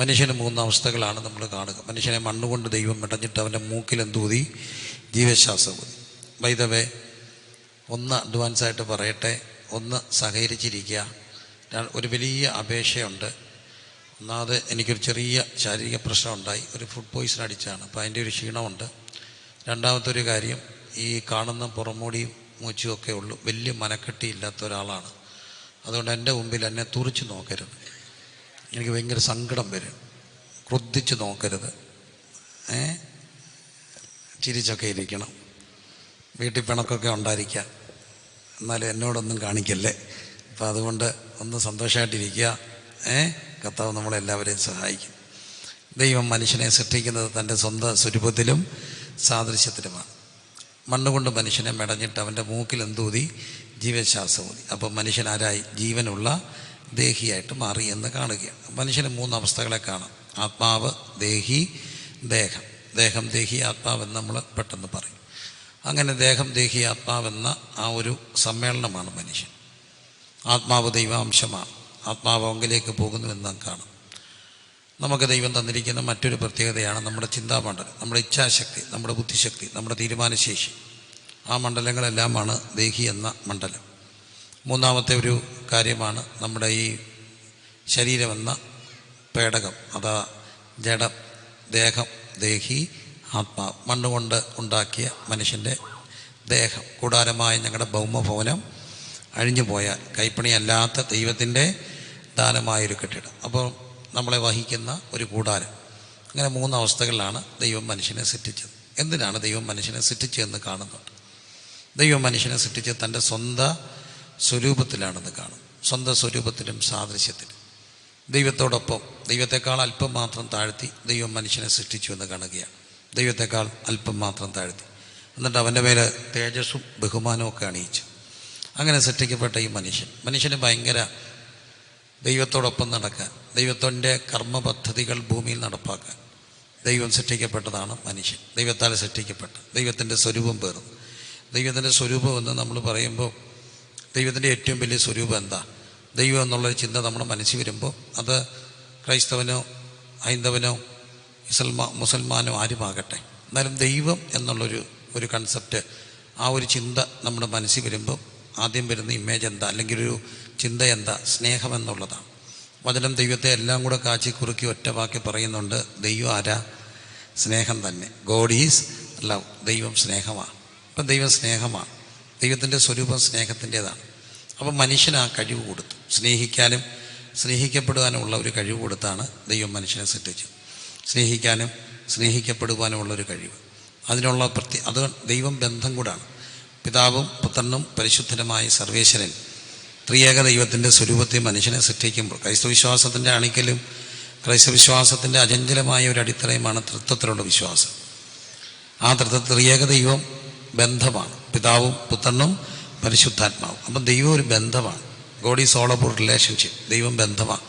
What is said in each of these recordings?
മനുഷ്യന് മൂന്നവസ്ഥകളാണ് നമ്മൾ കാണുക. മനുഷ്യനെ മണ്ണുകൊണ്ട് ദൈവം മെടഞ്ഞിട്ട് അവൻ്റെ മൂക്കിലെന്തൂതി? ജീവശ്വാസം ഊതി. ബൈ ദ വേ, ഒന്ന് അഡ്വാൻസായിട്ട് പറയട്ടെ, ഒന്ന് സഹകരിച്ചിരിക്കുക. ഒരു വലിയ അപേക്ഷയുണ്ട്. ഒന്നാമത് എനിക്കൊരു ചെറിയ ശാരീരിക പ്രശ്നം ഉണ്ടായി, ഒരു ഫുഡ് പോയിസൺ അടിച്ചാണ്, അപ്പോൾ അതിൻ്റെ ഒരു ക്ഷീണമുണ്ട്. രണ്ടാമത്തെ ഒരു കാര്യം, ഈ കാണുന്ന പുറമൂടിയും മൂച്ചുമൊക്കെ ഉള്ളൂ, വലിയ മനക്കെട്ടിയില്ലാത്ത ഒരാളാണ്. അതുകൊണ്ട് എൻ്റെ മുമ്പിൽ എന്നെ തുറിച്ച് നോക്കരുത്, എനിക്ക് ഭയങ്കര സങ്കടം വരും. ക്രുദ്ധിച്ച് നോക്കരുത്, ചിരിച്ചൊക്കെ ഇരിക്കണം. വീട്ടിൽ പിണക്കൊക്കെ ഉണ്ടായിരിക്കാം, എന്നാലും എന്നോടൊന്നും കാണിക്കല്ലേ. അപ്പം അതുകൊണ്ട് ഒന്ന് സന്തോഷമായിട്ടിരിക്കുക. കർത്താവ് നമ്മളെല്ലാവരെയും സഹായിക്കും. ദൈവം മനുഷ്യനെ സൃഷ്ടിക്കുന്നത് തൻ്റെ സ്വന്തം സ്വരൂപത്തിലും സാദൃശ്യത്തിലുമാണ്. മണ്ണുകൊണ്ട് മനുഷ്യനെ മെടഞ്ഞിട്ട് അവൻ്റെ മൂക്കിൽ എന്തൂതി? ജീവശ്വാസം ഊതി. അപ്പോൾ മനുഷ്യൻ ആരായി? ജീവനുള്ള ദേഹിയായിട്ട് മാറി എന്ന് കാണുകയാണ്. മനുഷ്യന് മൂന്നവസ്ഥകളെ കാണാം: ആത്മാവ്, ദേഹി, ദേഹം. ദേഹം, ദേഹി, ആത്മാവെന്ന് നമ്മൾ പെട്ടെന്ന് പറയും. അങ്ങനെ ദേഹം, ദേഹി, ആത്മാവെന്ന ആ ഒരു സമ്മേളനമാണ് മനുഷ്യൻ. ആത്മാവ് ദൈവാംശമാണ്. ആത്മാവ് അവങ്കിലേക്ക് പോകുന്നുവെന്ന് നാം കാണും. നമുക്ക് ദൈവം തന്നിരിക്കുന്ന മറ്റൊരു പ്രത്യേകതയാണ് നമ്മുടെ ചിന്താമണ്ഡലം, നമ്മുടെ ഇച്ഛാശക്തി, നമ്മുടെ ബുദ്ധിശക്തി, നമ്മുടെ തീരുമാനശേഷി. ആ മണ്ഡലങ്ങളെല്ലാമാണ് ദേഹി എന്ന മണ്ഡലം. മൂന്നാമത്തെ ഒരു കാര്യമാണ് നമ്മുടെ ഈ ശരീരമെന്ന പേടകം, അതാ ജഡം. ദേഹം, ദേഹി, ആത്മാവ്. മണ്ണുകൊണ്ട് ഉണ്ടാക്കിയ മനുഷ്യൻ്റെ ദേഹം, കൂടാരമായ ഞങ്ങളുടെ ഭൗമഭവനം അഴിഞ്ഞു പോയാൽ കൈപ്പണിയല്ലാത്ത ദൈവത്തിൻ്റെ ദാനമായൊരു കെട്ടിടം, അപ്പോൾ നമ്മളെ വഹിക്കുന്ന ഒരു കൂടാരം. അങ്ങനെ മൂന്നവസ്ഥകളിലാണ് ദൈവം മനുഷ്യനെ സൃഷ്ടിച്ചത്. എന്തിനാണ് ദൈവം മനുഷ്യനെ സൃഷ്ടിച്ചതെന്ന് കാണുന്നുണ്ട്. ദൈവം മനുഷ്യനെ സൃഷ്ടിച്ചത് തൻ്റെ സ്വന്തം സ്വരൂപത്തിലാണെന്ന് കാണും. സ്വന്തം സ്വരൂപത്തിലും സാദൃശ്യത്തിലും ദൈവത്തോടൊപ്പം, ദൈവത്തെക്കാൾ അല്പം മാത്രം താഴ്ത്തി ദൈവം മനുഷ്യനെ സൃഷ്ടിച്ചു എന്ന് കാണുകയാണ്. ദൈവത്തെക്കാൾ അല്പം മാത്രം താഴ്ത്തി, എന്നിട്ട് അവൻ്റെ മേലെ തേജസ്സും ബഹുമാനവും ഒക്കെ അണിയിച്ചു. അങ്ങനെ സൃഷ്ടിക്കപ്പെട്ട ഈ മനുഷ്യന് ഭയങ്കര ദൈവത്തോടൊപ്പം നടക്കാൻ, ദൈവത്തിൻ്റെ കർമ്മ പദ്ധതികൾ ഭൂമിയിൽ നടപ്പാക്കാൻ ദൈവം സൃഷ്ടിക്കപ്പെട്ടതാണ് മനുഷ്യൻ. ദൈവത്താൽ സൃഷ്ടിക്കപ്പെട്ട, ദൈവത്തിൻ്റെ സ്വരൂപം പേർന്നു. ദൈവത്തിൻ്റെ സ്വരൂപം എന്ന് നമ്മൾ പറയുമ്പോൾ ദൈവത്തിൻ്റെ ഏറ്റവും വലിയ സ്വരൂപം എന്താ? ദൈവം എന്നുള്ളൊരു ചിന്ത നമ്മുടെ മനസ്സിൽ വരുമ്പോൾ അത് ക്രൈസ്തവനോ ഹൈന്ദവനോ മുസൽമാനോ ആരുമാകട്ടെ, എന്നാലും ദൈവം എന്നുള്ളൊരു കൺസെപ്റ്റ്, ആ ഒരു ചിന്ത നമ്മുടെ മനസ്സിൽ വരുമ്പോൾ ആദ്യം വരുന്ന ഇമേജ് എന്താ, അല്ലെങ്കിൽ ഒരു ചിന്ത എന്താ? സ്നേഹമെന്നുള്ളതാണ്. വചനം ദൈവത്തെ എല്ലാം കൂടെ കാച്ചി കുറുക്കി ഒറ്റ വാക്കി പറയുന്നുണ്ട്. ദൈവം ആരാ? സ്നേഹം തന്നെ. God is love. ദൈവം സ്നേഹമാണ്. അപ്പം ദൈവം സ്നേഹമാണ്. ദൈവത്തിൻ്റെ സ്വരൂപം സ്നേഹത്തിൻ്റെതാണ്. അപ്പം മനുഷ്യന് ആ കഴിവ് കൊടുത്തു. സ്നേഹിക്കാനും സ്നേഹിക്കപ്പെടുവാനുമുള്ള ഒരു കഴിവ് കൊടുത്താണ് ദൈവം മനുഷ്യനെ സൃഷ്ടിച്ചത്. സ്നേഹിക്കാനും സ്നേഹിക്കപ്പെടുവാനുമുള്ളൊരു കഴിവ്, അതിനുള്ള അത് ദൈവം ബന്ധം കൂടാണ്. പിതാവും പുത്രനും പരിശുദ്ധനുമായ സർവേശ്വരൻ ത്രിയേക ദൈവത്തിൻ്റെ സ്വരൂപത്തെ മനുഷ്യനെ സൃഷ്ടിക്കുമ്പോൾ ക്രൈസ്തവ വിശ്വാസത്തിൻ്റെ അണിക്കലും ക്രൈസ്തവ വിശ്വാസത്തിൻ്റെ അചഞ്ചലമായ ഒരു അടിത്തറയുമാണ് തൃത്വത്തിലുള്ള വിശ്വാസം. ആ ത്രിയേക ദൈവം ബന്ധമാണ്, പിതാവും പുത്രനും പരിശുദ്ധാത്മാവും. അപ്പം ദൈവം ഒരു ബന്ധമാണ്. God is all about relationship. ദൈവം ബന്ധമാണ്.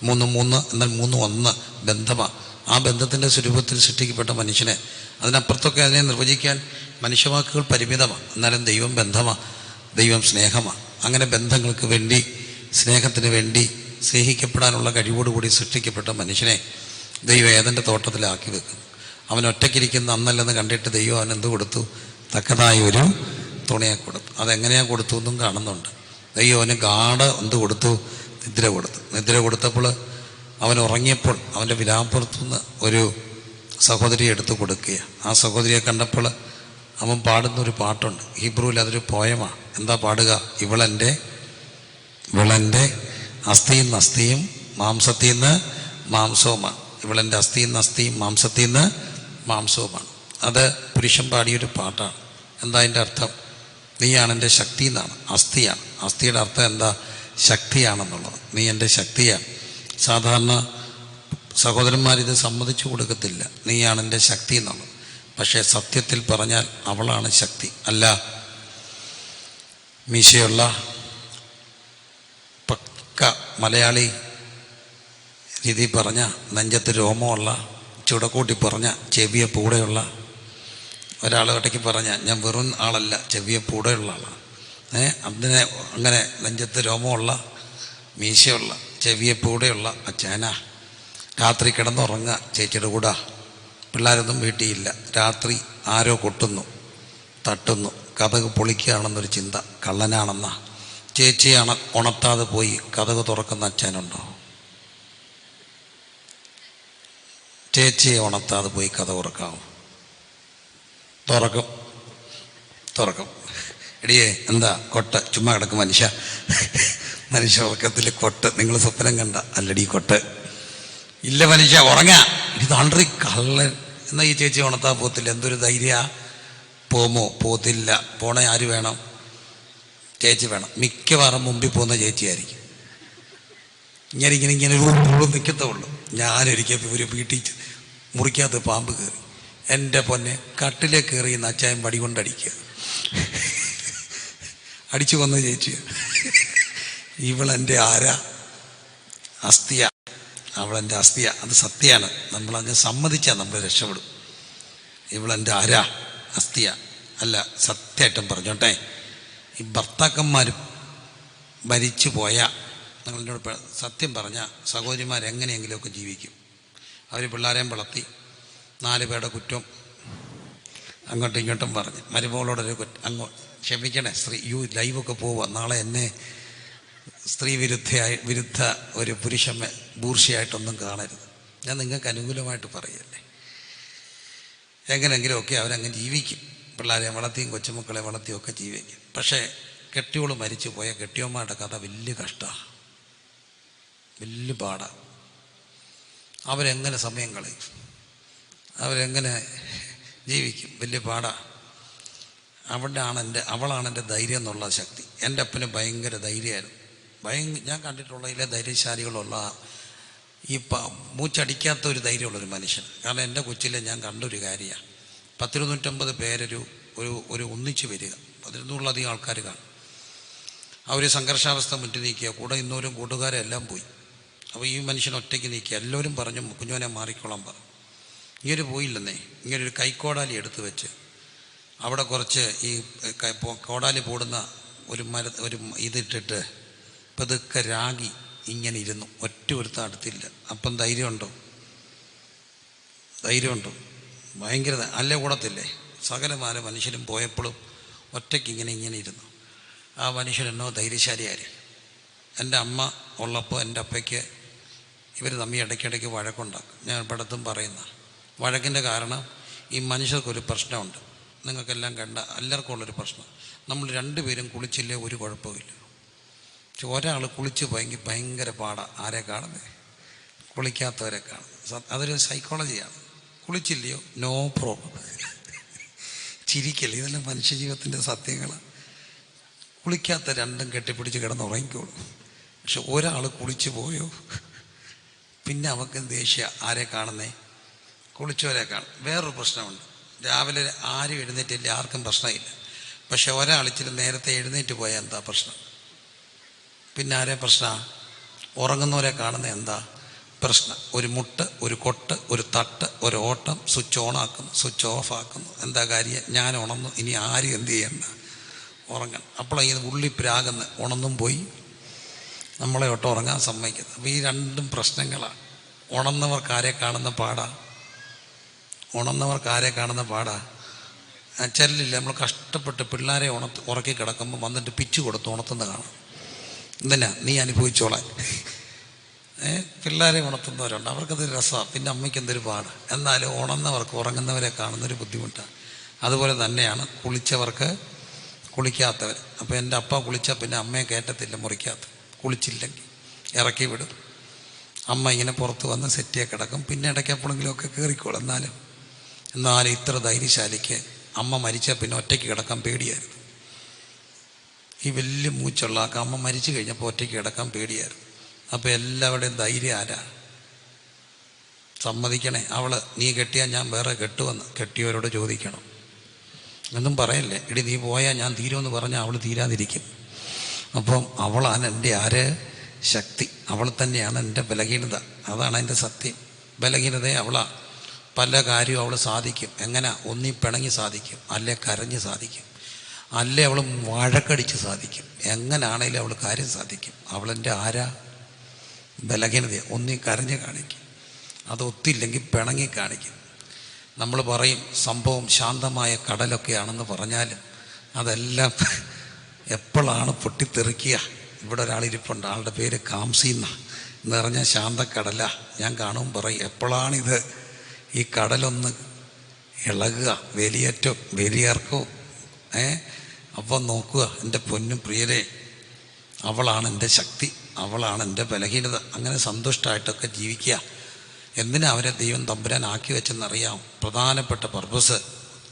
മൂന്ന് എന്നാൽ ഒന്ന് ബന്ധമാണ്. ആ ബന്ധത്തിൻ്റെ സ്വരൂപത്തിൽ സൃഷ്ടിക്കപ്പെട്ട മനുഷ്യനെ, അതിനപ്പുറത്തൊക്കെ അതിനെ നിർവചിക്കാൻ മനുഷ്യവാക്കുകൾ പരിമിതമാണ്. എന്നാലും ദൈവം ബന്ധമാണ്, ദൈവം സ്നേഹമാണ്. അങ്ങനെ ബന്ധങ്ങൾക്ക് വേണ്ടി, സ്നേഹത്തിന് വേണ്ടി, സ്നേഹിക്കപ്പെടാനുള്ള കഴിവോടുകൂടി സൃഷ്ടിക്കപ്പെട്ട മനുഷ്യനെ ദൈവം ഏതെൻ്റെ തോട്ടത്തിലാക്കി വെക്കുന്നു. അവൻ ഒറ്റയ്ക്കിരിക്കുന്ന അന്നല്ലെന്ന് കണ്ടിട്ട് ദൈവം അവനെന്ത് കൊടുത്തു? തക്കതായ ഒരു തുണയെ കൊടുത്തു. അതെങ്ങനെയാണ് കൊടുത്തു എന്നും കാണുന്നുണ്ട്. ദൈവം അവന് എന്ത് കൊടുത്തു? നിദ്ര കൊടുത്തു. നിദ്ര കൊടുത്തപ്പോൾ അവൻ ഉറങ്ങിയപ്പോൾ അവൻ്റെ വിലാപ്പുറത്തുനിന്ന് ഒരു സഹോദരിയെ എടുത്തു കൊടുക്കുക. ആ സഹോദരിയെ കണ്ടപ്പോൾ അവൻ പാടുന്നൊരു പാട്ടുണ്ട്. ഹീബ്രുവിൽ അതൊരു പോയമാണ്. എന്താ പാടുക? ഇവളെൻ്റെ അസ്ഥിയിൽ നിന്ന് അസ്ഥിയും മാംസത്തിൽ നിന്ന് മാംസവുമാണ്. ഇവളെൻ്റെ അസ്ഥിയിൽ നിന്ന് അസ്ഥിയും മാംസത്തിൽ നിന്ന് മാംസവുമാണ്. അത് പുരുഷൻ പാടിയൊരു പാട്ടാണ്. എന്താ അതിൻ്റെ അർത്ഥം? നീയാണ് എൻ്റെ ശക്തി എന്നാണ്. അസ്ഥിയാണ്. അസ്ഥിയുടെ അർത്ഥം എന്താ? ശക്തിയാണെന്നുള്ളത്. നീ എൻ്റെ ശക്തിയാണ്. സാധാരണ സഹോദരന്മാരിത് സമ്മതിച്ചു കൊടുക്കത്തില്ല, നീയാണ് എൻ്റെ ശക്തി എന്നുള്ളത്. പക്ഷേ സത്യത്തിൽ പറഞ്ഞാൽ അവളാണ് ശക്തി. അല്ല, മീശയുള്ള പക്ക മലയാളി രീതി പറഞ്ഞ, നെഞ്ചത്ത് രോമമുള്ള, ചുടക്കൂട്ടി പറഞ്ഞ, ചെവിയെ പൂടെയുള്ള ഒരാൾ ഇടയ്ക്ക് പറഞ്ഞ, ഞാൻ വെറും ആളല്ല, ചെവിയെ പൂടെയുള്ള ആളാണ്. അതിനെ അങ്ങനെ നെഞ്ചത്ത് രോമമുള്ള, മീശയുള്ള, ചെവിയെ പൂടെയുള്ള അച്ഛന, രാത്രി കിടന്നുറങ്ങുക ചേച്ചിയുടെ കൂടെ. പിള്ളേരൊന്നും വീട്ടിലില്ല. രാത്രി ആരോ കൊട്ടുന്നു, തട്ടുന്നു, കതക് പൊളിക്കുകയാണെന്നൊരു ചിന്ത. കള്ളനാണെന്നാ. ചേച്ചിയെ ഉണർത്താതെ പോയി കതക് തുറക്കുന്ന അച്ഛനുണ്ടോ? ചേച്ചിയെ ഉണർത്താതെ പോയി കഥ തുറക്കാമോ? തുറക്കും. എടിയേ എന്താ കൊട്ട്? ചുമ്മാ കിടക്കും മനുഷ്യ ഉറക്കത്തിൽ കൊട്ട്. നിങ്ങൾ സ്വപ്നം കണ്ട അല്ലടി കൊട്ട്? ഇല്ല മനുഷ്യ ഉറങ്ങാ. ഇത് ആണ്ട്രി കള്ളൻ. എന്നാൽ ഈ ചേച്ചി ഉണർത്താൻ പോകത്തില്ല. എന്തൊരു ധൈര്യ! പോമോ? പോത്തില്ല. പോണേ ആര് വേണം? ചേച്ചി വേണം. മിക്കവാറും മുമ്പിൽ പോകുന്ന ചേച്ചിയായിരിക്കും. ഇങ്ങനെ നിൽക്കത്തുള്ളൂ. ഞാനൊരിക്കൽ ഒരു വീട്ടിൽ മുറിക്കകത്ത് പാമ്പ് കയറി. എൻ്റെ പൊന്നെ, കട്ടിലേ കയറി അച്ചായൻ വടി കൊണ്ടടിക്കുക. അടിച്ചു കൊന്ന ചേച്ചിയ. ഇവളെൻ്റെ ആരാ? അസ്ഥിയ. അവളെൻ്റെ അസ്ഥിയ. അത് സത്യമാണ്. നമ്മളങ്ങ് സമ്മതിച്ചാൽ നമ്മൾ രക്ഷപ്പെടും. ഇവളെൻ്റെ ആരാ? അസ്ഥിയ. അല്ല, സത്യമായിട്ടും പറഞ്ഞോട്ടെ, ഈ ഭർത്താക്കന്മാരും മരിച്ചു പോയാൽ നിങ്ങളോട് സത്യം പറഞ്ഞാൽ സഹോദരിമാരെങ്ങനെയെങ്കിലുമൊക്കെ ജീവിക്കും. അവർ പിള്ളേരെയും വളർത്തി 4 പേരുടെ കുറ്റം അങ്ങോട്ടും ഇങ്ങോട്ടും പറഞ്ഞ് മരുമകളോടൊരു ക്ഷമിക്കണേ സ്ത്രീ ലൈവൊക്കെ പോവുക. നാളെ എന്നെ സ്ത്രീ വിരുദ്ധ ഒരു ബൂർഷയായിട്ടൊന്നും കാണരുത്. ഞാൻ നിങ്ങൾക്ക് അനുകൂലമായിട്ട് പറയല്ലേ. എങ്ങനെയെങ്കിലുമൊക്കെ അവരങ്ങ് ജീവിക്കും. പിള്ളേരെ വളർത്തിയും കൊച്ചുമക്കളെ വളർത്തിയും ഒക്കെ ജീവിക്കും. പക്ഷേ കെട്ടിയോള് മരിച്ചു പോയ കെട്ടിയോന്മാരുടെ കഥ വലിയ കഷ്ടമാണ്, വലിയ പാടാണ്. അവരെങ്ങനെ സമയം കളയും? അവരെങ്ങനെ ജീവിക്കും? വലിയ പാടാണ്. അവളാണ് എൻ്റെ ധൈര്യം എന്നുള്ള ശക്തി. എൻ്റെ അപ്പന് ഭയങ്കര ധൈര്യമായിരുന്നു. ഞാൻ കണ്ടിട്ടുള്ളതിലെ ധൈര്യശാലികളുള്ള ഈ മൂച്ചടിക്കാത്ത ഒരു ധൈര്യമുള്ളൊരു മനുഷ്യൻ. കാരണം എൻ്റെ കൊച്ചിലെ ഞാൻ കണ്ടൊരു കാര്യമാണ്. 100-150 പേരൊരു ഒന്നിച്ച് വരിക, 100-100-ലധികം ആൾക്കാർ കാണും. അവർ സംഘർഷാവസ്ഥ മുറ്റി നീക്കുക. കൂടെ ഇന്നോരും കൂട്ടുകാരെ എല്ലാം പോയി. അപ്പോൾ ഈ മനുഷ്യൻ ഒറ്റയ്ക്ക് നീക്കുക. എല്ലാവരും പറഞ്ഞു കുഞ്ഞോനെ മാറിക്കോളാൻ പറഞ്ഞു. ഇങ്ങനെ പോയില്ലെന്നേ. ഇങ്ങനെ ഒരു കൈക്കോടാലി എടുത്ത് വെച്ച് അവിടെ കുറച്ച് ഈ കോടാലി പോടുന്ന ഒരു ഇതിട്ടിട്ട് പതുക്കെ രാഗി ഇങ്ങനെ ഇരുന്നു. ഒറ്റ ഒരുത്ത അടുത്തില്ല. അപ്പം ധൈര്യമുണ്ടോ? ഭയങ്കര അല്ലേ കൂടത്തില്ലേ? സകലമാന മനുഷ്യരും പോയപ്പോഴും ഒറ്റയ്ക്ക് ഇങ്ങനെ ഇരുന്നു. ആ മനുഷ്യനെന്നോ ധൈര്യശാലിയായി. എൻ്റെ അമ്മ ഉള്ളപ്പോൾ എൻ്റെ അപ്പയ്ക്ക് ഇവർ തമ്മിൽ ഇടയ്ക്കിടയ്ക്ക് വഴക്കുണ്ടാക്കും. ഞാൻ പടത്തും പറയുന്ന വഴക്കിൻ്റെ കാരണം ഈ മനുഷ്യർക്കൊരു പ്രശ്നമുണ്ട്. നിങ്ങൾക്കെല്ലാം കണ്ട എല്ലാവർക്കും ഉള്ളൊരു പ്രശ്നം. നമ്മൾ 2 പേരും കുളിച്ചില്ലേ ഒരു കുഴപ്പമില്ല. പക്ഷെ ഒരാൾ കുളിച്ച് ഭയങ്കര പാടാണ്. ആരെ കാണുന്നത്? കുളിക്കാത്തവരെ കാണുന്നത്. അതൊരു സൈക്കോളജിയാണ്. കുളിച്ചില്ലയോ നോ പ്രോബ്ലം. ചിരിക്കല്ലേ, ഇതെല്ലാം മനുഷ്യജീവിതത്തിൻ്റെ സത്യങ്ങളാണ്. കുളിക്കാത്ത 2ഉം കെട്ടിപ്പിടിച്ച് കിടന്നുറങ്ങിക്കോളൂ. പക്ഷെ ഒരാൾ കുളിച്ച് പോയോ പിന്നെ അവർക്ക് ദേഷ്യ. ആരെ കാണുന്നേ? കുളിച്ചവരെ കാണും. വേറൊരു പ്രശ്നമുണ്ട്. രാവിലെ ആരും എഴുന്നേറ്റില്ല, ആർക്കും പ്രശ്നമില്ല. പക്ഷെ ഒരാൾ ഇച്ചിരി നേരത്തെ എഴുന്നേറ്റ് പോയാൽ എന്താ പ്രശ്നം? പിന്നെ ആരെ പ്രശ്നമാണ്? ഉറങ്ങുന്നവരെ കാണുന്ന എന്താ പ്രശ്നം? ഒരു മുട്ട്, ഒരു കൊട്ട്, ഒരു തട്ട്, ഒരു ഓട്ടം. സ്വിച്ച് ഓൺ ആക്കുന്നു, സ്വിച്ച് ഓഫ് ആക്കുന്നു. എന്താ കാര്യം? ഞാൻ ഉണർന്നു, ഇനി ആരും എന്ത് ചെയ്യണ്ട, ഉറങ്ങണം. അപ്പോഴാണ് ഇത് ഉള്ളിപ്പിരാകുന്ന ഉണർന്നും പോയി നമ്മളെ ഒട്ടും ഉറങ്ങാൻ സമ്മതിക്കുന്നത്. അപ്പോൾ ഈ 2ഉം പ്രശ്നങ്ങളാണ്. ഉണർന്നവർക്ക് ആരെ കാണുന്ന പാടാ? ചെല്ലില്ല. നമ്മൾ കഷ്ടപ്പെട്ട് പിള്ളേരെ ഉറക്കി കിടക്കുമ്പോൾ വന്നിട്ട് പിച്ച് കൊടുത്ത് ഉണർത്തുന്ന കാണാം. എന്തിനാ? നീ അനുഭവിച്ചോളാൻ. പിള്ളേരെ ഉണർത്തുന്നവരുണ്ട്, അവർക്കത് രസമാണ്. പിന്നെ അമ്മയ്ക്ക് എന്തൊരു പാട്. എന്നാലും ഉണർന്നവർക്ക് ഉറങ്ങുന്നവരെ കാണുന്നൊരു ബുദ്ധിമുട്ടാണ്. അതുപോലെ തന്നെയാണ് കുളിച്ചവർക്ക് കുളിക്കാത്തവർ. അപ്പോൾ എൻ്റെ അപ്പ കുളിച്ചാൽ പിന്നെ അമ്മയെ കയറ്റത്തില്ല മുറിക്കകത്ത്. കുളിച്ചില്ലെങ്കിൽ ഇറക്കി വിടും. അമ്മ ഇങ്ങനെ പുറത്ത് വന്ന് സെറ്റിയെ കിടക്കും. പിന്നെ ഇടയ്ക്ക് എപ്പോഴെങ്കിലുമൊക്കെ കയറിക്കോളും. എന്നാലും ഇത്ര ധൈര്യശാലിക്ക് അമ്മ മരിച്ചാൽ പിന്നെ ഒറ്റയ്ക്ക് കിടക്കാൻ പേടിയായിരുന്നു. ഈ വലിയ മൂച്ചുള്ള അമ്മ മരിച്ചു കഴിഞ്ഞപ്പോൾ ഒറ്റയ്ക്ക് കിടക്കാൻ പേടിയായിരുന്നു. അപ്പോൾ എല്ലാവരുടെയും ധൈര്യം ആരാ? സമ്മതിക്കണേ. നീ കെട്ടിയാൽ ഞാൻ വേറെ കെട്ടുവന്ന് കെട്ടിയവരോട് ചോദിക്കണം. എന്നും പറയല്ലേ. എടി നീ പോയാൽ ഞാൻ തീരുമെന്ന് പറഞ്ഞാൽ അവൾ തീരാതിരിക്കും. അപ്പം അവളാണ് എൻ്റെ ശക്തി. അവൾ തന്നെയാണ് എൻ്റെ ബലഹീനത. അതാണ് എൻ്റെ സത്യം. ബലഹീനതയെ അവളാണ്. പല കാര്യവും അവൾ സാധിക്കും. എങ്ങനെ? ഒന്നീ പിണങ്ങി സാധിക്കും, അല്ലേ കരഞ്ഞ് സാധിക്കും, അല്ലേ അവൾ വഴക്കടിച്ച് സാധിക്കും. എങ്ങനാണേലും അവൾ കാര്യം സാധിക്കും. അവളെൻ്റെ ബലഹീനതയാണ്. ഒന്നീ കരഞ്ഞ് കാണിക്കും, അത് ഒത്തില്ലെങ്കിൽ പിണങ്ങി കാണിക്കും. നമ്മൾ പറയും സംഭവം ശാന്തമായ കടലൊക്കെയാണെന്ന് പറഞ്ഞാലും അതെല്ലാം എപ്പോഴാണ് പൊട്ടിത്തെറിക്കുക. ഇവിടെ ഒരാളിരിപ്പുണ്ട്, ആളുടെ പേര് കാംസി എന്ന് പറഞ്ഞാൽ ശാന്തക്കടല. ഞാൻ കാണും പറയും എപ്പോഴാണിത് ഈ കടലൊന്ന് ഇളകുക, വേലിയേർക്കോ. അപ്പം നോക്കുക എൻ്റെ പൊന്നും പ്രിയരെ, അവളാണ് എൻ്റെ ശക്തി, അവളാണ് എൻ്റെ ബലഹീനത. അങ്ങനെ സന്തുഷ്ടമായിട്ടൊക്കെ ജീവിക്കുക. എന്തിനാ അവരെ ദൈവം തമ്പുരാൻ ആക്കി വെച്ചെന്നറിയാം. പ്രധാനപ്പെട്ട പർപ്പസ്,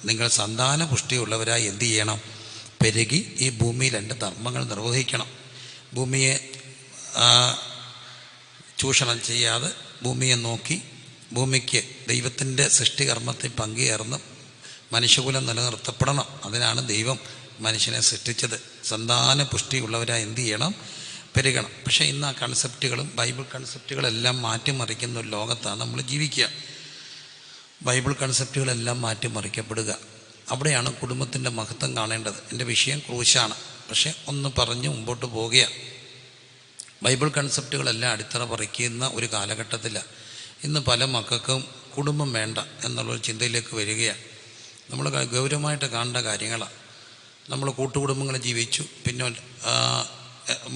നിങ്ങൾ സന്താന പുഷ്ടിയുള്ളവരായി എന്ത് ചെയ്യണം? പെരുകി ഈ ഭൂമിയിൽ എൻ്റെ ധർമ്മങ്ങൾ നിർവഹിക്കണം. ഭൂമിയെ ചൂഷണം ചെയ്യാതെ ഭൂമിയെ നോക്കി ഭൂമിക്ക് ദൈവത്തിൻ്റെ സൃഷ്ടികർമ്മത്തിൽ പങ്കുചേർന്ന് മനുഷ്യകുലം നിലനിർത്തപ്പെടണം. അതിനാണ് ദൈവം മനുഷ്യനെ സൃഷ്ടിച്ചത്. സന്താന പുഷ്ടിയുള്ളവരായി എന്ത് ചെയ്യണം? പെരുകണം. പക്ഷേ ഇന്ന് ആ കൺസെപ്റ്റുകളും ബൈബിൾ കൺസെപ്റ്റുകളെല്ലാം മാറ്റിമറിക്കുന്ന ഒരു ലോകത്താണ് നമ്മൾ ജീവിക്കുക. ബൈബിൾ കൺസെപ്റ്റുകളെല്ലാം മാറ്റിമറിക്കപ്പെടുക. അവിടെയാണ് കുടുംബത്തിൻ്റെ മഹത്വം കാണേണ്ടത്. എൻ്റെ വിഷയം ക്രൂശാണ്, പക്ഷേ ഒന്ന് പറഞ്ഞ് മുമ്പോട്ട് പോവുകയാണ്. ബൈബിൾ കൺസെപ്റ്റുകളെല്ലാം അടിത്തറ പറിക്കുന്ന ഒരു കാലഘട്ടത്തിലാണ് ഇന്ന് പല മക്കൾക്കും കുടുംബം വേണ്ട എന്നുള്ളൊരു ചിന്തയിലേക്ക് വരികയാണ്. നമ്മൾ ഗൗരവമായിട്ട് കാണേണ്ട കാര്യങ്ങളാണ്. നമ്മൾ കൂട്ടുകുടുംബങ്ങൾ ജീവിച്ചു, പിന്നെ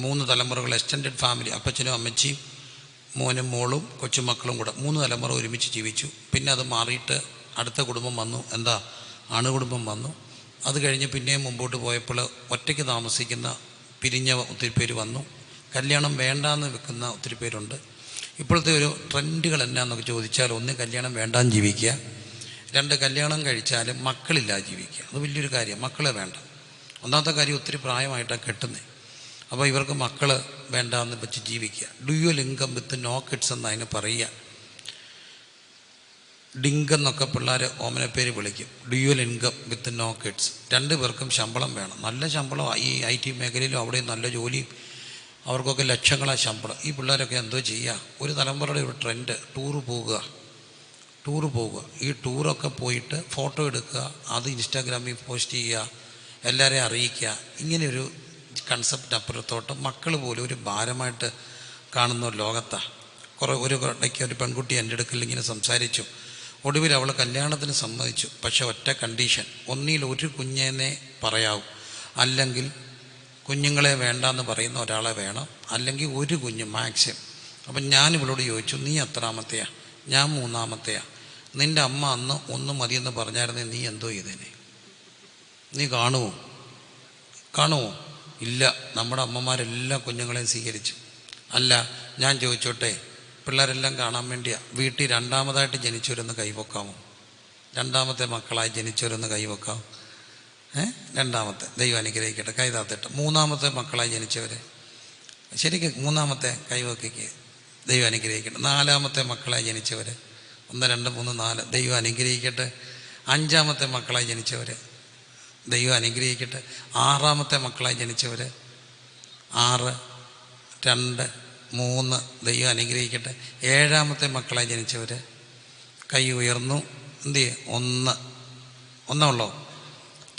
3 തലമുറകൾ എക്സ്റ്റൻഡഡ് ഫാമിലി, അപ്പച്ചനും അമ്മച്ചിയും മോനും മോളും കൊച്ചുമക്കളും കൂടെ 3 തലമുറ ഒരുമിച്ച് ജീവിച്ചു. പിന്നെ അത് മാറിയിട്ട് അടുത്ത കുടുംബം വന്നു, എന്താ അണുകുടുംബം വന്നു. അത് കഴിഞ്ഞ് പിന്നെയും മുമ്പോട്ട് പോയപ്പോൾ ഒറ്റയ്ക്ക് താമസിക്കുന്ന പിരിഞ്ഞ ഒത്തിരി പേര് വന്നു. കല്യാണം വേണ്ടാന്ന് വെക്കുന്ന ഒത്തിരി പേരുണ്ട്. ഇപ്പോഴത്തെ ഒരു ട്രെൻഡുകൾ എന്നാന്നൊക്കെ ചോദിച്ചാൽ, ഒന്ന് കല്യാണം വേണ്ടാന്ന് ജീവിക്കുക, 2 കല്യാണം കഴിച്ചാലും മക്കളില്ലാതെ ജീവിക്കുക. അത് വലിയൊരു കാര്യം, മക്കളെ വേണ്ട. ഒന്നാമത്തെ കാര്യം ഒത്തിരി പ്രായമായിട്ടാണ് കെട്ടുന്നത്. അപ്പോൾ ഇവർക്ക് മക്കൾ വേണ്ടാന്ന് വെച്ച് ജീവിക്കുക. Dual income with no kids എന്ന് അതിന് പറയുക. ഡിങ്കെന്നൊക്കെ പിള്ളേർ ഓമനപ്പേര് വിളിക്കും. Dual income with no kids. 2 പേർക്കും ശമ്പളം വേണം, നല്ല ശമ്പളം. ഈ IT മേഖലയിലും അവിടെയും നല്ല ജോലിയും, അവർക്കൊക്കെ ലക്ഷങ്ങളാണ് ശമ്പളം. ഈ പിള്ളേരൊക്കെ എന്തോ ചെയ്യുക? ഒരു തലമുറയുടെ ഒരു ട്രെൻഡ് ടൂറ് പോകുക. ഈ ടൂറൊക്കെ പോയിട്ട് ഫോട്ടോ എടുക്കുക, അത് ഇൻസ്റ്റാഗ്രാമിൽ പോസ്റ്റ് ചെയ്യുക, എല്ലാവരെയും അറിയിക്കുക. ഇങ്ങനെയൊരു കൺസെപ്റ്റ് അപ്പുറത്തോട്ട് മക്കൾ പോലും ഒരു ഭാരമായിട്ട് കാണുന്ന ഒരു ലോകത്താണ്. ഒരു ഇടയ്ക്ക് ഒരു പെൺകുട്ടി എൻ്റെ അടുക്കൽ ഇങ്ങനെ സംസാരിച്ചു. ഒടുവിൽ അവൾ കല്യാണത്തിന് സമ്മതിച്ചു. പക്ഷെ ഒറ്റ കണ്ടീഷൻ, ഒന്നിൽ ഒരു കുഞ്ഞിനെ പറയാവൂ, അല്ലെങ്കിൽ കുഞ്ഞുങ്ങളെ വേണ്ടാന്ന് പറയുന്ന ഒരാളെ വേണം, അല്ലെങ്കിൽ ഒരു കുഞ്ഞ് മാക്സിമം. അപ്പം ഞാൻ ഇവളോട് ചോദിച്ചു, നീ എത്രാമത്തെയാ? ഞാൻ 3-മത്തെയാ. നിൻ്റെ അമ്മ അന്ന് 1 മതിയെന്ന് പറഞ്ഞായിരുന്നേ നീ എന്തോ ചെയ്തേനെ? നീ കാണുമോ? ഇല്ല, നമ്മുടെ അമ്മമാരെല്ലാ കുഞ്ഞുങ്ങളെയും സ്വീകരിച്ചു. അല്ല, ഞാൻ ചോദിച്ചോട്ടെ, പിള്ളേരെല്ലാം കാണാൻ വേണ്ടിയാണ്. വീട്ടിൽ 2-മതായിട്ട് ജനിച്ചവരൊന്ന് കൈവെക്കാമോ? 2-മത്തെ മക്കളായി ജനിച്ചവരൊന്ന് കൈവെക്കാം. 2-മത്തെ ദൈവം അനുഗ്രഹിക്കട്ടെ, കൈതാത്തിട്ട്. 3-മത്തെ മക്കളായി ജനിച്ചവർ ശരിക്കും 3-മത്തെ കൈവെക്കുക, ദൈവം അനുഗ്രഹിക്കട്ടെ. 4-മത്തെ മക്കളായി ജനിച്ചവർ 1 2 3 4 ദൈവം അനുഗ്രഹിക്കട്ടെ. 5-മത്തെ മക്കളായി ജനിച്ചവർ ദൈവം അനുഗ്രഹിക്കട്ടെ. 6-മത്തെ മക്കളായി ജനിച്ചവർ 6 2 3 ദൈവം അനുഗ്രഹിക്കട്ടെ. 7-മത്തെ മക്കളായി ജനിച്ചവർ കൈ ഉയർന്നു. എന്ത് ചെയ്യും? 1 ഉള്ളോ?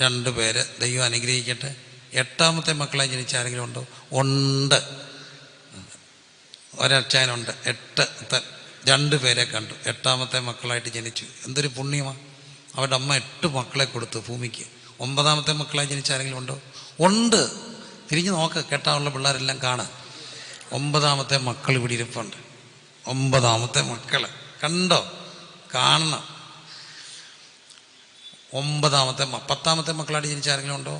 2 പേര് ദൈവം അനുഗ്രഹിക്കട്ടെ. 8-മത്തെ മക്കളായി ജനിച്ച ആരെങ്കിലും ഉണ്ടോ? ഉണ്ട്, ഒരച്ചായനുണ്ട്. 2 പേരെ കണ്ടു, 8-മത്തെ മക്കളായിട്ട് ജനിച്ചു. എന്തൊരു പുണ്യമാണ്! അവരുടെ അമ്മ 8 മക്കളെ കൊടുത്തു ഭൂമിക്ക്. 9-മത്തെ മക്കളായി ജനിച്ച ആരെങ്കിലും ഉണ്ടോ? ഉണ്ട്. തിരിഞ്ഞു നോക്ക്, കേട്ടാവുള്ള പിള്ളേരെല്ലാം കാണാം. 9-മത്തെ മക്കൾ ഇവിടെ ഇരിപ്പുണ്ട്. 9-മത്തെ മക്കൾ കണ്ടോ? കാണണം. 9-മത്തെ 10-മത്തെ മക്കളായിട്ട് ജനിച്ച ആരെങ്കിലും ഉണ്ടോ?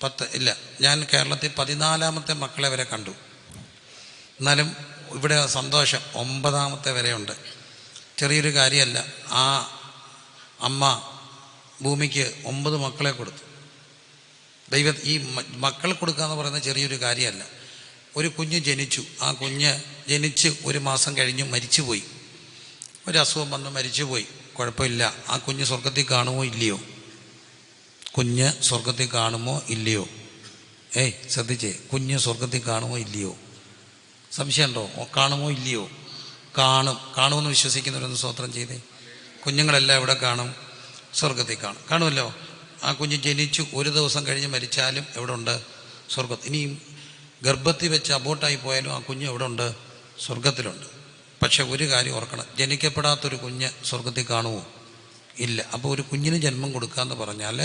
10 ഇല്ല. ഞാൻ കേരളത്തിൽ 14-മത്തെ മക്കളെ വരെ കണ്ടു. എന്നാലും ഇവിടെ സന്തോഷം, 9-മത്തെ വരെയുണ്ട്. ചെറിയൊരു കാര്യമല്ല. ആ അമ്മ ഭൂമിക്ക് 9 മക്കളെ കൊടുത്തു. ഈ മക്കളെ കൊടുക്കുക എന്ന് പറയുന്നത് ചെറിയൊരു കാര്യമല്ല. ഒരു കുഞ്ഞ് ജനിച്ചു, ആ കുഞ്ഞ് ജനിച്ച് 1 മാസം കഴിഞ്ഞ് മരിച്ചുപോയി. ഒരു അസുഖം വന്ന് മരിച്ചുപോയി, കുഴപ്പമില്ല. ആ കുഞ്ഞ് സ്വർഗത്തിൽ കാണുമോ ഇല്ലയോ? കുഞ്ഞ് സ്വർഗത്തിൽ കാണുമോ ഇല്ലയോ? ശ്രദ്ധിച്ചേ, കുഞ്ഞ് സ്വർഗത്തിൽ കാണുമോ ഇല്ലയോ? സംശയമുണ്ടോ? കാണുമോ ഇല്ലയോ? കാണുമെന്ന് വിശ്വസിക്കുന്നവരൊന്ന് സ്തോത്രം ചെയ്തേ. കുഞ്ഞുങ്ങളെല്ലാം എവിടെ കാണും? സ്വർഗത്തിൽ കാണുമല്ലോ. ആ കുഞ്ഞ് ജനിച്ചു 1 ദിവസം കഴിഞ്ഞ് മരിച്ചാലും എവിടെ ഉണ്ട്? സ്വർഗത്തിൽ. ഇനിയും ഗർഭത്തിൽ വെച്ച് അബോട്ടായി പോയാലും ആ കുഞ്ഞ് എവിടെ ഉണ്ട്? സ്വർഗത്തിലുണ്ട്. പക്ഷെ ഒരു കാര്യം ഓർക്കണം, ജനിക്കപ്പെടാത്തൊരു കുഞ്ഞ് സ്വർഗത്തിൽ കാണുമോ? ഇല്ല. അപ്പോൾ ഒരു കുഞ്ഞിന് ജന്മം കൊടുക്കുക എന്ന് പറഞ്ഞാൽ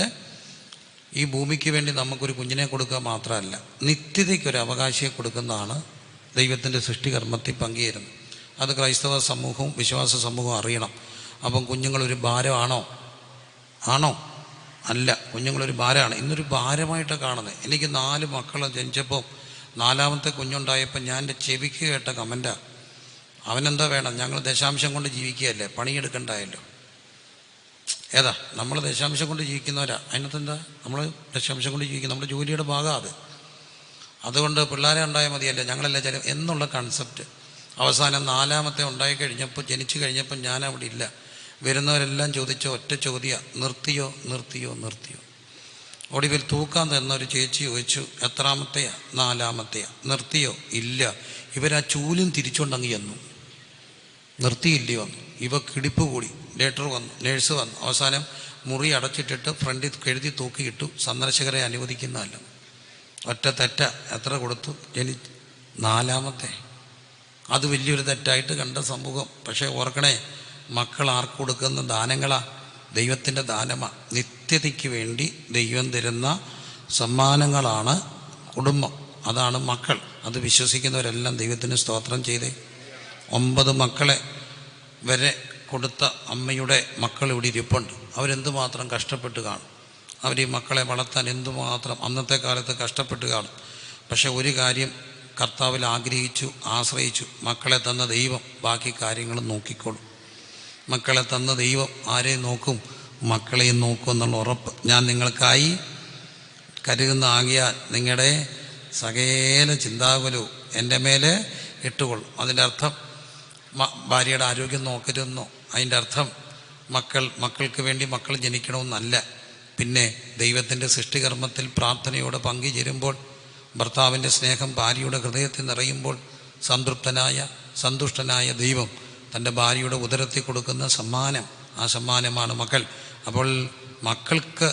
ഈ ഭൂമിക്ക് വേണ്ടി നമുക്കൊരു കുഞ്ഞിനെ കൊടുക്കുക മാത്രമല്ല, നിത്യതയ്ക്കൊരു അവകാശിയെ കൊടുക്കുന്നതാണ് ദൈവത്തിൻ്റെ സൃഷ്ടികർമ്മത്തിൽ പങ്കുചേരുന്നത്. അത് ക്രൈസ്തവ സമൂഹവും വിശ്വാസ സമൂഹവും അറിയണം. അപ്പം കുഞ്ഞുങ്ങളൊരു ഭാരമാണോ? ആണോ? അല്ല, കുഞ്ഞുങ്ങളൊരു ഭാരമാണ്. ഇന്നൊരു ഭാരമായിട്ടാണ് കാണുന്നത്. എനിക്ക് 4 മക്കൾ ജനിച്ചപ്പോൾ 4ാമത്തെ കുഞ്ഞുണ്ടായപ്പോൾ ഞാൻ എൻ്റെ ചെവിക്ക് കേട്ട കമൻറ്റാണ്, അവനെന്താ വേണം, ഞങ്ങൾ ദശാംശം കൊണ്ട് ജീവിക്കുകയല്ലേ, പണിയെടുക്കണ്ടായല്ലോ. ഏതാ നമ്മൾ ദശാംശം കൊണ്ട് ജീവിക്കുന്നവരാ, അതിനകത്തെന്താ, നമ്മൾ ദശാംശം കൊണ്ട് ജീവിക്കും, നമ്മുടെ ജോലിയുടെ ഭാഗമാണ് അത്. അതുകൊണ്ട് പിള്ളേരെ ഉണ്ടായാൽ മതിയല്ലേ, ഞങ്ങളെല്ലാം ചില എന്നുള്ള കൺസെപ്റ്റ്. അവസാനം 4ാമത്തെ ഉണ്ടായിക്കഴിഞ്ഞപ്പോൾ, ജനിച്ചു കഴിഞ്ഞപ്പോൾ ഞാൻ അവിടെ ഇല്ല. വരുന്നവരെല്ലാം ചോദിച്ച ഒറ്റ ചോദ്യം, നിർത്തിയോ നിർത്തിയോ നിർത്തിയോ. ഒടുവിൽ തൂക്കാൻ തന്നൊരു ചേച്ചി ചോദിച്ചു, എത്രാമത്തെയാ? 4ാമത്തെയാ. നിർത്തിയോ? ഇല്ല. ഇവരാ ചൂലും തിരിച്ചുകൊണ്ടങ്ങ് ചെന്നു. നിർത്തിയില്ലയോ? ഇവ കിടിപ്പ് കൂടി. ലേറ്റർ വന്നു, നേഴ്സ് വന്നു. അവസാനം മുറി അടച്ചിട്ടിട്ട് ഫ്രണ്ടിൽ എഴുതി തൂക്കിയിട്ടു, സന്ദർശകരെ അനുവദിക്കുന്നതല്ല. ഒറ്റ തെറ്റ. എത്ര കൊടുത്തു? 4ാമത്തെ. അത് വലിയൊരു തെറ്റായിട്ട് കണ്ട സമൂഹം. പക്ഷേ ഓർക്കണേ, മക്കൾ ആർക്ക് കൊടുക്കുന്ന ദാനങ്ങളാ? ദൈവത്തിൻ്റെ ദാനമാണ്. നിത്യതയ്ക്ക് വേണ്ടി ദൈവം തരുന്ന സമ്മാനങ്ങളാണ് കുടുംബം, അതാണ് മക്കൾ. അത് വിശ്വസിക്കുന്നവരെല്ലാം ദൈവത്തിന് സ്തോത്രം ചെയ്തേ. 9 മക്കളെ വരെ കൊടുത്ത അമ്മയുടെ മക്കൾ ഇവിടെ ഇരിപ്പുണ്ട്. അവരെന്തുമാത്രം കഷ്ടപ്പെട്ട് കാണും. അവർ ഈ മക്കളെ വളർത്താൻ എന്തുമാത്രം അന്നത്തെ കാലത്ത് കഷ്ടപ്പെട്ട് കാണും. പക്ഷെ ഒരു കാര്യം കർത്താവിൽ ആഗ്രഹിച്ചു, ആശ്രയിച്ചു. മക്കളെ തന്ന ദൈവം ബാക്കി കാര്യങ്ങൾ നോക്കിക്കോളും. മക്കളെ തന്ന ദൈവം ആരെയും നോക്കും? മക്കളെയും നോക്കും എന്നുള്ള ഉറപ്പ് ഞാൻ നിങ്ങൾക്കായി കരുതുന്ന ആകിയാൽ നിങ്ങളുടെ സകല ചിന്താകുലവും എൻ്റെ മേലെ ഇട്ടുകൊള്ളും. അതിൻ്റെ അർത്ഥം ഭാര്യയുടെ ആരോഗ്യം നോക്കരുതെന്നോ, അതിൻ്റെ അർത്ഥം മക്കൾക്ക് വേണ്ടി മക്കൾ ജനിക്കണമെന്നല്ല. പിന്നെ ദൈവത്തിൻ്റെ സൃഷ്ടികർമ്മത്തിൽ പ്രാർത്ഥനയോടെ പങ്കുചേരുമ്പോൾ, ഭർത്താവിൻ്റെ സ്നേഹം ഭാര്യയുടെ ഹൃദയത്തിൽ നിറയുമ്പോൾ, സന്തുഷ്ടനായ ദൈവം തൻ്റെ ഭാര്യയുടെ ഉദരത്തിൽ കൊടുക്കുന്ന സമ്മാനം, ആ സമ്മാനമാണ് മക്കൾ. അപ്പോൾ മക്കൾക്ക്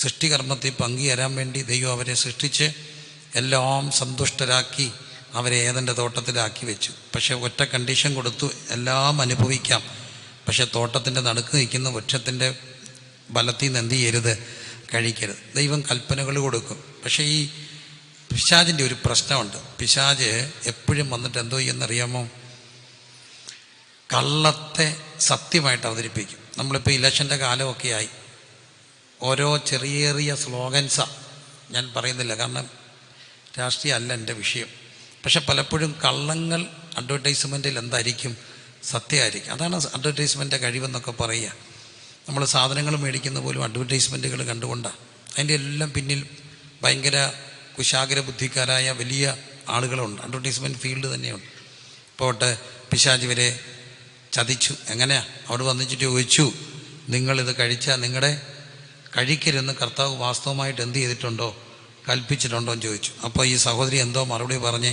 സൃഷ്ടികർമ്മത്തിൽ പങ്കുചേരാൻ വേണ്ടി ദൈവം അവരെ സൃഷ്ടിച്ച് എല്ലാം സന്തുഷ്ടരാക്കി അവരെ ഏദൻ്റെ തോട്ടത്തിലാക്കി വെച്ചു. പക്ഷേ ഒറ്റ കണ്ടീഷൻ കൊടുത്തു, എല്ലാം അനുഭവിക്കാം, പക്ഷെ തോട്ടത്തിൻ്റെ നടുക്ക് നിൽക്കുന്ന വൃക്ഷത്തിൻ്റെ ബലത്തിൽ നിന്ന് എന്ത് ചെയ്യരുത്? കഴിക്കരുത്. ദൈവം കൽപ്പനകൾ കൊടുക്കും. പക്ഷേ ഈ പിശാചിൻ്റെ ഒരു പ്രശ്നമുണ്ട്. പിശാച് എപ്പോഴും വന്നിട്ട് എന്തോ ചെയ്യുന്നറിയാമോ? കള്ളത്തെ സത്യമായിട്ട് അവതരിപ്പിക്കും. നമ്മളിപ്പോൾ ഇലക്ഷൻ്റെ കാലമൊക്കെ ആയി, ഓരോ ചെറിയ സ്ലോഗൻസാണ്. ഞാൻ പറയുന്നില്ല, കാരണം രാഷ്ട്രീയം അല്ല എൻ്റെ വിഷയം. പക്ഷെ പലപ്പോഴും കള്ളങ്ങൾ അഡ്വർടൈസ്മെൻറ്റിൽ എന്തായിരിക്കും? സത്യമായിരിക്കും. അതാണ് അഡ്വർടൈസ്മെൻറ്റിൻ്റെ കഴിവെന്നൊക്കെ പറയുക. നമ്മൾ സാധനങ്ങൾ മേടിക്കുന്ന പോലും അഡ്വർടൈസ്മെൻറ്റുകൾ കണ്ടുകൊണ്ടാണ്. അതിൻ്റെ എല്ലാം പിന്നിൽ ഭയങ്കര കുശാഗ്ര ബുദ്ധിക്കാരായ വലിയ ആളുകളുണ്ട്. അഡ്വർടൈസ്മെൻറ്റ് ഫീൽഡ് തന്നെയുണ്ട്. പോട്ടെ, പിശാച് വരെ ചതിച്ചു. എങ്ങനെയാ? അവിടെ വന്നിട്ട് ചോദിച്ചു, നിങ്ങളിത് കഴിച്ചാൽ നിങ്ങളുടെ കഴിക്കരുതെന്ന് കർത്താവ് വാസ്തവമായിട്ട് എന്ത് ചെയ്തിട്ടുണ്ടോ? കൽപ്പിച്ചിട്ടുണ്ടോ എന്ന് ചോദിച്ചു. അപ്പോൾ ഈ സഹോദരി എന്തോ മറുപടി പറഞ്ഞേ?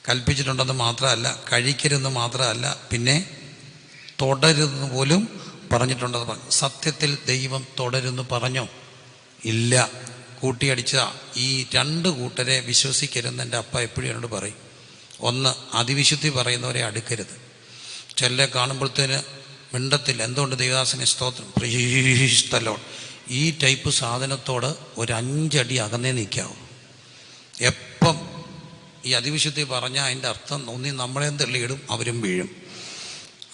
കൽപ്പിച്ചിട്ടുണ്ടെന്ന് മാത്രമല്ല, കഴിക്കരുതെന്ന് മാത്രമല്ല, പിന്നെ തുടരുതെന്ന് പോലും പറഞ്ഞിട്ടുണ്ടെന്ന് പറഞ്ഞു. സത്യത്തിൽ ദൈവം തുടരുന്ന് പറഞ്ഞോ? ഇല്ല. കൂട്ടിയടിച്ച ഈ 2 കൂട്ടരെ വിശ്വസിക്കരുതെന്ന് എൻ്റെ അപ്പ എപ്പോഴും എന്നോട് പറയും. ഒന്ന്, അതിവിശുദ്ധി പറയുന്നവരെ അടുക്കരുത്. ചിലരെ കാണുമ്പോഴത്തേന് മിണ്ടത്തില്ല. എന്തുകൊണ്ട്? ദൈവദാസനെ സ്തോത്രം, പ്രൈസ് ദി ലോർഡ്. ഈ ടൈപ്പ് സാധനത്തോട് ഒരു 5 അടി അകന്നേ നിൽക്കാവും. എപ്പം ഈ അതിവിശുദ്ധി പറഞ്ഞാൽ അതിൻ്റെ അർത്ഥം ഒന്നി നമ്മളെയും തള്ളിയിടും, അവരും വീഴും.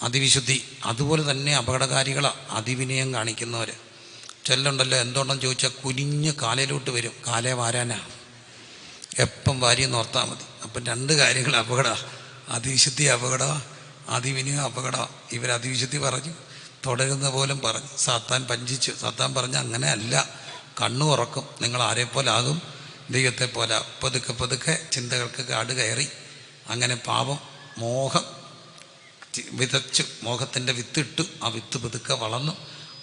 അതിവിശുദ്ധി അതുപോലെ തന്നെ അപകടകാരികളാണ്. അതിവിനയം കാണിക്കുന്നവർ ചെല്ലുണ്ടല്ലോ. എന്തുകൊണ്ടെന്ന് ചോദിച്ചാൽ കുനിഞ്ഞ് കാലയിലോട്ട് വരും. കാലേ വാരാനാ, എപ്പം വാരിയെന്ന് ഓർത്താൽ മതി. അപ്പം 2 കാര്യങ്ങൾ അപകടമാണ്. അതിവിശുദ്ധി അപകടമാണ്, അതിവിനയം അപകടമാണ്. ഇവർ അതിവിശുദ്ധി പറഞ്ഞു, തുടരുന്ന പോലും പറഞ്ഞു. സാത്താൻ പഞ്ചിച്ചു. സാത്താൻ പറഞ്ഞ അങ്ങനെ അല്ല, കണ്ണു ഉറക്കും, നിങ്ങൾ ആരെപ്പോലെ ആകും? ദൈവത്തെ പോലെ. പതുക്കെ ചിന്തകൾക്ക് കാട് കയറി. അങ്ങനെ പാപം മോഹം വിതച്ചു, മോഹത്തിൻ്റെ വിത്തിട്ടു. ആ വിത്ത് പതുക്കെ വളർന്നു.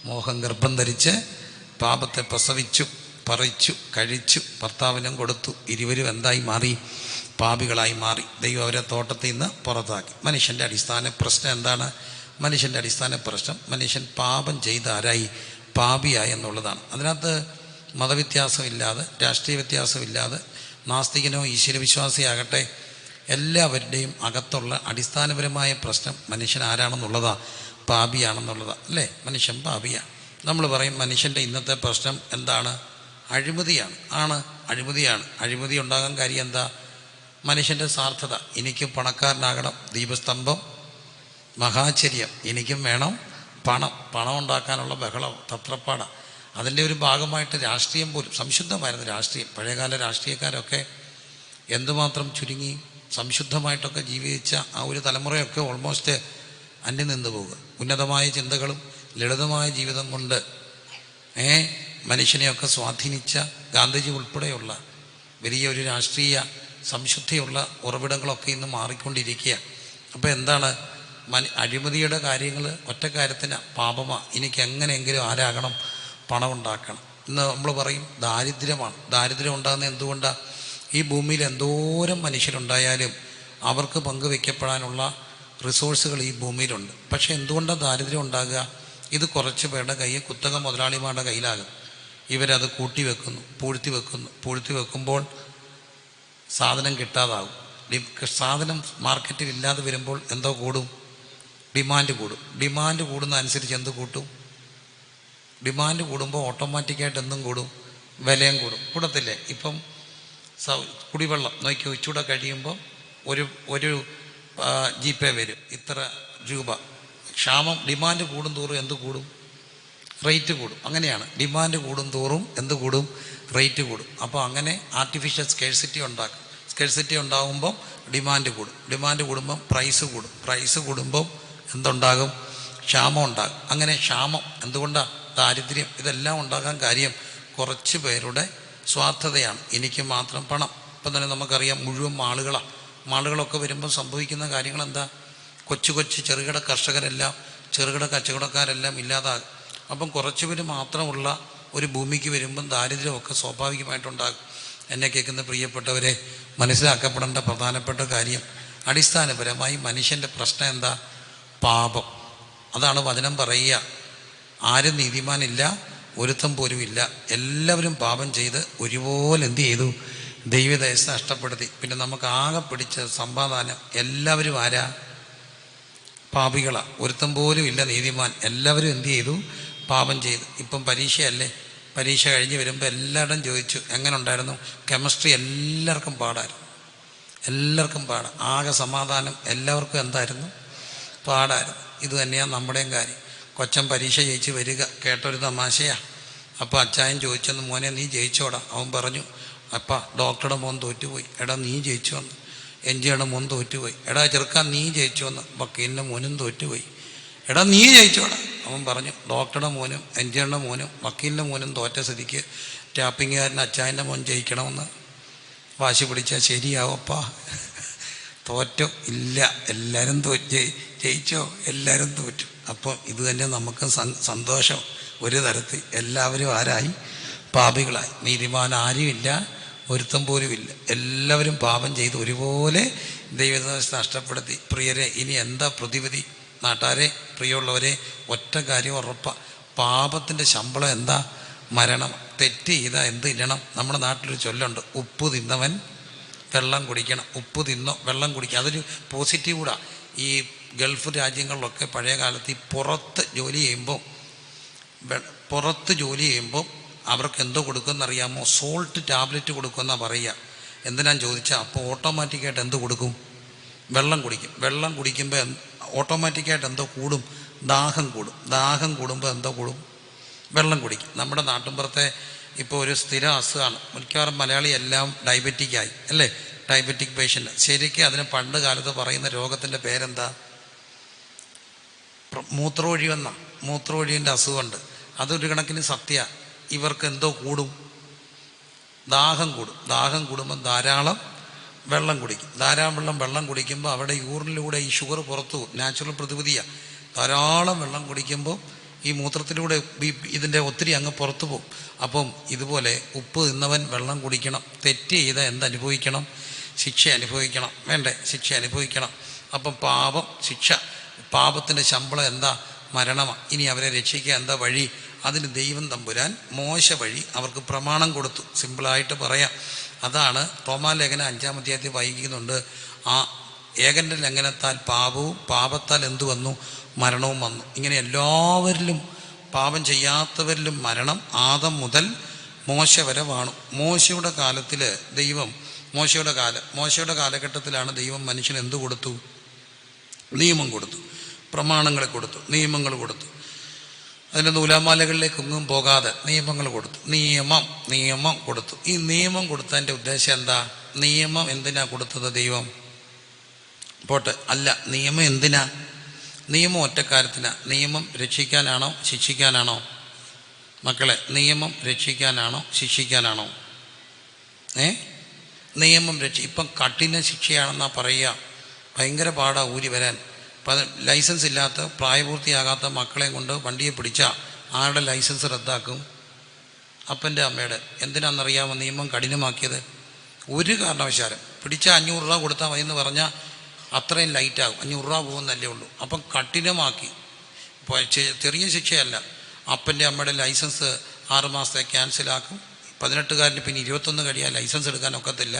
മോഹം ഗർഭം ധരിച്ച് പാപത്തെ പ്രസവിച്ചു, പറിച്ചു, കഴിച്ചു, ഭർത്താവിനും കൊടുത്തു. ഇരുവരും എന്തായി മാറി? പാപികളായി മാറി. ദൈവം അവരെ തോട്ടത്തിൽ നിന്ന് പുറത്താക്കി. മനുഷ്യൻ്റെ അടിസ്ഥാന പ്രശ്നം എന്താണ്? മനുഷ്യൻ്റെ അടിസ്ഥാന പ്രശ്നം മനുഷ്യൻ പാപം ചെയ്ത ആരായി? പാപിയായി എന്നുള്ളതാണ്. അതിനകത്ത് മതവ്യത്യാസമില്ലാതെ, രാഷ്ട്രീയ വ്യത്യാസമില്ലാതെ, നാസ്തികനോ ഈശ്വരവിശ്വാസിയാകട്ടെ, എല്ലാവരുടെയും അകത്തുള്ള അടിസ്ഥാനപരമായ പ്രശ്നം മനുഷ്യൻ ആരാണെന്നുള്ളതാണ്, പാപിയാണെന്നുള്ളതാണ്, അല്ലേ? മനുഷ്യൻ പാപിയാണ്. നമ്മൾ പറയും മനുഷ്യൻ്റെ ഇന്നത്തെ പ്രശ്നം എന്താണ്? അഴിമതിയാണ്. അഴിമതിയാണ്. അഴിമതി ഉണ്ടാകാൻ കാര്യം എന്താ? മനുഷ്യൻ്റെ സ്വാർത്ഥത. എനിക്കും പണക്കാരനാകണം, ദീപസ്തംഭം, മഹാചര്യം, എനിക്കും വേണം പണം ഉണ്ടാക്കാനുള്ള ബഹളം, തത്രപ്പാട. അതിൻ്റെ ഒരു ഭാഗമായിട്ട് രാഷ്ട്രീയം പോലും സംശുദ്ധമായിരുന്നു. രാഷ്ട്രീയം, പഴയകാല രാഷ്ട്രീയക്കാരൊക്കെ എന്തുമാത്രം ചുരുങ്ങി സംശുദ്ധമായിട്ടൊക്കെ ജീവിച്ച ആ ഒരു തലമുറയൊക്കെ ഓൾമോസ്റ്റ് അന്യം നിന്ന് പോവുക. ഉന്നതമായ ചിന്തകളും ലളിതമായ ജീവിതം കൊണ്ട് മനുഷ്യനെയൊക്കെ സ്വാധീനിച്ച ഗാന്ധിജി ഉൾപ്പെടെയുള്ള വലിയൊരു രാഷ്ട്രീയ സംശുദ്ധിയുള്ള ഉറവിടങ്ങളൊക്കെ ഇന്ന് മാറിക്കൊണ്ടിരിക്കുക. അപ്പോൾ എന്താണ്? അഴിമതിയുടെ കാര്യങ്ങൾ ഒറ്റ കാര്യത്തിന് പാപമാണ്. എനിക്ക് എങ്ങനെയെങ്കിലും ആരാകണം? പണം ഉണ്ടാക്കണം. ഇന്ന് നമ്മൾ പറയും ദാരിദ്ര്യമാണ്. ദാരിദ്ര്യം ഉണ്ടാകുന്നത് എന്തുകൊണ്ടാണ്? ഈ ഭൂമിയിൽ എന്തോരം മനുഷ്യരുണ്ടായാലും അവർക്ക് പങ്കുവെക്കപ്പെടാനുള്ള റിസോഴ്സുകൾ ഈ ഭൂമിയിലുണ്ട്. പക്ഷേ എന്തുകൊണ്ടാണ് ദാരിദ്ര്യം ഉണ്ടാകുക? ഇത് കുറച്ച് പേരുടെ കയ്യിൽ, കുത്തക മുതലാളിമാരുടെ കയ്യിലാകും. ഇവരത് കൂട്ടി വെക്കുന്നു, പൂഴ്ത്തി വെക്കുമ്പോൾ സാധനം കിട്ടാതാവും. സാധനം മാർക്കറ്റിൽ ഇല്ലാതെ വരുമ്പോൾ എന്തോ കൂടും? ഡിമാൻഡ് കൂടും. ഡിമാൻഡ് കൂടുന്നതനുസരിച്ച് എന്ത് കൂട്ടും? ഡിമാൻഡ് കൂടുമ്പോൾ ഓട്ടോമാറ്റിക്കായിട്ട് എന്തും കൂടും? വിലയും കൂടും. കൂടത്തില്ലേ? ഇപ്പം കുടിവെള്ളം നോക്കി ഉച്ചൂടെ കഴിയുമ്പോൾ ഒരു GPay വരും, ഇത്ര രൂപ. ക്ഷാമം, ഡിമാൻഡ് കൂടും തോറും എന്ത് കൂടും? റേറ്റ് കൂടും. അങ്ങനെയാണ്. ഡിമാൻഡ് കൂടും തോറും എന്ത് കൂടും? റേറ്റ് കൂടും. അപ്പോൾ അങ്ങനെ ആർട്ടിഫിഷ്യൽ സ്കേഴ്സിറ്റി ഉണ്ടാക്കും. സ്കേഴ്സിറ്റി ഉണ്ടാകുമ്പോൾ ഡിമാൻഡ് കൂടും. ഡിമാൻഡ് കൂടുമ്പം പ്രൈസ് കൂടും. പ്രൈസ് കൂടുമ്പം എന്തുണ്ടാകും? ക്ഷാമം ഉണ്ടാകും. അങ്ങനെ ക്ഷാമം എന്തുകൊണ്ടാണ്? ദാരിദ്ര്യം. ഇതെല്ലാം ഉണ്ടാകാൻ കാര്യം കുറച്ച് പേരുടെ സ്വാർത്ഥതയാണ്. എനിക്ക് മാത്രം പണം. ഇപ്പം തന്നെ നമുക്കറിയാം മുഴുവൻ മാളുകളൊക്കെ വരുമ്പോൾ സംഭവിക്കുന്ന കാര്യങ്ങൾ എന്താ? കൊച്ചു ചെറുകിട കർഷകരെല്ലാം, ചെറുകിട കച്ചവടക്കാരെല്ലാം ഇല്ലാതാകും. അപ്പം കുറച്ച് പേര് മാത്രമുള്ള ഒരു ഭൂമിക്ക് വരുമ്പം ദാരിദ്ര്യമൊക്കെ സ്വാഭാവികമായിട്ടുണ്ടാകും. എന്നെ കേൾക്കുന്ന പ്രിയപ്പെട്ടവരെ, മനസ്സിലാക്കപ്പെടേണ്ട പ്രധാനപ്പെട്ട കാര്യം, അടിസ്ഥാനപരമായി മനുഷ്യൻ്റെ പ്രശ്നം എന്താ? പാപം. അതാണ് വചനം പറയുക, ആരും നീതിമാനില്ല, ഒരുത്തം പോലും ഇല്ല, എല്ലാവരും പാപം ചെയ്ത് ഒരുപോലെ എന്ത് ചെയ്തു? ദൈവദയസ് നഷ്ടപ്പെടുത്തി. പിന്നെ നമുക്ക് ആകെ പിടിച്ച സമ്പാദാനം എല്ലാവരും ആരാ? പാപികളാണ്. ഒരുത്തം പോലും ഇല്ല നീതിമാൻ. എല്ലാവരും എന്ത് ചെയ്തു? പാപം ചെയ്തു. ഇപ്പം പരീക്ഷയല്ലേ? പരീക്ഷ കഴിഞ്ഞ് വരുമ്പോൾ എല്ലാവരും ചോദിച്ചു എങ്ങനെ ഉണ്ടായിരുന്നു? കെമിസ്ട്രി എല്ലാവർക്കും പാടായിരുന്നു. എല്ലാവർക്കും പാടാം. ആകെ സമാധാനം. എല്ലാവർക്കും എന്തായിരുന്നു? പാടായിരുന്നു. ഇത് തന്നെയാണ് നമ്മുടെയും കാര്യം. കൊച്ചൻ പരീക്ഷ ജയിച്ച് വരിക, കേട്ടൊരു തമാശയാണ്. അപ്പോൾ അച്ചായൻ ചോദിച്ചെന്ന്, മോനെ നീ ജയിച്ചോടാ? അവൻ പറഞ്ഞു, അപ്പാ ഡോക്ടറുടെ മോൻ തോറ്റുപോയി. എടാ നീ ജയിച്ചു വന്ന്. എൻജിയുടെ മോൻ തോറ്റുപോയി. എടാ ചെറുക്കാൻ നീ ജയിച്ചു വന്ന്. വക്കീലിൻ്റെ മോനും തോറ്റുപോയി. എടാ നീ ജയിച്ചോടാ? അവൻ പറഞ്ഞു, ഡോക്ടറുടെ മോനും എൻജിയുടെ മോനും വക്കീലിൻ്റെ മോനും തോറ്റ സ്ഥിതിക്ക് ടാപ്പിങ്ങുകാരൻ അച്ചായൻ്റെ മോൻ ജയിക്കണമെന്ന് വാശി പിടിച്ചാൽ ശരിയാവപ്പാ? തോറ്റോ? ഇല്ല, എല്ലാവരും ജയിച്ചോ? എല്ലാവരും തോറ്റു. അപ്പോൾ ഇത് തന്നെ നമുക്ക് സന്തോഷം. ഒരു തരത്തിൽ എല്ലാവരും ആരായി? പാപികളായി. നീതിമാൻ ആരുമില്ല, ഒരുത്തം പോലും ഇല്ല. എല്ലാവരും പാപം ചെയ്ത് ഒരുപോലെ ദൈവത്തെ നഷ്ടപ്പെടുത്തി. പ്രിയരെ, ഇനി എന്താ പ്രതിവിധി? നാട്ടാരെ, പ്രിയമുള്ളവരെ, ഒറ്റ കാര്യം ഉറപ്പാണ്, പാപത്തിൻ്റെ ശമ്പളം എന്താ? മരണം. തെറ്റ് ചെയ്താൽ എന്ത് ഇല്ലണം? നമ്മുടെ നാട്ടിലൊരു ചൊല്ലുണ്ട്, ഉപ്പ് തിന്നവൻ വെള്ളം കുടിക്കണം. ഉപ്പ് തിന്നോ വെള്ളം കുടിക്കുക. അതൊരു പോസിറ്റീവ് കൂടാ. ഈ ഗൾഫ് രാജ്യങ്ങളിലൊക്കെ പഴയ കാലത്ത് ഈ പുറത്ത് ജോലി ചെയ്യുമ്പോൾ അവർക്ക് എന്തോ കൊടുക്കുമെന്നറിയാമോ? സോൾട്ട് ടാബ്ലറ്റ് കൊടുക്കുമെന്നാണ് പറയുക. എന്തിനാന്ന് ചോദിച്ചാൽ അപ്പോൾ ഓട്ടോമാറ്റിക്കായിട്ട് എന്ത് കൊടുക്കും? വെള്ളം കുടിക്കും. വെള്ളം കുടിക്കുമ്പോൾ ഓട്ടോമാറ്റിക്കായിട്ട് എന്തോ കൂടും? ദാഹം കൂടും. ദാഹം കൂടുമ്പോൾ എന്തോ കൂടും? വെള്ളം കുടിക്കും. നമ്മുടെ നാട്ടിൻപുറത്തെ ഇപ്പോൾ ഒരു സ്ഥിര അസുഖമാണ്. മിക്കവാറും മലയാളി എല്ലാം ഡയബറ്റിക്കായി, അല്ലേ? Diabetic patient. ശരിക്കും അതിന് പണ്ട് കാലത്ത് പറയുന്ന രോഗത്തിൻ്റെ പേരെന്താ? മൂത്രവൊഴിൻ്റെ അസുഖമുണ്ട്. അതൊരു കണക്കിന് സത്യ. ഇവർക്ക് എന്തോ കൂടും? ദാഹം കൂടും. ദാഹം കൂടുമ്പോൾ ധാരാളം വെള്ളം കുടിക്കും. ധാരാളം വെള്ളം കുടിക്കുമ്പോൾ അവിടെ യൂറിനിലൂടെ ഈ ഷുഗർ പുറത്തു പോകും. നാച്ചുറൽ പ്രതിവിധിയാണ്. ധാരാളം വെള്ളം കുടിക്കുമ്പോൾ ഈ മൂത്രത്തിലൂടെ ഇതിൻ്റെ ഒത്തിരി അങ്ങ് പുറത്തു പോകും. അപ്പം ഇതുപോലെ ഉപ്പ് തിന്നവൻ വെള്ളം കുടിക്കണം. തെറ്റ് ചെയ്താൽ എന്തനുഭവിക്കണം? ശിക്ഷ അനുഭവിക്കണം. വേണ്ടേ? ശിക്ഷ അനുഭവിക്കണം. അപ്പം പാപം, ശിക്ഷ. പാപത്തിൻ്റെ ശമ്പളം എന്താ? മരണമാണ്. ഇനി അവരെ രക്ഷിക്കുക എന്താ വഴി? അതിന് ദൈവം തമ്പുരാൻ മോശ വഴി അവർക്ക് പ്രമാണം കൊടുത്തു. സിമ്പിളായിട്ട് പറയാം. അതാണ് റോമാലേഖനം 5-ാം അധ്യായത്തിൽ വായിക്കുന്നുണ്ട്. ആ ഏകൻ്റെ ലംഘനത്താൽ പാപവും, പാപത്താൽ എന്തു വന്നു? മരണവും വന്നു. ഇങ്ങനെ എല്ലാവരിലും, പാപം ചെയ്യാത്തവരിലും മരണം ആദം മുതൽ മോശ വരെ വാണു. മോശയുടെ കാലത്തിൽ ദൈവം, മോശയുടെ കാലഘട്ടത്തിലാണ് ദൈവം മനുഷ്യന് എന്ത് കൊടുത്തു? നിയമം കൊടുത്തു, പ്രമാണങ്ങൾ കൊടുത്തു, നിയമങ്ങൾ കൊടുത്തു. അതിൻ്റെ നൂലാമാലകളിലേക്കൊന്നും പോകാതെ നിയമങ്ങൾ കൊടുത്തു. നിയമം കൊടുത്തു. ഈ നിയമം കൊടുത്തതിൻ്റെ ഉദ്ദേശം എന്താ? നിയമം എന്തിനാ കൊടുത്തത് ദൈവം? പോട്ടെ, അല്ല, നിയമം എന്തിനാ? നിയമം ഒറ്റക്കാര്യത്തിനാ. നിയമം രക്ഷിക്കാനാണോ ശിക്ഷിക്കാനാണോ? മക്കളെ, നിയമം രക്ഷിക്കാനാണോ ശിക്ഷിക്കാനാണോ? നിയമം ഇപ്പം കഠിന ശിക്ഷയാണെന്നാ പറയുക. ഭയങ്കര പാടാ ഊരി വരാൻ. ലൈസൻസ് ഇല്ലാത്ത, പ്രായപൂർത്തിയാകാത്ത മക്കളെ കൊണ്ട് വണ്ടിയെ പിടിച്ചാൽ ആരുടെ ലൈസൻസ് റദ്ദാക്കും? അപ്പൻ്റെ, അമ്മയുടെ. എന്തിനാണെന്നറിയാമോ നിയമം കഠിനമാക്കിയത്? ഒരു കാരണവശാലും പിടിച്ചാൽ 500 രൂപ കൊടുത്താൽ മതി എന്ന് പറഞ്ഞാൽ അത്രയും ലൈറ്റാകും. 500 രൂപ പോകുന്നല്ലേ ഉള്ളൂ. അപ്പം കഠിനമാക്കി. ചെറിയ ശിക്ഷയല്ല. അപ്പൻ്റെ, അമ്മയുടെ ലൈസൻസ് 6 മാസത്തെ ക്യാൻസലാക്കും. 18കാരന് പിന്നെ 21 കഴിയാൻ ലൈസൻസ് എടുക്കാൻ ഒക്കത്തില്ല.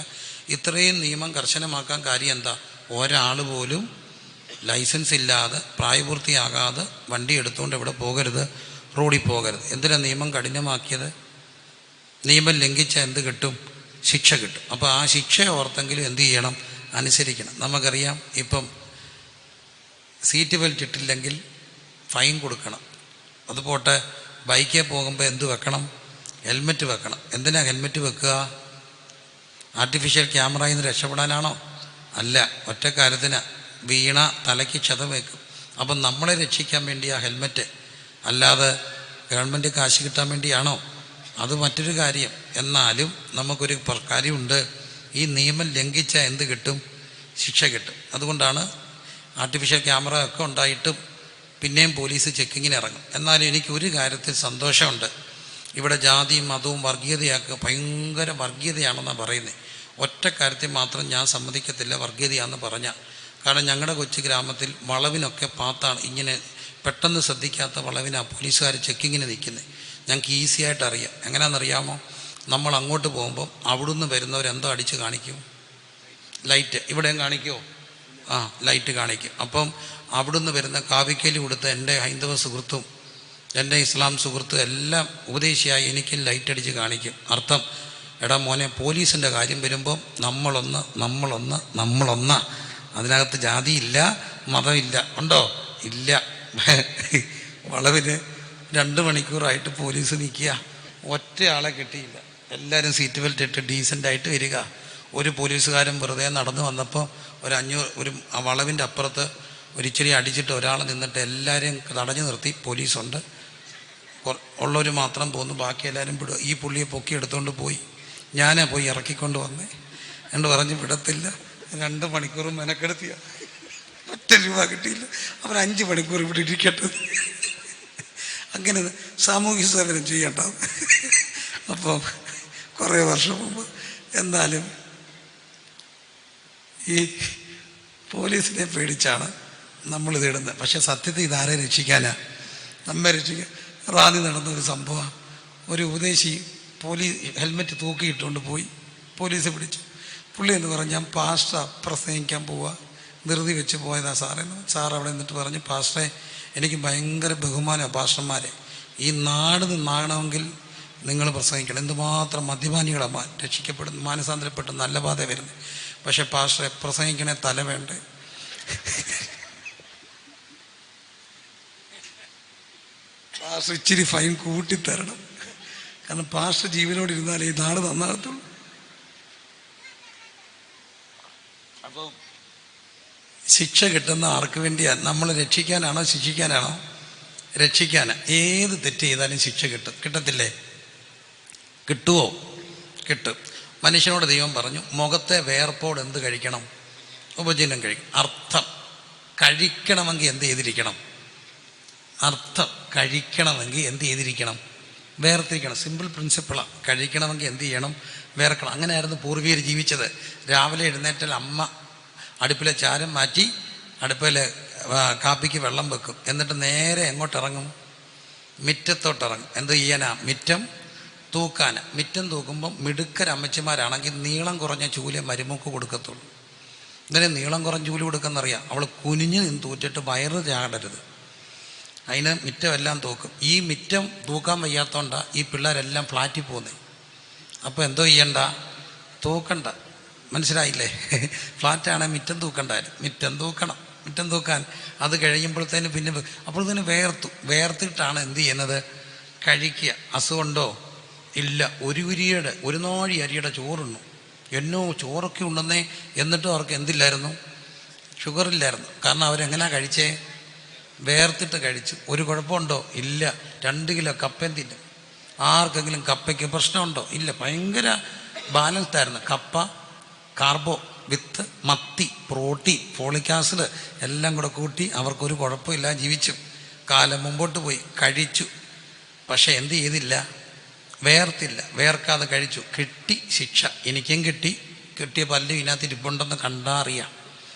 ഇത്രയും നിയമം കർശനമാക്കാൻ കാര്യം എന്താ? ഒരാൾ പോലും ലൈസൻസ് ഇല്ലാതെ, പ്രായപൂർത്തിയാകാതെ വണ്ടി എടുത്തുകൊണ്ട് എവിടെ പോകരുത്? റോഡിൽ പോകരുത്. എന്തിനാ നിയമം കഠിനമാക്കിയത്? നിയമം ലംഘിച്ചാൽ എന്ത് കിട്ടും? ശിക്ഷ കിട്ടും. അപ്പോൾ ആ ശിക്ഷ ഓർത്തെങ്കിലും എന്ത് ചെയ്യണം? അനുസരിക്കണം. നമുക്കറിയാം, ഇപ്പം സീറ്റ് ബെൽറ്റ് ഇട്ടില്ലെങ്കിൽ ഫൈൻ കൊടുക്കണം. അതുപോട്ടെ, ബൈക്കിൽ പോകുമ്പോൾ എന്ത് വെക്കണം? ഹെൽമെറ്റ് വെക്കണം. എന്തിനാ ഹെൽമെറ്റ് വെക്കുക? ആർട്ടിഫിഷ്യൽ ക്യാമറയിൽ നിന്ന് രക്ഷപ്പെടാനാണോ? അല്ല, ഒറ്റ കാര്യത്തിന് വീണ തലയ്ക്ക് ക്ഷതം വെക്കും. അപ്പം നമ്മളെ രക്ഷിക്കാൻ വേണ്ടി ആ ഹെൽമെറ്റ്, അല്ലാതെ ഗവൺമെൻറ് കാശ് കിട്ടാൻ വേണ്ടിയാണോ? അത് മറ്റൊരു കാര്യം. എന്നാലും നമുക്കൊരു കാര്യമുണ്ട്, ഈ നിയമം ലംഘിച്ചാൽ എന്ത് കിട്ടും? ശിക്ഷ കിട്ടും. അതുകൊണ്ടാണ് ആർട്ടിഫിഷ്യൽ ക്യാമറ ഒക്കെ ഉണ്ടായിട്ടും പിന്നെയും പോലീസ് ചെക്കിങ്ങിന് ഇറങ്ങും. എന്നാലും എനിക്ക് ഒരു കാര്യത്തിൽ സന്തോഷമുണ്ട്. ഇവിടെ ജാതിയും മതവും ഭയങ്കര വർഗീയതയാണെന്നാണ് പറയുന്നത്. ഒറ്റ കാര്യത്തിൽ മാത്രം ഞാൻ സമ്മതിക്കത്തില്ല വർഗീയതയാണെന്ന് പറഞ്ഞാൽ. കാരണം ഞങ്ങളുടെ കൊച്ചു ഗ്രാമത്തിൽ വളവിനൊക്കെ പാത്താണ്. ഇങ്ങനെ പെട്ടെന്ന് ശ്രദ്ധിക്കാത്ത വളവിനാണ് പോലീസുകാർ ചെക്കിങ്ങിന് നിൽക്കുന്നത്. ഞങ്ങൾക്ക് ഈസി ആയിട്ട് അറിയാം. എങ്ങനെയാണെന്നറിയാമോ? നമ്മൾ അങ്ങോട്ട് പോകുമ്പം അവിടുന്ന് വരുന്നവരെന്തോ അടിച്ച് കാണിക്കും? ലൈറ്റ്. ഇവിടെയും കാണിക്കുമോ? ലൈറ്റ് കാണിക്കും. അപ്പം അവിടുന്ന് വരുന്ന കാവിക്കലി കൊടുത്ത എൻ്റെ ഹൈന്ദവ സുഹൃത്തും എൻ്റെ ഇസ്ലാം സുഹൃത്തും എല്ലാം ഉപദേശിയായി എനിക്കും ലൈറ്റ് അടിച്ച് കാണിക്കും. അർത്ഥം, എടാ മോനെ, പോലീസിൻ്റെ കാര്യം വരുമ്പം നമ്മളൊന്ന്. അതിനകത്ത് ജാതിയില്ല, മതമില്ല. ഉണ്ടോ? ഇല്ല. വളവിന് 2 മണിക്കൂറായിട്ട് പോലീസ് നിൽക്കുക. ഒറ്റയാളെ കിട്ടിയില്ല. എല്ലാവരും സീറ്റ് ബെൽറ്റ് ഇട്ട് ഡീസൻ്റായിട്ട് വരിക. ഒരു പോലീസുകാരൻ വെറുതെ നടന്നു വന്നപ്പോൾ ഒരു വളവിൻ്റെ അപ്പുറത്ത് ഒരിച്ചിരി അടിച്ചിട്ട് ഒരാൾ നിന്നിട്ട് എല്ലാവരെയും തടഞ്ഞു നിർത്തി. പോലീസുണ്ട്, ഉള്ളവർ മാത്രം പോന്നു, ബാക്കി എല്ലാവരും വിടുക. ഈ പുള്ളിയെ പൊക്കി എടുത്തുകൊണ്ട് പോയി. ഞാനാ പോയി ഇറക്കിക്കൊണ്ട് വന്നേ എന്ന് പറഞ്ഞ് വിടത്തില്ല. 2 മണിക്കൂർ മെനക്കെടുത്തിയ, ഒറ്റ രൂപ കിട്ടിയില്ല. അവർ 5 മണിക്കൂർ ഇവിടെ ഇരിക്കട്ടെ. അങ്ങനെ സാമൂഹ്യ സേവനം ചെയ്യണ്ട. അപ്പം കുറേ വർഷം മുമ്പ് എന്നാലും ഈ പോലീസിനെ പേടിച്ചാണ് നമ്മളിത് ഇടുന്നത്. പക്ഷെ സത്യത്തിൽ ഇതാരെ രക്ഷിക്കാനാ? നമ്മെ രക്ഷിക്കാൻ. റാലി നടന്നൊരു സംഭവം. ഒരു ഉപദേശി ഹെൽമെറ്റ് തൂക്കിയിട്ടുകൊണ്ട് പോയി. പോലീസ് പിടിച്ചു. പുള്ളി എന്ന് പറഞ്ഞാൽ, ഞാൻ പാസ്റ്റർ പ്രസംഗിക്കാൻ പോവുക, ധൃതി വെച്ച് പോയതാ സാറെന്ന്. സാർ അവിടെ നിന്നിട്ട് പറഞ്ഞു, പാസ്റ്ററെ, എനിക്ക് ഭയങ്കര ബഹുമാനമാണ് പാസ്റ്റർമാരെ. ഈ നാട് നിന്നാകണമെങ്കിൽ നിങ്ങൾ പ്രസംഗിക്കണം. എന്തുമാത്രം മദ്യപാനികളാണ് രക്ഷിക്കപ്പെടുന്നു, മാനസാന്തരപ്പെട്ട് നല്ല പാത വരുന്നത്. പക്ഷെ പാസ്റ്ററെ, പ്രസംഗിക്കണേ തല വേണ്ടേ? പാസ്റ്റർ ഇച്ചിരി ഫൈൻ കൂട്ടിത്തരണം. കാരണം പാസ്റ്റർ ജീവനോട് ഇരുന്നാലേ ഈ നാട് നന്നാകത്തുള്ളൂ. അപ്പോൾ ശിക്ഷ കിട്ടുന്ന ആർക്ക് വേണ്ടിയാണ്? നമ്മൾ രക്ഷിക്കാനാണോ ശിക്ഷിക്കാനാണോ? രക്ഷിക്കാൻ. ഏത് തെറ്റ് ചെയ്താലും ശിക്ഷ കിട്ടും. കിട്ടത്തില്ലേ? കിട്ടുമോ? കിട്ടും. മനുഷ്യനോട് ദൈവം പറഞ്ഞു, മുഖത്തെ വേർപ്പോട് എന്ത് കഴിക്കണം? ഉപജീവനം കഴിക്കും. അർത്ഥം, കഴിക്കണമെങ്കിൽ എന്ത് ചെയ്തിരിക്കണം? അർത്ഥം, കഴിക്കണമെങ്കിൽ എന്ത് ചെയ്തിരിക്കണം? വേർതിരിക്കണം. സിമ്പിൾ പ്രിൻസിപ്പിളാണ്. കഴിക്കണമെങ്കിൽ എന്ത് ചെയ്യണം? വേർക്കണം. അങ്ങനെയായിരുന്നു പൂർവികർ ജീവിച്ചത്. രാവിലെ എഴുന്നേറ്റാൽ അമ്മ അടുപ്പിലെ ചാരം മാറ്റി അടുപ്പിലെ കാപ്പിക്ക് വെള്ളം വെക്കും. എന്നിട്ട് നേരെ എങ്ങോട്ടിറങ്ങും? മിറ്റത്തോട്ടിറങ്ങും. എന്ത് ചെയ്യാനാ? മിറ്റം തൂക്കാൻ. മിറ്റം തൂക്കുമ്പം മിടുക്കരമ്മച്ചിമാരാണെങ്കിൽ നീളം കുറഞ്ഞ ചൂലെ മരുമൂക്ക് കൊടുക്കത്തുള്ളൂ. ഇതിനെ നീളം കുറഞ്ഞ ചൂല് കൊടുക്കുന്നറിയാം. അവൾ കുനിഞ്ഞ് നിന്ന് തൂറ്റിട്ട് വയറ് ചാടരുത്. അതിന് മിറ്റമെല്ലാം തൂക്കും. ഈ മിറ്റം തൂക്കാൻ വയ്യാത്തതുകൊണ്ടാണ് ഈ പിള്ളേരെല്ലാം ഫ്ലാറ്റിൽ പോകുന്നത്. അപ്പോൾ എന്തോ ചെയ്യണ്ട, തൂക്കണ്ട. മനസ്സിലായില്ലേ? ഫ്ലാറ്റാണെങ്കിൽ മിറ്റം തൂക്കണ്ടായിരുന്നു. മിറ്റം തൂക്കണം. മിറ്റം തൂക്കാൻ അത് കഴിയുമ്പോഴത്തേന് പിന്നെ അപ്പോഴത്തേന് വേർത്തിട്ടാണ് എന്ത് ചെയ്യുന്നത്, കഴിക്കുക. അസുഖമുണ്ടോ? ഇല്ല. ഒരു നാഴി അരിയുടെ ചോറുണ്ണു. എന്നോ ചോറൊക്കെ ഉണ്ടെന്നേ. എന്നിട്ടും അവർക്ക് എന്തില്ലായിരുന്നു, ഷുഗറില്ലായിരുന്നു. കാരണം അവരെങ്ങനെയാണ് കഴിച്ചേ, വേർത്തിട്ട് കഴിച്ചു. ഒരു കുഴപ്പമുണ്ടോ? ഇല്ല. 2 കിലോ കപ്പയും തിന്നും. ആർക്കെങ്കിലും കപ്പയ്ക്ക് പ്രശ്നമുണ്ടോ? ഇല്ല. ഭയങ്കര ബാലൻസ്ഡ് ആയിരുന്നു. കപ്പ, കാർബോ വിത്ത് മത്തി, പ്രോട്ടീൻ, ഫോളിക് ആസിഡ് എല്ലാം കൂടെ കൂട്ടി അവർക്കൊരു കുഴപ്പമില്ല, ജീവിച്ചു. കാലം മുമ്പോട്ട് പോയി, കഴിച്ചു. പക്ഷെ എന്ത് ചെയ്തില്ല, വേർത്തില്ല. വേർക്കാതെ കഴിച്ചു. കിട്ടി ശിക്ഷ. എനിക്കും കിട്ടി. കിട്ടിയ പല്ല് ഇതിനകത്ത് ഇരിപ്പുണ്ടെന്ന് കണ്ടാൽ അറിയാം.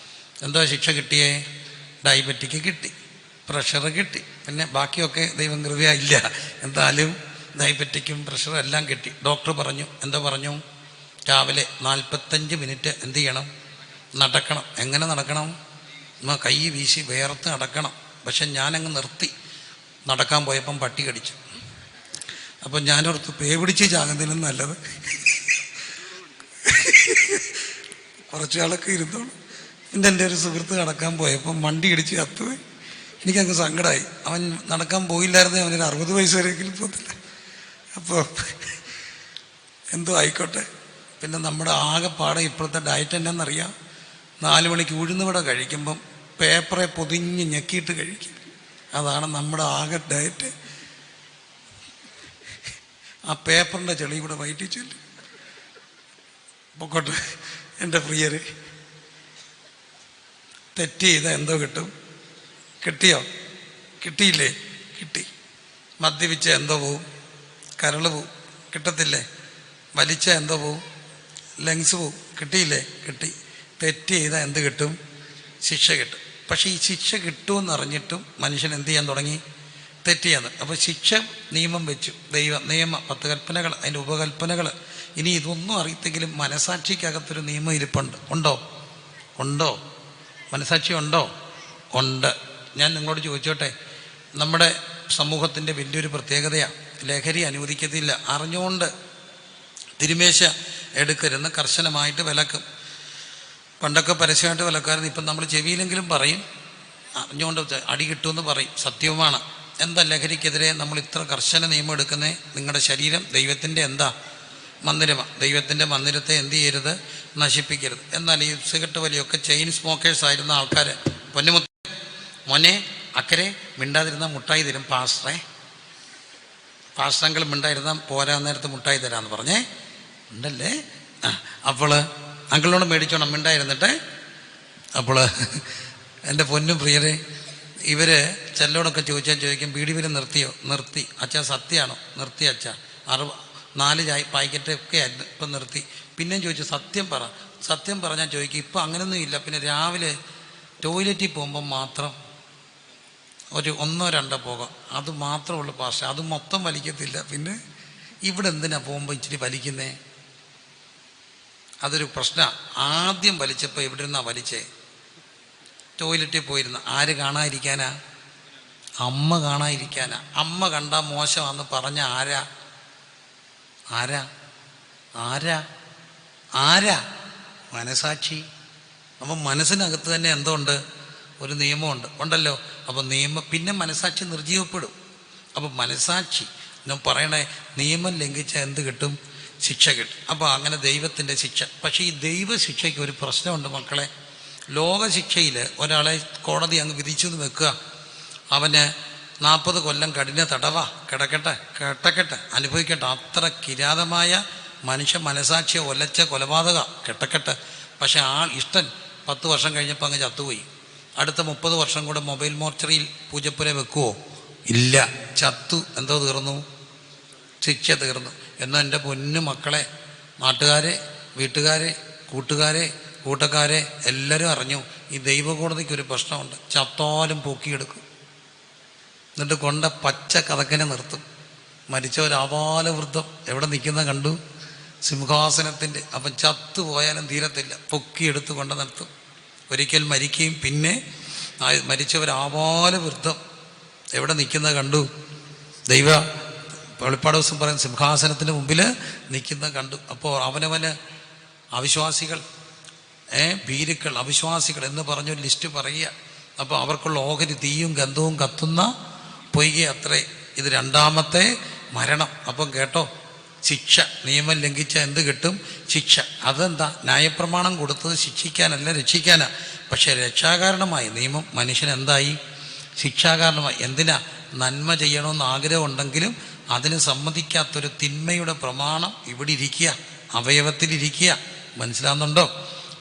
എന്തോ ശിക്ഷ കിട്ടിയേ? ഡയബറ്റിക് കിട്ടി, പ്രഷർ കിട്ടി. പിന്നെ ബാക്കിയൊക്കെ ദൈവം കൃപയില്ല. എന്തായാലും ഡയബറ്റിക്കും പ്രഷറും എല്ലാം കിട്ടി. ഡോക്ടർ പറഞ്ഞു, എന്താ പറഞ്ഞു, രാവിലെ 45 മിനിറ്റ് എന്ത് ചെയ്യണം, നടക്കണം. എങ്ങനെ നടക്കണം? കൈ വീശി വേർത്ത് നടക്കണം. പക്ഷെ ഞാനങ്ങ് നിർത്തി. നടക്കാൻ പോയപ്പം പട്ടി കടിച്ചു. അപ്പം ഞാനോർത്ത് പേ പിടിച്ച് ചാകുന്നതിനും നല്ലത് കുറച്ചു നാളൊക്കെ ഇരുന്നോളൂ. പിന്നെ എൻ്റെ ഒരു സുഹൃത്ത് നടക്കാൻ പോയപ്പം വണ്ടി ഇടിച്ച് കത്തുപോയി. എനിക്കങ്ങ് സങ്കടമായി. അവൻ നടക്കാൻ പോയില്ലായിരുന്നേ അവനൊരു 60 വയസ്സ് വരെയെങ്കിലും പോകത്തില്ല. അപ്പോൾ എന്തോ ആയിക്കോട്ടെ. പിന്നെ നമ്മുടെ ആകെപ്പാടെ ഇപ്പോഴത്തെ ഡയറ്റ് എന്നാന്നറിയാം. 4 മണിക്ക് ഉഴുന്നുവട കഴിക്കുമ്പം പേപ്പറെ പൊതിഞ്ഞ് ഞെക്കിയിട്ട് കഴിക്കും. അതാണ് നമ്മുടെ ആകെ ഡയറ്റ്. ആ പേപ്പറിൻ്റെ ചെളി കൂടെ വയറ്റി ചൊല്ലും. പൊക്കോട്ടെ എൻ്റെ പ്രിയര്. തെറ്റ് ചെയ്ത എന്തോ കിട്ടും. കിട്ടിയോ? കിട്ടിയില്ലേ? കിട്ടി. മദ്യപിച്ച എന്തോ പോവും, കരൾ പോവും. കിട്ടത്തില്ലേ? വലിച്ച എന്തോ പോവും, ലങ്സ് പോവും. കിട്ടിയില്ലേ? കിട്ടി. തെറ്റ് ചെയ്താൽ എന്ത് കിട്ടും? ശിക്ഷ കിട്ടും. പക്ഷേ ഈ ശിക്ഷ കിട്ടുമെന്നറിഞ്ഞിട്ടും മനുഷ്യൻ എന്ത് ചെയ്യാൻ തുടങ്ങി? തെറ്റ് ചെയ്യാൻ. അപ്പോൾ ശിക്ഷ നിയമം വെച്ചു. നിയമം 10 കൽപ്പനകൾ, അതിൻ്റെ ഉപകൽപ്പനകൾ. ഇനി ഇതൊന്നും അറിയത്തെങ്കിലും മനസാക്ഷിക്കകത്തൊരു നിയമം ഇരിപ്പുണ്ട്. ഉണ്ടോ? മനസാക്ഷി ഉണ്ടോ? ഉണ്ട്. ഞാൻ നിങ്ങളോട് ചോദിച്ചോട്ടെ, നമ്മുടെ സമൂഹത്തിൻ്റെ വലിയൊരു പ്രത്യേകതയാണ് ലഹരി അനുവദിക്കത്തില്ല. അറിഞ്ഞുകൊണ്ട് തിരുമേശ എടുക്കരുന്ന് കർശനമായിട്ട് വിലക്കും. പണ്ടൊക്കെ പരസ്യമായിട്ട് വിലക്കായിരുന്നു. ഇപ്പം നമ്മൾ ചെവിയിലെങ്കിലും പറയും, അറിഞ്ഞുകൊണ്ട് അടി കിട്ടുമെന്ന് പറയും. സത്യവുമാണ്. എന്താ ലഹരിക്കെതിരെ നമ്മൾ ഇത്ര കർശന നിയമം എടുക്കുന്നത്? നിങ്ങളുടെ ശരീരം ദൈവത്തിൻ്റെ എന്താ മന്ദിരമാണ്. ദൈവത്തിൻ്റെ മന്ദിരത്തെ എന്ത് ചെയ്യരുത്? നശിപ്പിക്കരുത്. എന്നാൽ ഈ സിഗരറ്റ് വലിയൊക്കെ ചെയിൻ സ്മോക്കേഴ്സ് ആയിരുന്ന ആൾക്കാർ, പൊന്നുമുത്ത മോനെ അക്കരെ മിണ്ടാതിരുന്ന മുട്ടായി തരും പാസ്റ്ററെങ്കിലും മിണ്ടായിരുന്നാൽ പോരാ, നേരത്ത് മുട്ടായി തരാമെന്ന് പറഞ്ഞേ ഉണ്ടല്ലേ. അപ്പോൾ അങ്കിളിനോട് മേടിച്ചോണം മിണ്ടായിരുന്നിട്ട്. അപ്പോൾ എൻ്റെ പൊന്നും പ്രിയരെ, ഇവർ ചെല്ലോടൊക്കെ ചോദിക്കും ബീഡി വരെ നിർത്തിയോ? നിർത്തി. അച്ഛാ സത്യമാണോ? നിർത്തി അച്ഛാ. 4 പാക്കറ്റ് ഒക്കെ ആയിരുന്നു, ഇപ്പം നിർത്തി. പിന്നെയും ചോദിച്ചു സത്യം പറഞ്ഞാൽ ചോദിക്കും. ഇപ്പം അങ്ങനെയൊന്നും ഇല്ല. പിന്നെ രാവിലെ ടോയ്ലറ്റിൽ പോകുമ്പം മാത്രം ഒരു 1-2 പോകാം, അത് മാത്രമുള്ള ഭാഷ. അത് മൊത്തം വലിക്കത്തില്ല. പിന്നെ ഇവിടെ എന്തിനാ പോകുമ്പോൾ ഇച്ചിരി വലിക്കുന്നേ? അതൊരു പ്രശ്നമാണ്. ആദ്യം വലിച്ചപ്പോൾ എവിടെ ഇരുന്നാ വലിച്ചേ? ടോയ്ലറ്റിൽ പോയിരുന്ന. ആര് കാണാതിരിക്കാനാ? അമ്മ കാണാതിരിക്കാനാ. അമ്മ കണ്ടാൽ മോശമാണെന്ന് പറഞ്ഞ ആരാ? മനസാക്ഷി. അപ്പം മനസ്സിനകത്ത് തന്നെ എന്തുണ്ട്? ഒരു നിയമമുണ്ട്. ഉണ്ടല്ലോ. അപ്പം പിന്നെ മനസാക്ഷി നിർജീവപ്പെടും. അപ്പം മനസാക്ഷി ഞാൻ പറയണേ, നിയമം ലംഘിച്ചാൽ എന്ത് കിട്ടും? ശിക്ഷ കിട്ടും. അപ്പോൾ അങ്ങനെ ദൈവത്തിൻ്റെ ശിക്ഷ. പക്ഷേ ഈ ദൈവശിക്ഷയ്ക്ക് ഒരു പ്രശ്നമുണ്ട് മക്കളെ. ലോകശിക്ഷയിൽ ഒരാളെ കോടതി അങ്ങ് വിധിച്ചു എന്ന് വെക്കുക, അവന് 40 കൊല്ലം കഠിന തടവാ, കിടക്കട്ടെ, അനുഭവിക്കട്ടെ. അത്ര കിരാതമായ മനുഷ്യ മനസാക്ഷിയെ ഒലച്ച കൊലപാതക കിടക്കട്ടെ. പക്ഷെ ഇഷ്ടൻ 10 വർഷം കഴിഞ്ഞപ്പോൾ അങ്ങ് ചത്തുപോയി. അടുത്ത 30 വർഷം കൂടെ മൊബൈൽ മോർച്ചറിയിൽ പൂജപ്പുര വെക്കുവോ? ഇല്ല. ചത്തു. എന്തോ തീർന്നു? ശിക്ഷ തീർന്നു. എന്നാൽ എൻ്റെ പൊന്നു മക്കളെ, നാട്ടുകാരെ, വീട്ടുകാരെ, കൂട്ടക്കാരെ എല്ലാവരും അറിഞ്ഞു ഈ ദൈവകോടതിക്കൊരു പ്രശ്നമുണ്ട്. ചത്താലും പൊക്കിയെടുക്കും. എന്നിട്ട് കൊണ്ട പച്ച കഥക്കനെ നിർത്തും. മരിച്ച ഒരു ആപാലവൃദ്ധം എവിടെ നിൽക്കുന്ന കണ്ടു? സിംഹാസനത്തിൻ്റെ. അപ്പം ചത്തുപോയാലും തീരത്തില്ല, പൊക്കിയെടുത്ത് കൊണ്ട് നിർത്തും. ഒരിക്കൽ മരിക്കുകയും പിന്നെ മരിച്ചവരാവാല വൃദ്ധം എവിടെ നിൽക്കുന്നത് കണ്ടു. ദൈവ വെളിപ്പാട് ദിവസം പറയുന്ന സിംഹാസനത്തിന് മുമ്പിൽ നിൽക്കുന്നത് കണ്ടു. അപ്പോൾ അവനവന് അവിശ്വാസികൾ, ഭീരുക്കൾ, അവിശ്വാസികൾ എന്ന് പറഞ്ഞൊരു ലിസ്റ്റ് പറയുക. അപ്പോൾ അവർക്കുള്ള ഓഹരി തീയും ഗന്ധവും കത്തുന്ന പൊയ്ക അത്രേ. ഇത് രണ്ടാമത്തെ മരണം. അപ്പം കേട്ടോ, ശിക്ഷ. നിയമം ലംഘിച്ച എന്ത് കിട്ടും? ശിക്ഷ. അതെന്താ? ന്യായപ്രമാണം കൊടുത്തത് ശിക്ഷിക്കാനല്ല, രക്ഷിക്കാനാണ്. പക്ഷേ രക്ഷാകാരണമായി നിയമം മനുഷ്യനെന്തായി? ശിക്ഷാകാരണമായി. എന്തിനാ? നന്മ ചെയ്യണമെന്ന് ആഗ്രഹമുണ്ടെങ്കിലും അതിന് സമ്മതിക്കാത്തൊരു തിന്മയുടെ പ്രമാണം ഇവിടെ ഇരിക്കുക, അവയവത്തിലിരിക്കുക. മനസ്സിലാവുന്നുണ്ടോ?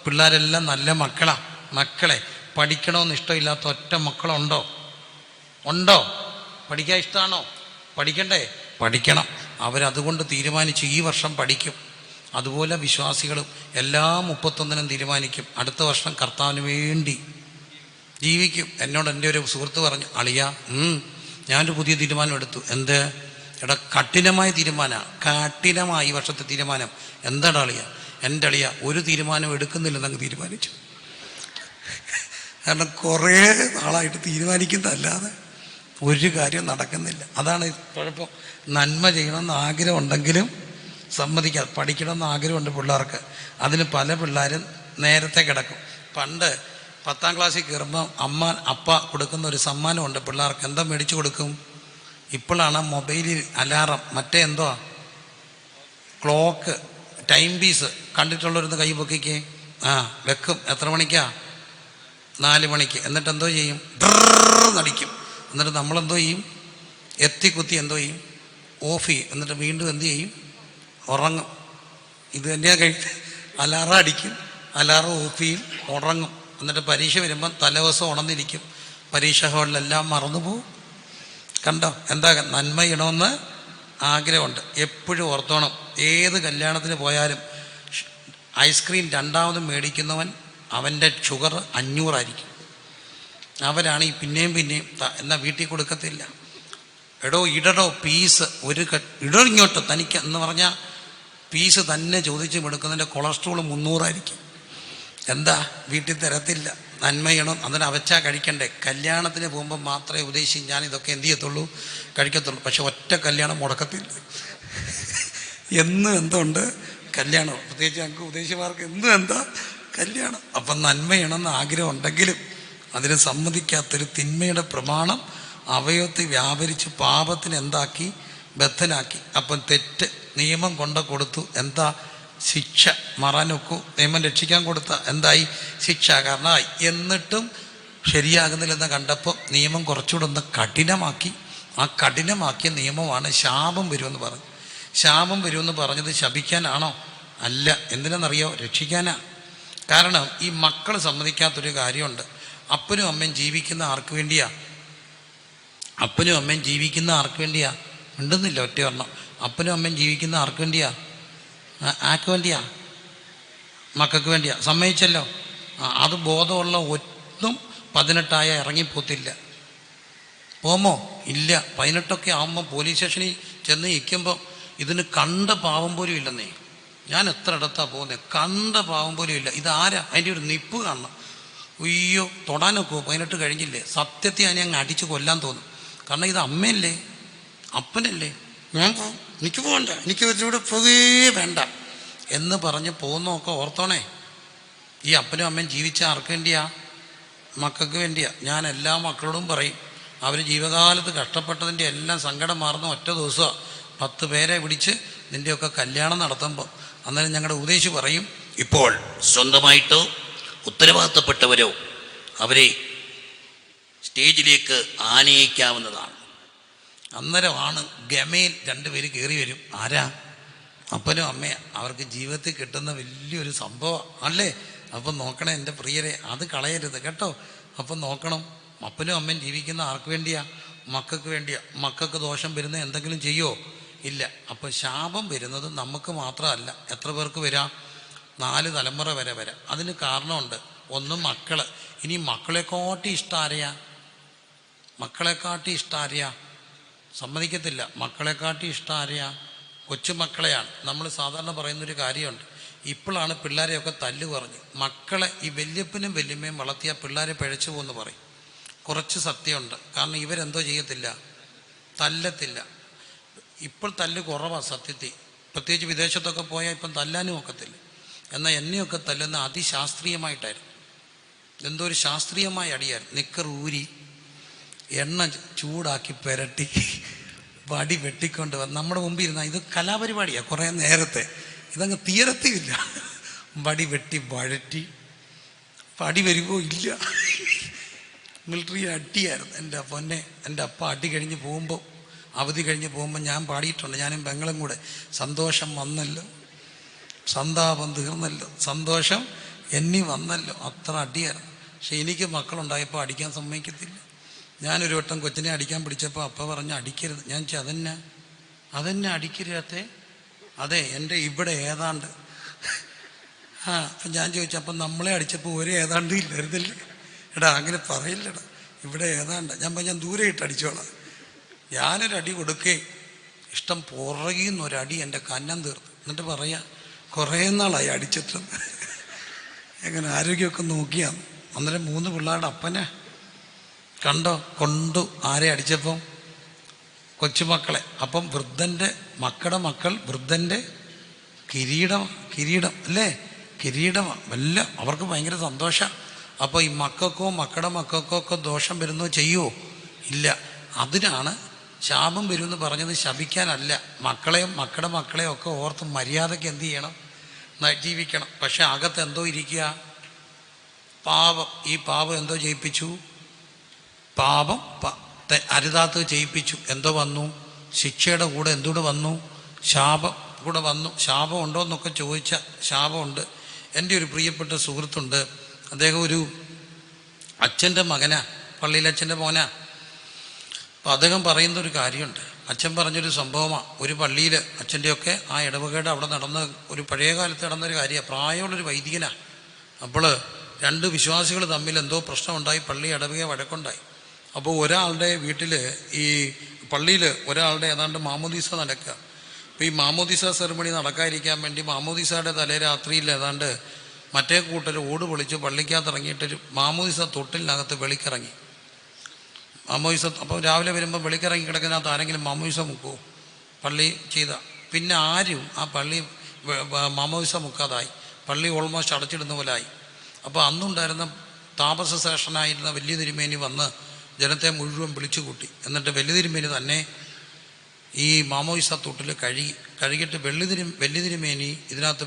പിള്ളേരെല്ലാം നല്ല മക്കളാണ്. മക്കളെ പഠിക്കണമെന്ന് ഇഷ്ടമില്ലാത്ത ഒറ്റ മക്കളുണ്ടോ? ഉണ്ടോ? പഠിക്കാൻ ഇഷ്ടമാണോ? പഠിക്കണ്ടേ? പഠിക്കണം. അവരതുകൊണ്ട് തീരുമാനിച്ചു ഈ വർഷം പഠിക്കും. അതുപോലെ വിശ്വാസികളും എല്ലാ 31-നും തീരുമാനിക്കും അടുത്ത വർഷം കർത്താവിന് വേണ്ടി ജീവിക്കും. എന്നോട് എൻ്റെ ഒരു സുഹൃത്ത് പറഞ്ഞു, അളിയ ഞാനൊരു പുതിയ തീരുമാനം എടുത്തു. എന്ത്? എടാ, കഠിനമായ തീരുമാനമാണ്. കഠിനമായ ഈ വർഷത്തെ തീരുമാനം. എന്താടാ അളിയ? എൻ്റെ അളിയ ഒരു തീരുമാനം എടുക്കുന്നില്ലെന്നങ്ങ് തീരുമാനിച്ചു. കാരണം കുറേ നാളായിട്ട് തീരുമാനിക്കുന്നതല്ലാതെ ഒരു കാര്യം നടക്കുന്നില്ല. അതാണ് കുഴപ്പം. നന്മ ചെയ്യണമെന്ന് ആഗ്രഹം ഉണ്ടെങ്കിലും സമ്മതിക്കാതെ, പഠിക്കണമെന്ന് ആഗ്രഹമുണ്ട് പിള്ളേർക്ക്. അതിന് പല പിള്ളേരും നേരത്തെ കിടക്കും. പണ്ട് 10ാം ക്ലാസ്സിൽ കയറുമ്പോൾ അപ്പ കൊടുക്കുന്ന ഒരു സമ്മാനമുണ്ട് പിള്ളേർക്ക്. എന്താ മേടിച്ചു കൊടുക്കും? ഇപ്പോഴാണ് മൊബൈലിൽ അലാറം, മറ്റേ എന്തോ ക്ലോക്ക്, ടൈം പീസ് കണ്ടിട്ടുള്ളവരൊന്ന് കൈ പൊക്കിക്കേ. വെക്കും. എത്ര മണിക്കാ? 4 മണിക്ക്. എന്നിട്ട് എന്തോ ചെയ്യും? നടിക്കും. എന്നിട്ട് നമ്മളെന്തോ ചെയ്യും? എത്തിക്കുത്തി എന്തോ ചെയ്യും? ഓഫ് ചെയ്യും. എന്നിട്ട് വീണ്ടും എന്ത് ചെയ്യും? ഉറങ്ങും. ഇത് തന്നെയാണ് അലാറം അടിക്കും, അലാറം ഓഫ് ചെയ്യും, ഉറങ്ങും. എന്നിട്ട് പരീക്ഷ വരുമ്പം തലേദിവസം ഉണർന്നിരിക്കും. പരീക്ഷ ഹാളിലെല്ലാം മറന്നുപോകും. കണ്ടോ? എന്താ? നന്മ ചെയ്യണമെന്ന് ആഗ്രഹമുണ്ട്. എപ്പോഴും ഓർത്തോണം, ഏത് കല്യാണത്തിന് പോയാലും ഐസ്ക്രീം രണ്ടാമതും മേടിക്കുന്നവൻ അവൻ്റെ ഷുഗർ 500 ആയിരിക്കും. അവരാണ് ഈ പിന്നെയും എന്നാൽ വീട്ടിൽ കൊടുക്കത്തില്ല. എടോ ഇടടോ പീസ് ഇടോ ഇങ്ങോട്ട് തനിക്ക് എന്ന് പറഞ്ഞാൽ പീസ് തന്നെ ചോദിച്ച് എടുക്കുന്നതിൻ്റെ കൊളസ്ട്രോൾ 300 ആയിരിക്കും. എന്താ? വീട്ടിൽ തരത്തില്ല. നന്മ ചെയ്യണം, അതിന് അവച്ചാ കഴിക്കണ്ടേ. കല്യാണത്തിന് പോകുമ്പോൾ മാത്രമേ ഉദ്ദേശിച്ച് ഞാൻ ഇതൊക്കെ എന്ത് ചെയ്യത്തുള്ളൂ? കഴിക്കത്തുള്ളൂ. പക്ഷെ ഒറ്റ കല്യാണം മുടക്കത്തില്ല. എന്നും എന്തുണ്ട്? കല്യാണം. പ്രത്യേകിച്ച് ഞങ്ങൾക്ക് ഉദ്ദേശിമാർക്ക് എന്നും എന്താ? കല്യാണം. അപ്പം നന്മ ചെയ്യണമെന്ന് ആഗ്രഹം ഉണ്ടെങ്കിലും അതിന് സമ്മതിക്കാത്തൊരു തിന്മയുടെ പ്രമാണം അവയവത്തിൽ വ്യാപരിച്ച് പാപത്തിന് എന്താക്കി? ബദ്ധനാക്കി. അപ്പം തെറ്റ് നിയമം കൊടുത്തു. എന്താ? ശിക്ഷ. മറാനൊക്കു നിയമം രക്ഷിക്കാൻ കൊടുത്ത എന്തായി? ശിക്ഷ കാരണമായി. എന്നിട്ടും ശരിയാകുന്നില്ലെന്ന് കണ്ടപ്പോൾ നിയമം കുറച്ചുകൂടെ ഒന്ന് കഠിനമാക്കി. ആ കഠിനമാക്കിയ നിയമമാണ് ശാപം വരുമെന്ന് പറഞ്ഞു. ശാപം വരുമെന്ന് പറഞ്ഞത് ശപിക്കാനാണോ? അല്ല. എന്തിനാണെന്നറിയോ? രക്ഷിക്കാനാ. കാരണം ഈ മക്കൾ സമ്മതിക്കാത്തൊരു കാര്യമുണ്ട്. അപ്പനും അമ്മയും ജീവിക്കുന്ന ആർക്ക് വേണ്ടിയാ? അപ്പനും അമ്മയും ജീവിക്കുന്ന ആർക്ക് വേണ്ടിയാ? ഉണ്ടെന്നില്ല ഒറ്റ ഒരെണ്ണം. അപ്പനും അമ്മയും ജീവിക്കുന്ന ആർക്ക് വേണ്ടിയാ? ആർക്ക് വേണ്ടിയാ? മക്കൾക്ക് വേണ്ടിയാ. സമ്മതിച്ചല്ലോ. അത് ബോധമുള്ള ഒന്നും 18 ഇറങ്ങിപ്പോത്തില്ല. പോമോ? ഇല്ല. 18 ആകുമ്പോൾ പോലീസ് സ്റ്റേഷനിൽ ചെന്ന് ഇരിക്കുമ്പോൾ ഇതിന് കണ്ട പാവം പോലും ഇല്ലെന്നേ. ഞാൻ എത്ര ഇടത്താ പോകുന്നത്, കണ്ട പാവം പോലും ഇല്ല. ഇതാരാ? അതിൻ്റെ ഒരു നിപ്പ് കാണണം. അയ്യോ, തൊടാനൊക്കെ 18 കഴിഞ്ഞില്ലേ? സത്യത്തെ അതിനെ അങ്ങ് അടിച്ച് കൊല്ലാൻ തോന്നും. കാരണം ഇത് അമ്മയല്ലേ, അപ്പനല്ലേ. ഞാൻ പോകും, എനിക്ക് പോകണ്ട, എനിക്ക് ഇവരുടെ പോകേ വേണ്ട എന്ന് പറഞ്ഞ് പോകുന്നതൊക്കെ ഓർത്തോണേ. ഈ അപ്പനും അമ്മയും ജീവിച്ച ആർക്ക് വേണ്ടിയാ? മക്കൾക്ക് വേണ്ടിയാ. ഞാൻ എല്ലാ മക്കളോടും പറയും, അവർ ജീവകാലത്ത് കഷ്ടപ്പെട്ടതിൻ്റെ എല്ലാം സങ്കടം മാറുന്ന ഒറ്റ ദിവസമാണ്. 10 പേരെ പിടിച്ച് നിൻ്റെയൊക്കെ കല്യാണം നടത്തുമ്പോൾ അന്നേരം ഞങ്ങളുടെ ഉപദേശി പറയും, ഇപ്പോൾ സ്വന്തമായിട്ടോ ഉത്തരവാദിത്തപ്പെട്ടവരോ അവരെ സ്റ്റേജിലേക്ക് ആനയിക്കാവുന്നതാണ്. അന്നേരമാണ് ഗമയിൽ 2 പേര് കയറി വരും. ആരാ? അപ്പനും അമ്മയും. അവർക്ക് ജീവിതത്തിൽ കിട്ടുന്ന വലിയൊരു സംഭവം അല്ലേ? അപ്പം നോക്കണേ എൻ്റെ പ്രിയരെ, അത് കളയരുത് കേട്ടോ. അപ്പം നോക്കണം, അപ്പനും അമ്മയും ജീവിക്കുന്ന ആർക്ക് വേണ്ടിയാ? മക്കൾക്ക് വേണ്ടിയാ. മക്കൾക്ക് ദോഷം വരുന്ന എന്തെങ്കിലും ചെയ്യുമോ? ഇല്ല. അപ്പം ശാപം വരുന്നത് നമുക്ക് മാത്രമല്ല, എത്ര പേർക്ക് വരാം? 4 തലമുറ വരെ വരാം. അതിന് കാരണമുണ്ട്. ഒന്ന് മക്കൾ. ഇനി മക്കളെക്കാട്ടി ഇഷ്ടം ആരെയാ? മക്കളെക്കാട്ടി ഇഷ്ടം ആരെയാ? സമ്മതിക്കത്തില്ല. മക്കളെക്കാട്ടി ഇഷ്ടം ആരെയാ? കൊച്ചുമക്കളെയാണ്. നമ്മൾ സാധാരണ പറയുന്നൊരു കാര്യമുണ്ട്, ഇപ്പോഴാണ് പിള്ളേരെയൊക്കെ തല്ല് പറഞ്ഞു. മക്കളെ ഈ വല്യപ്പനും വല്യമ്മയും വളർത്തിയ പിള്ളേരെ പിഴച്ചു പോകുമെന്ന് പറയും. കുറച്ച് സത്യമുണ്ട്. കാരണം ഇവരെന്തോ ചെയ്യത്തില്ല, തല്ലത്തില്ല. ഇപ്പോൾ തല്ല് കുറവാണ് സത്യത്തിൽ. പ്രത്യേകിച്ച് വിദേശത്തൊക്കെ പോയാൽ ഇപ്പം തല്ലാനും ഒക്കത്തില്ല. എന്നാൽ എന്നെയൊക്കെ തല്ലുന്ന അതിശാസ്ത്രീയമായിട്ടായിരുന്നു. എന്തോ ഒരു ശാസ്ത്രീയമായ അടിയായിരുന്നു. നിക്കർ ഊരി എണ്ണ ചൂടാക്കി പുരട്ടി വടി വെട്ടിക്കൊണ്ട് വന്ന് നമ്മുടെ മുമ്പിൽ ഇരുന്ന ഇത് കലാപരിപാടിയാണ്. കുറേ നേരത്തെ ഇതങ്ങ് തീരത്തില്ല. വടി വെട്ടി വഴറ്റി വടി വരുമോ ഇല്ല. മിലിറ്ററി അടിയായിരുന്നു. എൻ്റെ പൊന്നെ, എൻ്റെ അപ്പ അടി കഴിഞ്ഞ് പോകുമ്പോൾ, അവധി കഴിഞ്ഞ് പോകുമ്പോൾ ഞാൻ പാടിയിട്ടുണ്ട്, ഞാനും പെങ്ങളും കൂടെ. സന്തോഷം വന്നല്ലോ, സന്താപം തീർന്നല്ലോ, സന്തോഷം എന്നി വന്നല്ലോ. അത്ര അടിയായിരുന്നു. പക്ഷെ എനിക്ക് മക്കളുണ്ടായപ്പോൾ അടിക്കാൻ സമ്മതിക്കത്തില്ല. ഞാനൊരു വട്ടം കൊച്ചിനെ അടിക്കാൻ പിടിച്ചപ്പോൾ അപ്പ പറഞ്ഞ് അടിക്കരുത്. ഞാൻ അതെന്നെ അടിക്കരുതേ. അതെ, എൻ്റെ ഇവിടെ ഏതാണ്ട്. അപ്പം ഞാൻ ചോദിച്ചു, അപ്പം നമ്മളെ അടിച്ചപ്പോൾ ഒരു ഏതാണ്ട് ഇല്ലായിരുന്നില്ലേ? എടാ അങ്ങനെ പറയില്ലടാ, ഇവിടെ ഏതാണ്ട്. ഞാൻ ദൂരെ ഇട്ട് അടിച്ചോളാം. ഞാനൊരടി കൊടുക്കേ ഇഷ്ടം പുറകിൽ നിന്നൊരടി എൻ്റെ കന്നം തീർന്നു. എന്നിട്ട് പറയാം, കുറേ നാളായി അടിച്ചിട്ടുണ്ട്. എങ്ങനെ ആരോഗ്യമൊക്കെ നോക്കിയാന്ന്. അന്നേരം 3 പിള്ളേരുടെ അപ്പനെ കണ്ടോ കൊണ്ടു. ആരെ അടിച്ചപ്പം? കൊച്ചുമക്കളെ. അപ്പം വൃദ്ധൻ്റെ മക്കൾ വൃദ്ധൻ്റെ കിരീടം അല്ലേ? കിരീടമാണ്. വല്ല അവർക്ക് ഭയങ്കര സന്തോഷം. അപ്പോൾ ഈ മക്കൾക്കോ മക്കൾക്കോ ഒക്കെ ദോഷം വരുന്നോ ചെയ്യുമോ? ഇല്ല. അതിനാണ് ശാപം വരുമെന്ന് പറഞ്ഞത്. ശപിക്കാനല്ല. മക്കളെയും മക്കളെയും ഒക്കെ ഓർത്ത് മര്യാദയ്ക്ക് എന്ത് ചെയ്യണം? ജീവിക്കണം. പക്ഷെ അകത്ത് എന്തോ ഇരിക്കുക? പാപം. ഈ പാപം എന്തോ ചെയ്യിപ്പിച്ചു? പാപം അരുതാത്ത് ചെയ്യിപ്പിച്ചു. എന്തോ വന്നു? ശിക്ഷയുടെ കൂടെ എന്തുകൂടെ വന്നു? ശാപം കൂടെ വന്നു. ശാപം ഉണ്ടോ എന്നൊക്കെ ചോദിച്ചാൽ ശാപമുണ്ട്. എൻ്റെ ഒരു പ്രിയപ്പെട്ട സുഹൃത്തുണ്ട്. അദ്ദേഹം ഒരു അച്ഛൻ്റെ മകനാ, പള്ളിയിലച്ഛൻ്റെ മോനാ. അപ്പം അദ്ദേഹം പറയുന്ന ഒരു കാര്യമുണ്ട്. അച്ഛൻ പറഞ്ഞൊരു സംഭവമാണ്. ഒരു പള്ളിയിൽ അച്ഛൻ്റെയൊക്കെ ആ ഇടവകയുടെ അവിടെ നടന്ന ഒരു പഴയ കാലത്ത് നടന്നൊരു കാര്യമാണ്. പ്രായമുള്ളൊരു വൈദികനാണ്. അപ്പോൾ 2 വിശ്വാസികൾ തമ്മിൽ എന്തോ പ്രശ്നമുണ്ടായി. പള്ളി ഇടവക വഴക്കുണ്ടായി. അപ്പോൾ ഒരാളുടെ വീട്ടിൽ, ഈ പള്ളിയിൽ ഒരാളുടെ ഏതാണ്ട് മാമോദീസ നടക്കുക. അപ്പോൾ ഈ മാമോദീസ സെറിമണി നടക്കാതിരിക്കാൻ വേണ്ടി മാമോദീസയുടെ തലേ രാത്രിയിൽ ഏതാണ്ട് മറ്റേ കൂട്ടർ ഓട് പൊളിച്ച് പള്ളിക്കകത്ത് ഇറങ്ങിയിട്ടൊരു മാമോദീസ തൊട്ടിലിനകത്ത് വെളിക്കിറങ്ങി. മാമോദീസ അപ്പോൾ രാവിലെ വരുമ്പോൾ വെളിക്കിറങ്ങി കിടക്കുന്നതിനകത്ത് ആരെങ്കിലും മാമോദീസ മുക്കുമോ? പള്ളി ചെയ്ത പിന്നെ ആരും ആ പള്ളി മാമോദീസ മുക്കാതായി. പള്ളി ഓൾമോസ്റ്റ് അടച്ചിടുന്ന പോലായി. അപ്പോൾ അന്നുണ്ടായിരുന്ന താപസ ശേഷനായിരുന്ന വലിയ തിരുമേനി വന്ന് ജനത്തെ മുഴുവൻ വിളിച്ചു കൂട്ടി. എന്നിട്ട് വലിയ തിരുമേനി തന്നെ ഈ മാമോദീസ തൊട്ടിൽ കഴുകിയിട്ട് വലിയ തിരുമേനി ഇതിനകത്ത്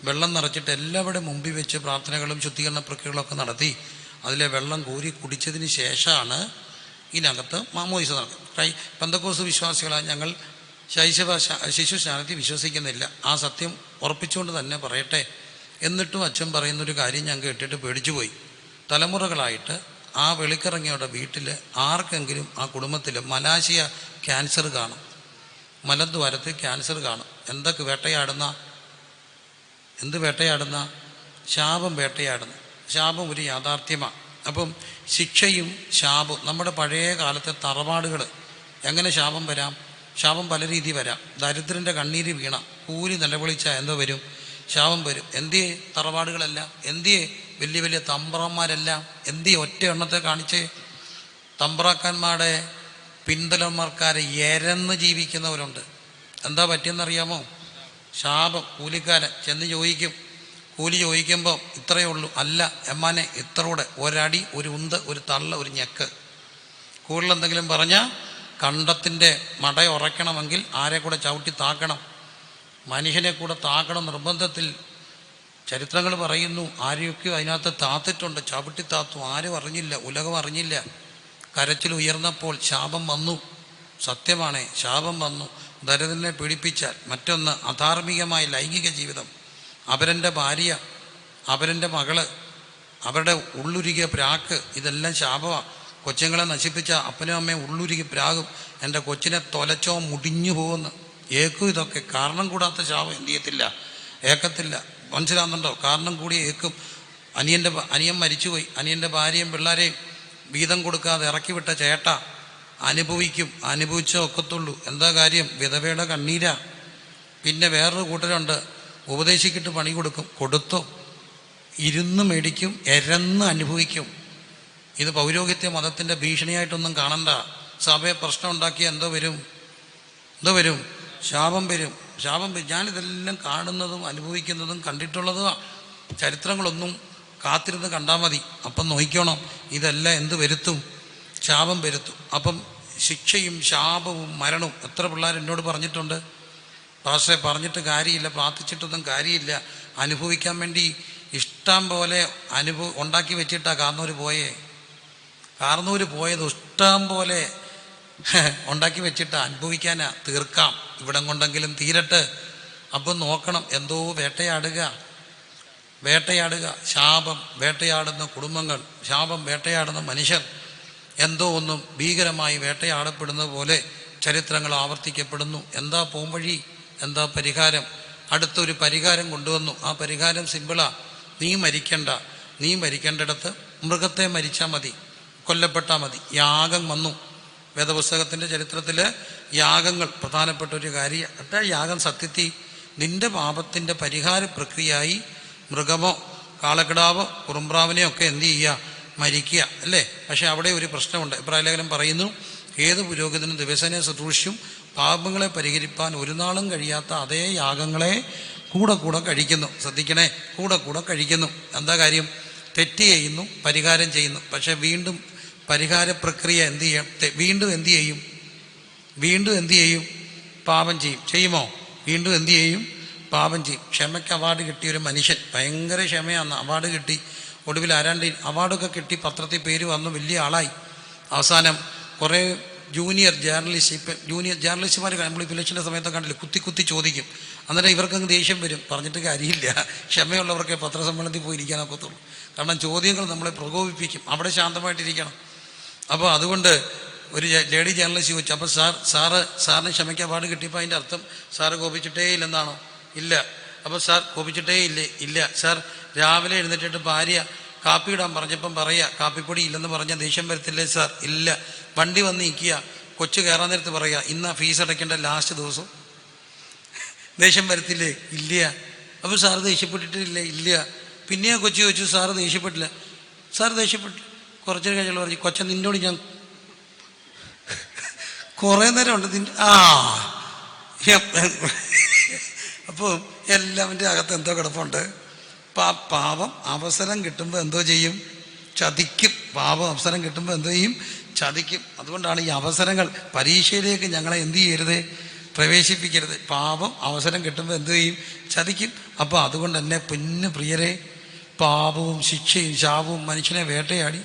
വെള്ളം നിറച്ചിട്ട് എല്ലാവരുടെയും മുമ്പിൽ വെച്ച് പ്രാർത്ഥനകളും ശുദ്ധീകരണ പ്രക്രിയകളൊക്കെ നടത്തി അതിലെ വെള്ളം കോരി കുടിച്ചതിന് ശേഷമാണ് ഇതിനകത്ത് മാമോദീസ നടക്കുന്നത്. പെന്തക്കോസ്ത് വിശ്വാസികളാണ് ഞങ്ങൾ. ശിശു സ്നാനത്തിൽ വിശ്വസിക്കുന്നില്ല. ആ സത്യം ഉറപ്പിച്ചുകൊണ്ട് തന്നെ പറയട്ടെ. എന്നിട്ടും അച്ഛൻ പറയുന്നൊരു കാര്യം ഞാൻ കേട്ടിട്ട് പേടിച്ചുപോയി. തലമുറകളായിട്ട് ആ വെളിക്കിറങ്ങിയുടെ വീട്ടിൽ ആർക്കെങ്കിലും ആ കുടുംബത്തിൽ മലാശയ ക്യാൻസർ കാണും, മലദ്വാരത്തിൽ ക്യാൻസർ കാണും. എന്തൊക്കെ വേട്ടയാടുന്ന ശാപം വേട്ടയാടുന്നു. ശാപം ഒരു യാഥാർത്ഥ്യമാണ്. അപ്പം ശിക്ഷയും ശാപവും നമ്മുടെ പഴയ കാലത്തെ തറവാടുകൾ എങ്ങനെ ശാപം വരാം? ശാപം പല രീതി വരാം. ദരിദ്രൻ്റെ കണ്ണീര് വീണ കൂലി നിലവിളിച്ചാൽ എന്തോ വരും? ശാപം വരും. എന്തിയെ തറവാടുകളെല്ലാം? എന്തിയെ വലിയ വലിയ തമ്പ്രാന്മാരെല്ലാം? എന്തിയെ ഒറ്റ എണ്ണത്തെ കാണിച്ച് തമ്പ്രാക്കന്മാരുടെ പിന്തലന്മാർക്കാരെ എരന്ന് ജീവിക്കുന്നവരുണ്ട്. എന്താ പറ്റിയെന്നറിയാമോ? ശാപം. കൂലിക്കാരൻ ചെന്ന് ചോദിക്കും. കൂലി ചോദിക്കുമ്പോൾ ഇത്രയേ ഉള്ളൂ. അല്ല എമ്മാനെ ഇത്രൂടെ, ഒരടി, ഒരു ഉന്ത്, ഒരു തള്ള, ഒരു ഞെക്ക്. കൂടുതൽ എന്തെങ്കിലും പറഞ്ഞാൽ കണ്ടത്തിൻ്റെ മട ഉറയ്ക്കണമെങ്കിൽ ആരെ കൂടെ ചവിട്ടി താക്കണം? മനുഷ്യനെ കൂടെ താക്കണം നിർബന്ധത്തിൽ. ചരിത്രങ്ങൾ പറയുന്നു ആരെയൊക്കെയോ അതിനകത്ത് താത്തിട്ടുണ്ട്. ചവിട്ടി താത്തു. ആരും അറിഞ്ഞില്ല, ഉലകം അറിഞ്ഞില്ല. കരച്ചിൽ ഉയർന്നപ്പോൾ ശാപം വന്നു. സത്യമാണ്, ശാപം വന്നു. ദരിദ്രനെ പീഡിപ്പിച്ചാൽ. മറ്റൊന്ന് അധാർമികമായ ലൈംഗിക ജീവിതം. അവരൻ്റെ ഭാര്യ, അവരൻ്റെ മകള്, അവരുടെ ഉള്ളുരുകിയ പ്രാക്ക്, ഇതെല്ലാം ശാപമാണ്. കൊച്ചുങ്ങളെ നശിപ്പിച്ച അപ്പനും അമ്മയും ഉള്ളുരുകി പ്രാകും. എൻ്റെ കൊച്ചിനെ തൊലച്ചോ മുടിഞ്ഞു പോകുന്നു. ഏക്കും ഇതൊക്കെ. കാരണം കൂടാത്ത ശാപം എന്ത് ചെയ്യത്തില്ല? ഏക്കത്തില്ല. മനസ്സിലാകുന്നുണ്ടോ? കാരണം കൂടി ഏക്കും. അനിയൻ മരിച്ചുപോയി. അനിയൻ്റെ ഭാര്യയും പിള്ളേരെയും വീതം കൊടുക്കാതെ ഇറക്കിവിട്ട ചേട്ട അനുഭവിച്ചേ ഒക്കത്തുള്ളൂ. എന്താ കാര്യം? വിധവയുടെ കണ്ണീരാ. പിന്നെ വേറൊരു കൂട്ടരുണ്ട്, ഉപദേശിക്കിട്ട് പണി കൊടുത്തോ, ഇരുന്ന് മേടിക്കും, എരന്ന് അനുഭവിക്കും. ഇത് പൗരോഹിത്യ മതത്തിൻ്റെ ഭീഷണിയായിട്ടൊന്നും കാണണ്ട. സഭയെ പ്രശ്നം ഉണ്ടാക്കിയാൽ എന്തോ വരും? ശാപം വരും. ഞാനിതെല്ലാം കാണുന്നതും അനുഭവിക്കുന്നതും കണ്ടിട്ടുള്ളതും ചരിത്രങ്ങളൊന്നും കാത്തിരുന്ന് കണ്ടാൽ മതി. അപ്പം നോക്കണം, ഇതെല്ലാം എന്ത് വരുത്തും? ശാപം വരുത്തും. അപ്പം ശിക്ഷയും ശാപവും മരണവും എത്ര പിള്ളേർ എന്നോട് പറഞ്ഞിട്ടുണ്ട്, പക്ഷേ പറഞ്ഞിട്ട് കാര്യമില്ല, പ്രാർത്ഥിച്ചിട്ടൊന്നും കാര്യമില്ല. അനുഭവിക്കാൻ വേണ്ടി ഇഷ്ടം പോലെ ഉണ്ടാക്കി വെച്ചിട്ടാണ് കാർന്നൂർ പോയത് ഇഷ്ടം പോലെ ഉണ്ടാക്കി വെച്ചിട്ട് അനുഭവിക്കാനാ, തീർക്കാം, ഇവിടം കൊണ്ടെങ്കിലും തീരട്ട്. അപ്പം നോക്കണം, എന്തോ വേട്ടയാടുക, ശാപം വേട്ടയാടുന്ന കുടുംബങ്ങൾ, ശാപം വേട്ടയാടുന്ന മനുഷ്യർ, എന്തോ ഒന്നും ഭീകരമായി വേട്ടയാടപ്പെടുന്ന പോലെ ചരിത്രങ്ങൾ ആവർത്തിക്കപ്പെടുന്നു. എന്താ പോംവഴി? എന്താ പരിഹാരം? അടുത്തൊരു പരിഹാരം കൊണ്ടുവന്നു. ആ പരിഹാരം സിമ്പിളാ. നീ മരിക്കേണ്ടിടത്ത് മൃഗത്തെ മരിച്ചാൽ മതി, കൊല്ലപ്പെട്ടാൽ മതി. യാഗം വന്നു. വേദപുസ്തകത്തിൻ്റെ ചരിത്രത്തിൽ യാഗങ്ങൾ പ്രധാനപ്പെട്ട ഒരു കാര്യം. യാഗം സത്യത്തിൽ നിന്റെ പാപത്തിൻ്റെ പരിഹാര പ്രക്രിയയായി മൃഗമോ കാളക്കിടാവോ കുറുമ്പ്രാവിനെയോ ഒക്കെ എന്ത് ചെയ്യുക? മരിക്കുക അല്ലേ? പക്ഷേ അവിടെ ഒരു പ്രശ്നമുണ്ട്. എബ്രായ ലേഖനം പറയുന്നു, ഏത് പുരോഹിതനും ദിവസേന ശുശ്രൂഷയും പാപങ്ങളെ പരിഹരിപ്പാൻ ഒരു നാളും കഴിയാത്ത അതേ യാഗങ്ങളെ കൂടെ കഴിക്കുന്നു. ശ്രദ്ധിക്കണേ, കൂടെ കഴിക്കുന്നു. എന്താ കാര്യം? തെറ്റ് ചെയ്യുന്നു, പരിഹാരം ചെയ്യുന്നു. പക്ഷെ വീണ്ടും പരിഹാര പ്രക്രിയ എന്ത് ചെയ്യും? വീണ്ടും എന്ത് ചെയ്യും? പാപം ചെയ്യുമോ? വീണ്ടും എന്ത് ചെയ്യും? പാപം ചെയ്യും. ക്ഷമയ്ക്ക് അവാർഡ് കിട്ടിയൊരു മനുഷ്യൻ, ഭയങ്കര ക്ഷമയാന്ന്, അവാർഡ് കിട്ടി. ഒടുവിൽ ആരാണ്ട് അവാർഡൊക്കെ കിട്ടി, പത്രത്തിൽ പേര് വന്നു, വലിയ ആളായി. അവസാനം കുറേ ജൂനിയർ ജേർണലിസ്റ്റുമാർ നമ്മളിപ്പോൾ ഇലക്ഷൻ്റെ സമയത്തൊക്കെ കണ്ടില്ല, കുത്തി ചോദിക്കും. അന്നേരം ഇവർക്കങ്ങ് ദേഷ്യം വരും. പറഞ്ഞിട്ട് കാര്യമില്ല, ക്ഷമയുള്ളവർക്ക് പത്രസമ്മേളനത്തിൽ പോയി ഇരിക്കാനൊക്കത്തുള്ളൂ. കാരണം ചോദ്യങ്ങൾ നമ്മളെ പ്രകോപിപ്പിക്കും. അവിടെ ശാന്തമായിട്ടിരിക്കണം. അപ്പോൾ അതുകൊണ്ട് ഒരു ലേഡി ജേർണലിസ്റ്റ് ചോദിച്ചു, അപ്പോൾ സാറിന് ക്ഷമയ്ക്ക് അവാർഡ് കിട്ടിയപ്പോൾ അതിൻ്റെ അർത്ഥം സാറ് കോപിച്ചിട്ടേ ഇല്ലെന്നാണോ? ഇല്ല. അപ്പോൾ സാർ കോപിച്ചിട്ടേ ഇല്ല. സാർ രാവിലെ എഴുന്നേറ്റിട്ട് ഭാര്യ കാപ്പി ഇടാൻ പറഞ്ഞപ്പം പറയുക കാപ്പിപ്പൊടി ഇല്ലെന്ന് പറഞ്ഞാൽ ദേഷ്യം വരത്തില്ലേ സാർ? ഇല്ല. വണ്ടി വന്ന് നിൽക്കുക, കൊച്ചു കയറാൻ നേരത്ത് പറയുക ഇന്നാ ഫീസ് അടയ്ക്കേണ്ട ലാസ്റ്റ് ദിവസം, ദേഷ്യം വരത്തില്ലേ? ഇല്ല. അപ്പോൾ സാറ് ദേഷ്യപ്പെട്ടിട്ടില്ലേ? ഇല്ല. പിന്നെയാ കൊച്ചു ചോദിച്ചു, സാറ് ദേഷ്യപ്പെട്ടില്ല? സാർ ദേഷ്യപ്പെട്ടില്ല. കുറച്ചു കഴിഞ്ഞുള്ള പറഞ്ഞു, കൊച്ച നിന്നോട് ഞാൻ കുറേ നേരം ഉണ്ട് അപ്പോൾ എല്ലാവൻ്റെ അകത്ത് എന്തോ കിടപ്പുണ്ട്. പാപം അവസരം കിട്ടുമ്പോൾ എന്തോ ചെയ്യും? ചതിക്കും. പാപം അവസരം കിട്ടുമ്പോൾ എന്തോ ചെയ്യും? ചതിക്കും. അതുകൊണ്ടാണ് ഈ അവസരങ്ങൾ പരീക്ഷയിലേക്ക് ഞങ്ങളെ എന്ത് ചെയ്യരുത്? പ്രവേശിപ്പിക്കരുത്. പാപം അവസരം കിട്ടുമ്പോൾ എന്ത് ചെയ്യും? ചതിക്കും. അപ്പോൾ അതുകൊണ്ട് തന്നെ പ്രിയരെ, പാപവും ശിക്ഷയും ശാപവും മനുഷ്യനെ വേട്ടയാടി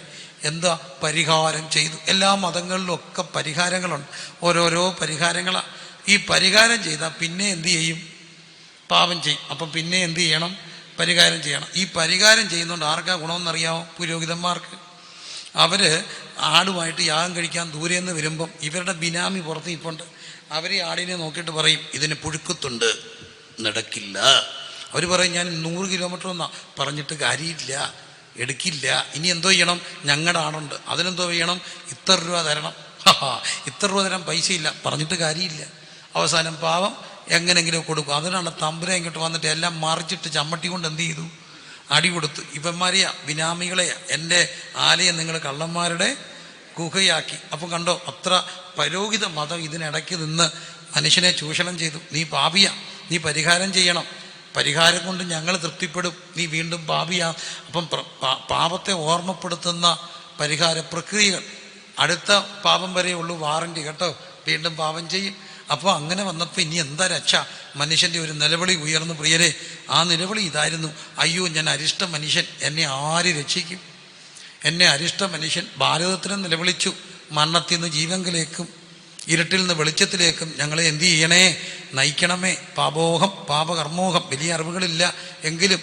എന്താ പരിഹാരം ചെയ്തു. എല്ലാ മതങ്ങളിലും ഒക്കെ പരിഹാരങ്ങളുണ്ട്, ഓരോരോ പരിഹാരങ്ങളാണ്. ഈ പരിഹാരം ചെയ്താൽ പിന്നെ എന്ത് ചെയ്യും? പാപം ചെയ്യും. അപ്പം പിന്നെ എന്ത് ചെയ്യണം? പരിഹാരം ചെയ്യണം. ഈ പരിഹാരം ചെയ്യുന്നതുകൊണ്ട് ആർക്കാ ഗുണമെന്നറിയാമോ? പുരോഹിതന്മാർക്ക്. അവർ ആടുമായിട്ട് യാഗം കഴിക്കാൻ ദൂരെ നിന്ന് വരുമ്പം ഇവരുടെ ബിനാമി പുറത്ത് ഇപ്പുണ്ട്. അവർ ആടിനെ നോക്കിയിട്ട് പറയും ഇതിന് പുഴുക്കത്തുണ്ട്, നടക്കില്ല. അവർ പറയും ഞാൻ 100 കിലോമീറ്റർ ഒന്നാ. പറഞ്ഞിട്ട് കാര്യമില്ല, എടുക്കില്ല. ഇനി എന്തോ ചെയ്യണം? ഞങ്ങളുടെ ആടുണ്ട്, അതിനെന്തോ ചെയ്യണം? ഇത്ര രൂപ തരണം. ഇത്ര രൂപ തരാൻ പൈസയില്ല. പറഞ്ഞിട്ട് കാര്യമില്ല. അവസാനം പാവം എങ്ങനെങ്കിലും കൊടുക്കും. അതിനാണ് തമ്പുരാൻ ഇങ്ങോട്ട് വന്നിട്ട് എല്ലാം മറിച്ചിട്ട് ചമ്മട്ടി കൊണ്ട് എന്ത് ചെയ്തു? അടി കൊടുത്തു. ഇവന്മാരെയാ, ബിനാമികളെയാ, എൻ്റെ ആലയം നിങ്ങൾ കള്ളന്മാരുടെ ഗുഹയാക്കി. അപ്പം കണ്ടോ, അത്ര പരോഹിത മതം ഇതിനിടയ്ക്ക് നിന്ന് മനുഷ്യനെ ചൂഷണം ചെയ്തു. നീ പാപിയാ, നീ പരിഹാരം ചെയ്യണം. പരിഹാരം കൊണ്ട് ഞങ്ങൾ തൃപ്തിപ്പെടും, നീ വീണ്ടും പാപിയാ. അപ്പം പാപത്തെ ഓർമ്മപ്പെടുത്തുന്ന പരിഹാര പ്രക്രിയകൾ. അടുത്ത പാപം വരെയുള്ളൂ വാറണ്ടി കേട്ടോ, വീണ്ടും പാപം ചെയ്യും. അപ്പോൾ അങ്ങനെ വന്നപ്പോൾ ഇനി എന്താ രക്ഷ? മനുഷ്യൻ്റെ ഒരു നിലവിളി ഉയർന്നു. പ്രിയരെ, ആ നിലവിളി ഇതായിരുന്നു, അയ്യോ ഞാൻ അരിഷ്ട മനുഷ്യൻ, എന്നെ ആര് രക്ഷിക്കും? എന്നെ അരിഷ്ട മനുഷ്യൻ. ഭാരതത്തിനും നിലവിളിച്ചു, മരണത്തിൽ നിന്ന് ജീവങ്കിലേക്കും ഇരുട്ടിൽ നിന്ന് വെളിച്ചത്തിലേക്കും ഞങ്ങളെ എന്ത് ചെയ്യണേ? നയിക്കണമേ. പാപോഹം പാപകർമ്മോഹം. വലിയ അറിവുകളില്ല എങ്കിലും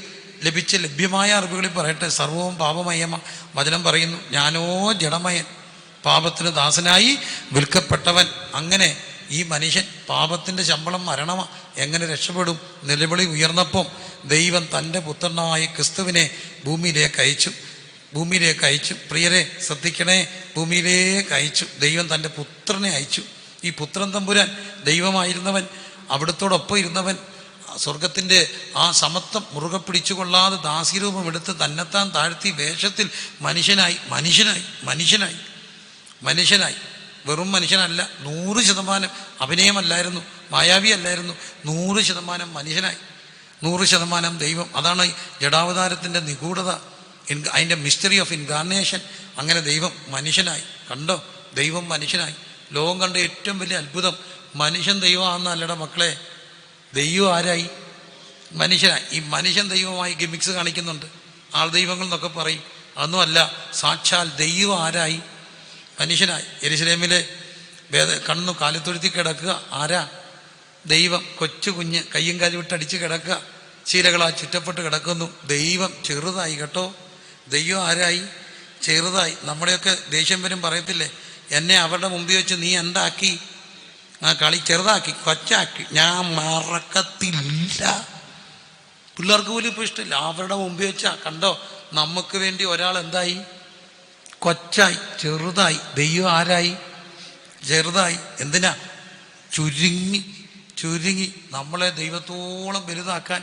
ലഭ്യമായ അറിവുകളിൽ പറയട്ടെ, സർവവും പാപമയമ. വചനം പറയുന്നു, ഞാനോ ജഡമയൻ, പാപത്തിന് ദാസനായി വിൽക്കപ്പെട്ടവൻ. അങ്ങനെ ഈ മനുഷ്യൻ പാപത്തിൻ്റെ ശമ്പളം മരണമാണ്. എങ്ങനെ രക്ഷപ്പെടും? നിലവിളി ഉയർന്നപ്പം ദൈവം തൻ്റെ പുത്രനായ ക്രിസ്തുവിനെ ഭൂമിയിലേക്ക് അയച്ചു. പ്രിയരെ ശ്രദ്ധിക്കണേ, ഭൂമിയിലേക്ക് അയച്ചു. ദൈവം തൻ്റെ പുത്രനെ അയച്ചു. ഈ പുത്രൻ തമ്പുരാൻ ദൈവമായിരുന്നവൻ, അവിടുത്തോടൊപ്പം ഇരുന്നവൻ, സ്വർഗത്തിൻ്റെ ആ സമത്വം മുറുകെ പിടിച്ചുകൊള്ളാതെ ദാസ്യരൂപം എടുത്ത് തന്നെത്താൻ താഴ്ത്തി വേഷത്തിൽ മനുഷ്യനായി വെറും മനുഷ്യനല്ല, 100% അഭിനയമല്ലായിരുന്നു, മായാവി അല്ലായിരുന്നു, 100% മനുഷ്യനായി, 100% ദൈവം. അതാണ് ജഡാവതാരത്തിൻ്റെ നിഗൂഢത, അതിൻ്റെ മിസ്റ്ററി ഓഫ് ഇൻകാർണേഷൻ. അങ്ങനെ ദൈവം മനുഷ്യനായി. കണ്ടോ, ദൈവം മനുഷ്യനായി. ലോകം കണ്ട ഏറ്റവും വലിയ അത്ഭുതം. മനുഷ്യൻ ദൈവമാണെന്നല്ലട മക്കളെ, ദൈവം ആരായി? മനുഷ്യനായി. ഈ മനുഷ്യൻ ദൈവമായി ഗിമിക്സ് കാണിക്കുന്നുണ്ട്, ആൾ ദൈവങ്ങൾ എന്നൊക്കെ പറയും. അതൊന്നുമല്ല, സാക്ഷാൽ ദൈവം ആരായി? മനുഷ്യനായി. യെരുശലേമിലെ കണ്ണു കാലിത്തൊഴുത്തി കിടക്കുക ആരാ? ദൈവം. കൊച്ചു കുഞ്ഞ് കയ്യും കാലും വിട്ടടിച്ച് കിടക്കുക, ശീലകളാ ചുറ്റപ്പെട്ട് കിടക്കുന്നു. ദൈവം ചെറുതായി കേട്ടോ. ദൈവം ആരായി? ചെറുതായി. നമ്മുടെയൊക്കെ ദേഷ്യം വരും, പറയത്തില്ലേ, എന്നെ അവരുടെ മുമ്പിൽ വെച്ച് നീ എന്താക്കി? ആ കളി ചെറുതാക്കി, കൊച്ചാക്കി. ഞാൻ മറക്കത്തില്ല. പിള്ളേർക്ക് പോലും ഇപ്പോൾ ഇഷ്ടമില്ല. അവരുടെ മുമ്പിൽ വെച്ചാ കണ്ടോ, നമുക്ക് വേണ്ടി ഒരാൾ എന്തായി? കൊച്ചായി, ചെറുതായി. ദൈവം ആരായി? ചെറുതായി. എന്തിനാ? ചുരുങ്ങി നമ്മളെ ദൈവത്തോളം വലുതാക്കാൻ,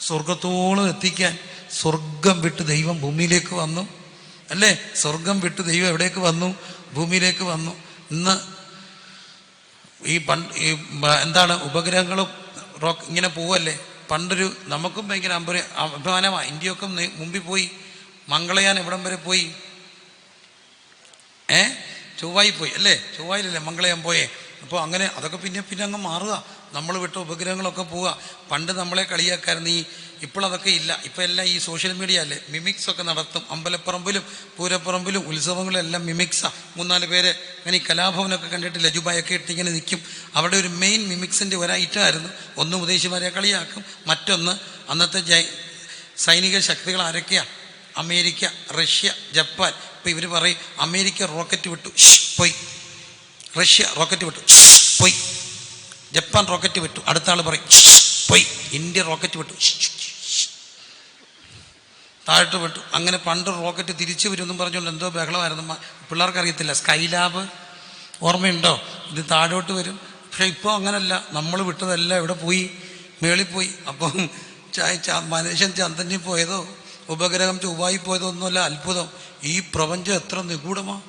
സ്വർഗത്തോളം എത്തിക്കാൻ. സ്വർഗം വിട്ട് ദൈവം ഭൂമിയിലേക്ക് വന്നു, അല്ലേ? സ്വർഗം വിട്ട് ദൈവം എവിടേക്ക് വന്നു? ഭൂമിയിലേക്ക് വന്നു. ഇന്ന് ഈ എന്താണ് ഉപഗ്രഹങ്ങളും ഇങ്ങനെ പോവല്ലേ. പണ്ടൊരു നമുക്കും ഭയങ്കര അഭിമാനമാണ്. ഇന്ത്യയൊക്കെ മുമ്പിൽ പോയി. മംഗളയാൻ എവിടം വരെ പോയി? ചൊവ്വായി പോയി, അല്ലേ? ചൊവ്വായിലല്ലേ മംഗളയാൻ പോയേ. അപ്പോൾ അങ്ങനെ അതൊക്കെ പിന്നെ അങ്ങ് മാറുക. നമ്മൾ വിട്ട ഉപഗ്രഹങ്ങളൊക്കെ പോവുക. പണ്ട് നമ്മളെ കളിയാക്കായിരുന്നു. ഇപ്പോഴതൊക്കെ ഇല്ല. ഇപ്പം എല്ലാം ഈ സോഷ്യൽ മീഡിയ അല്ലേ, മിമിക്സ് ഒക്കെ നടത്തും. അമ്പലപ്പറമ്പിലും പൂരപ്പറമ്പിലും ഉത്സവങ്ങളെല്ലാം മിമിക്സാണ്. 3-4 പേര് അങ്ങനെ ഈ കലാഭവനൊക്കെ കണ്ടിട്ടില്ല, ജുബായൊക്കെ ഇട്ടിങ്ങനെ നിൽക്കും. അവിടെ ഒരു മെയിൻ മിമിക്സിൻ്റെ ഒരൈറ്റമായിരുന്നു. ഒന്ന് ഉദ്ദേശിമാരെ കളിയാക്കും, മറ്റൊന്ന് അന്നത്തെ സൈനിക ശക്തികൾ ആരൊക്കെയാണ്? America, Russia, Japan. ഇപ്പം ഇവർ പറയും അമേരിക്ക റോക്കറ്റ് വിട്ടു, പോയി. റഷ്യ റോക്കറ്റ് വിട്ടു, പോയി. ജപ്പാൻ റോക്കറ്റ് വിട്ടു, അടുത്ത ആൾ പറയും പോയി. ഇന്ത്യ റോക്കറ്റ് വിട്ടു, താഴോട്ട് വിട്ടു. അങ്ങനെ പണ്ട് റോക്കറ്റ് തിരിച്ചു വരുമെന്നും പറഞ്ഞുകൊണ്ട് എന്തോ ബഹളമായിരുന്നു. പിള്ളേർക്ക് അറിയത്തില്ല. സ്കൈലാബ് ഓർമ്മയുണ്ടോ? ഇത് താഴോട്ട് വരും. പക്ഷെ ഇപ്പോൾ അങ്ങനല്ല. നമ്മൾ വിട്ടതെല്ലാം ഇവിടെ പോയി, മേളിൽ പോയി. അപ്പം മനുഷ്യൻ ചന്ദ്രനിൽ പോയതോ ഉപഗ്രഹം ചൊവ്വായി പോയതോ ഒന്നുമല്ല അത്ഭുതം. ഈ പ്രപഞ്ചം എത്ര നിഗൂഢമാണ്.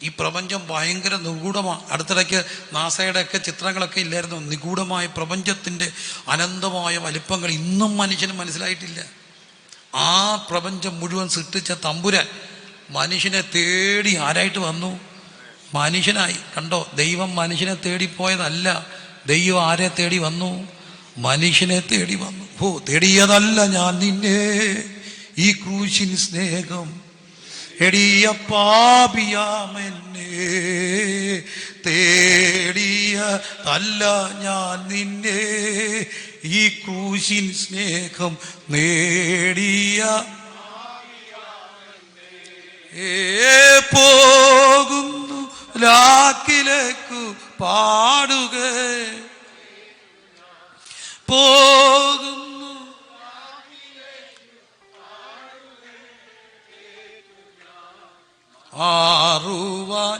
ഈ പ്രപഞ്ചം ഭയങ്കര നിഗൂഢമാണ്. അടുത്തിടയ്ക്ക് നാസയുടെയൊക്കെ ചിത്രങ്ങളൊക്കെ ഇല്ലായിരുന്നു. നിഗൂഢമായ പ്രപഞ്ചത്തിൻ്റെ അനന്തമായ വലിപ്പങ്ങൾ ഇന്നും മനുഷ്യന് മനസ്സിലായിട്ടില്ല. ആ പ്രപഞ്ചം മുഴുവൻ സൃഷ്ടിച്ച തമ്പുരാൻ മനുഷ്യനെ തേടി ആരായിട്ട് വന്നു? മനുഷ്യനായി. കണ്ടോ, ദൈവം മനുഷ്യനെ തേടിപ്പോയതല്ല. ദൈവം ആരെ തേടി വന്നു? മനുഷ്യനെ തേടി വന്നു. തേടിയതല്ല ഞാൻ നിന്നെ, ഈ ക്രൂശിൻ സ്നേഹം എടിയ പാപിയാമെന്നെ തേടിയതല്ല ഞാൻ നിന്നെ, ഈ ക്രൂശിൻ സ്നേഹം നേടിയ പോകുന്നു ലാക്കിലേക്കു പാടുക പോകുന്നു. ആറുവാൻ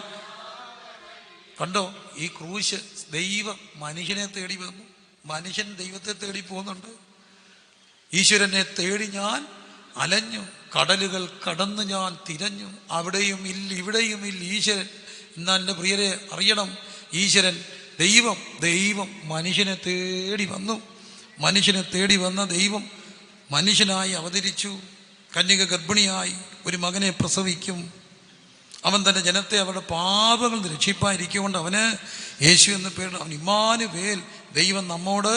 കണ്ടോ, ഈ ക്രൂശ് ദൈവം മനുഷ്യനെ തേടി വന്നു. മനുഷ്യൻ ദൈവത്തെ തേടി പോകുന്നുണ്ട്. ഈശ്വരനെ തേടി ഞാൻ അലഞ്ഞു, കടലുകൾ കടന്ന് ഞാൻ തിരഞ്ഞു, അവിടെയും ഇല്ല ഇവിടെയും ഇല്ല ഈശ്വരൻ. എന്നാൽ എൻ്റെ പ്രിയരെ അറിയണം, ഈശ്വരൻ ദൈവം മനുഷ്യനെ തേടി വന്നു. മനുഷ്യനെ തേടി വന്ന ദൈവം മനുഷ്യനായി അവതരിച്ചു. കന്യക ഗർഭിണിയായി ഒരു മകനെ പ്രസവിക്കും. അവൻ തൻ്റെ ജനത്തെ അവരുടെ പാപങ്ങൾ രക്ഷിപ്പായിരിക്കൊണ്ട് അവന് യേശു എന്ന പേരിൽ അവൻ ഇമ്മാനുവേൽ, ദൈവം നമ്മോട്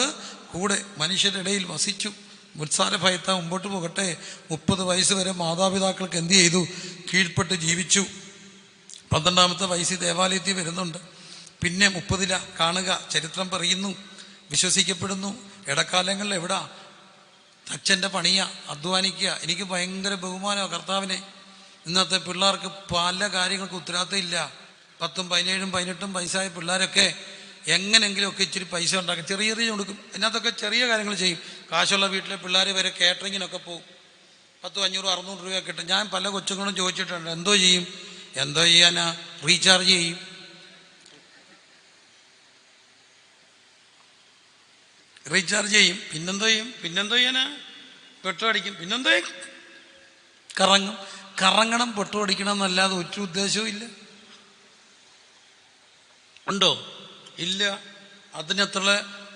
കൂടെ മനുഷ്യരുടെ ഇടയിൽ വസിച്ചു. മുത്സാര ഭയത്താൽ മുമ്പോട്ട് പോകട്ടെ. 30 വയസ്സ് വരെ മാതാപിതാക്കൾക്ക് എന്ത് ചെയ്തു? കീഴ്പ്പെട്ട് ജീവിച്ചു. 12ാമത്തെ വയസ്സിൽ ദേവാലയത്തിൽ വരുന്നുണ്ട്. പിന്നെ 30 കാണുക, ചരിത്രം പറയുന്നു, വിശ്വസിക്കപ്പെടുന്നു. ഇടക്കാലങ്ങളിൽ എവിടാ? അച്ഛൻ്റെ പണിയാ, അധ്വാനിക്കുക. എനിക്ക് ഭയങ്കര ബഹുമാനമാണ് കർത്താവിനെ. ഇന്നത്തെ പിള്ളേർക്ക് പല കാര്യങ്ങൾക്ക് ഉത്തരവാദിത്തം ഇല്ല. 10, 17, 18 വയസ്സായ പിള്ളേരൊക്കെ എങ്ങനെയെങ്കിലുമൊക്കെ ഇച്ചിരി പൈസ ഉണ്ടാക്കും, ചെറിയ കൊടുക്കും. അതിനകത്തൊക്കെ ചെറിയ കാര്യങ്ങൾ ചെയ്യും. കാശുള്ള വീട്ടിലെ പിള്ളേർ വരെ കാറ്ററിങ്ങിനൊക്കെ പോകും. 10, 500, 600 രൂപ കിട്ടും. ഞാൻ പല കൊച്ചുങ്ങളും ചോദിച്ചിട്ടുണ്ട്, എന്തോ ചെയ്യാനാ? റീചാർജ് ചെയ്യും. റീചാർജ് ചെയ്യും, പിന്നെന്തോ ചെയ്യാനാ? പെട്രോൾ അടിക്കും, പിന്നെന്തോ കറങ്ങും. കറങ്ങണം, പെട്രോൾ അടിക്കണം എന്നല്ലാതെ ഒരു ഉദ്ദേശവും ഇല്ല. ഉണ്ടോ? ഇല്ല. അതിനത്ര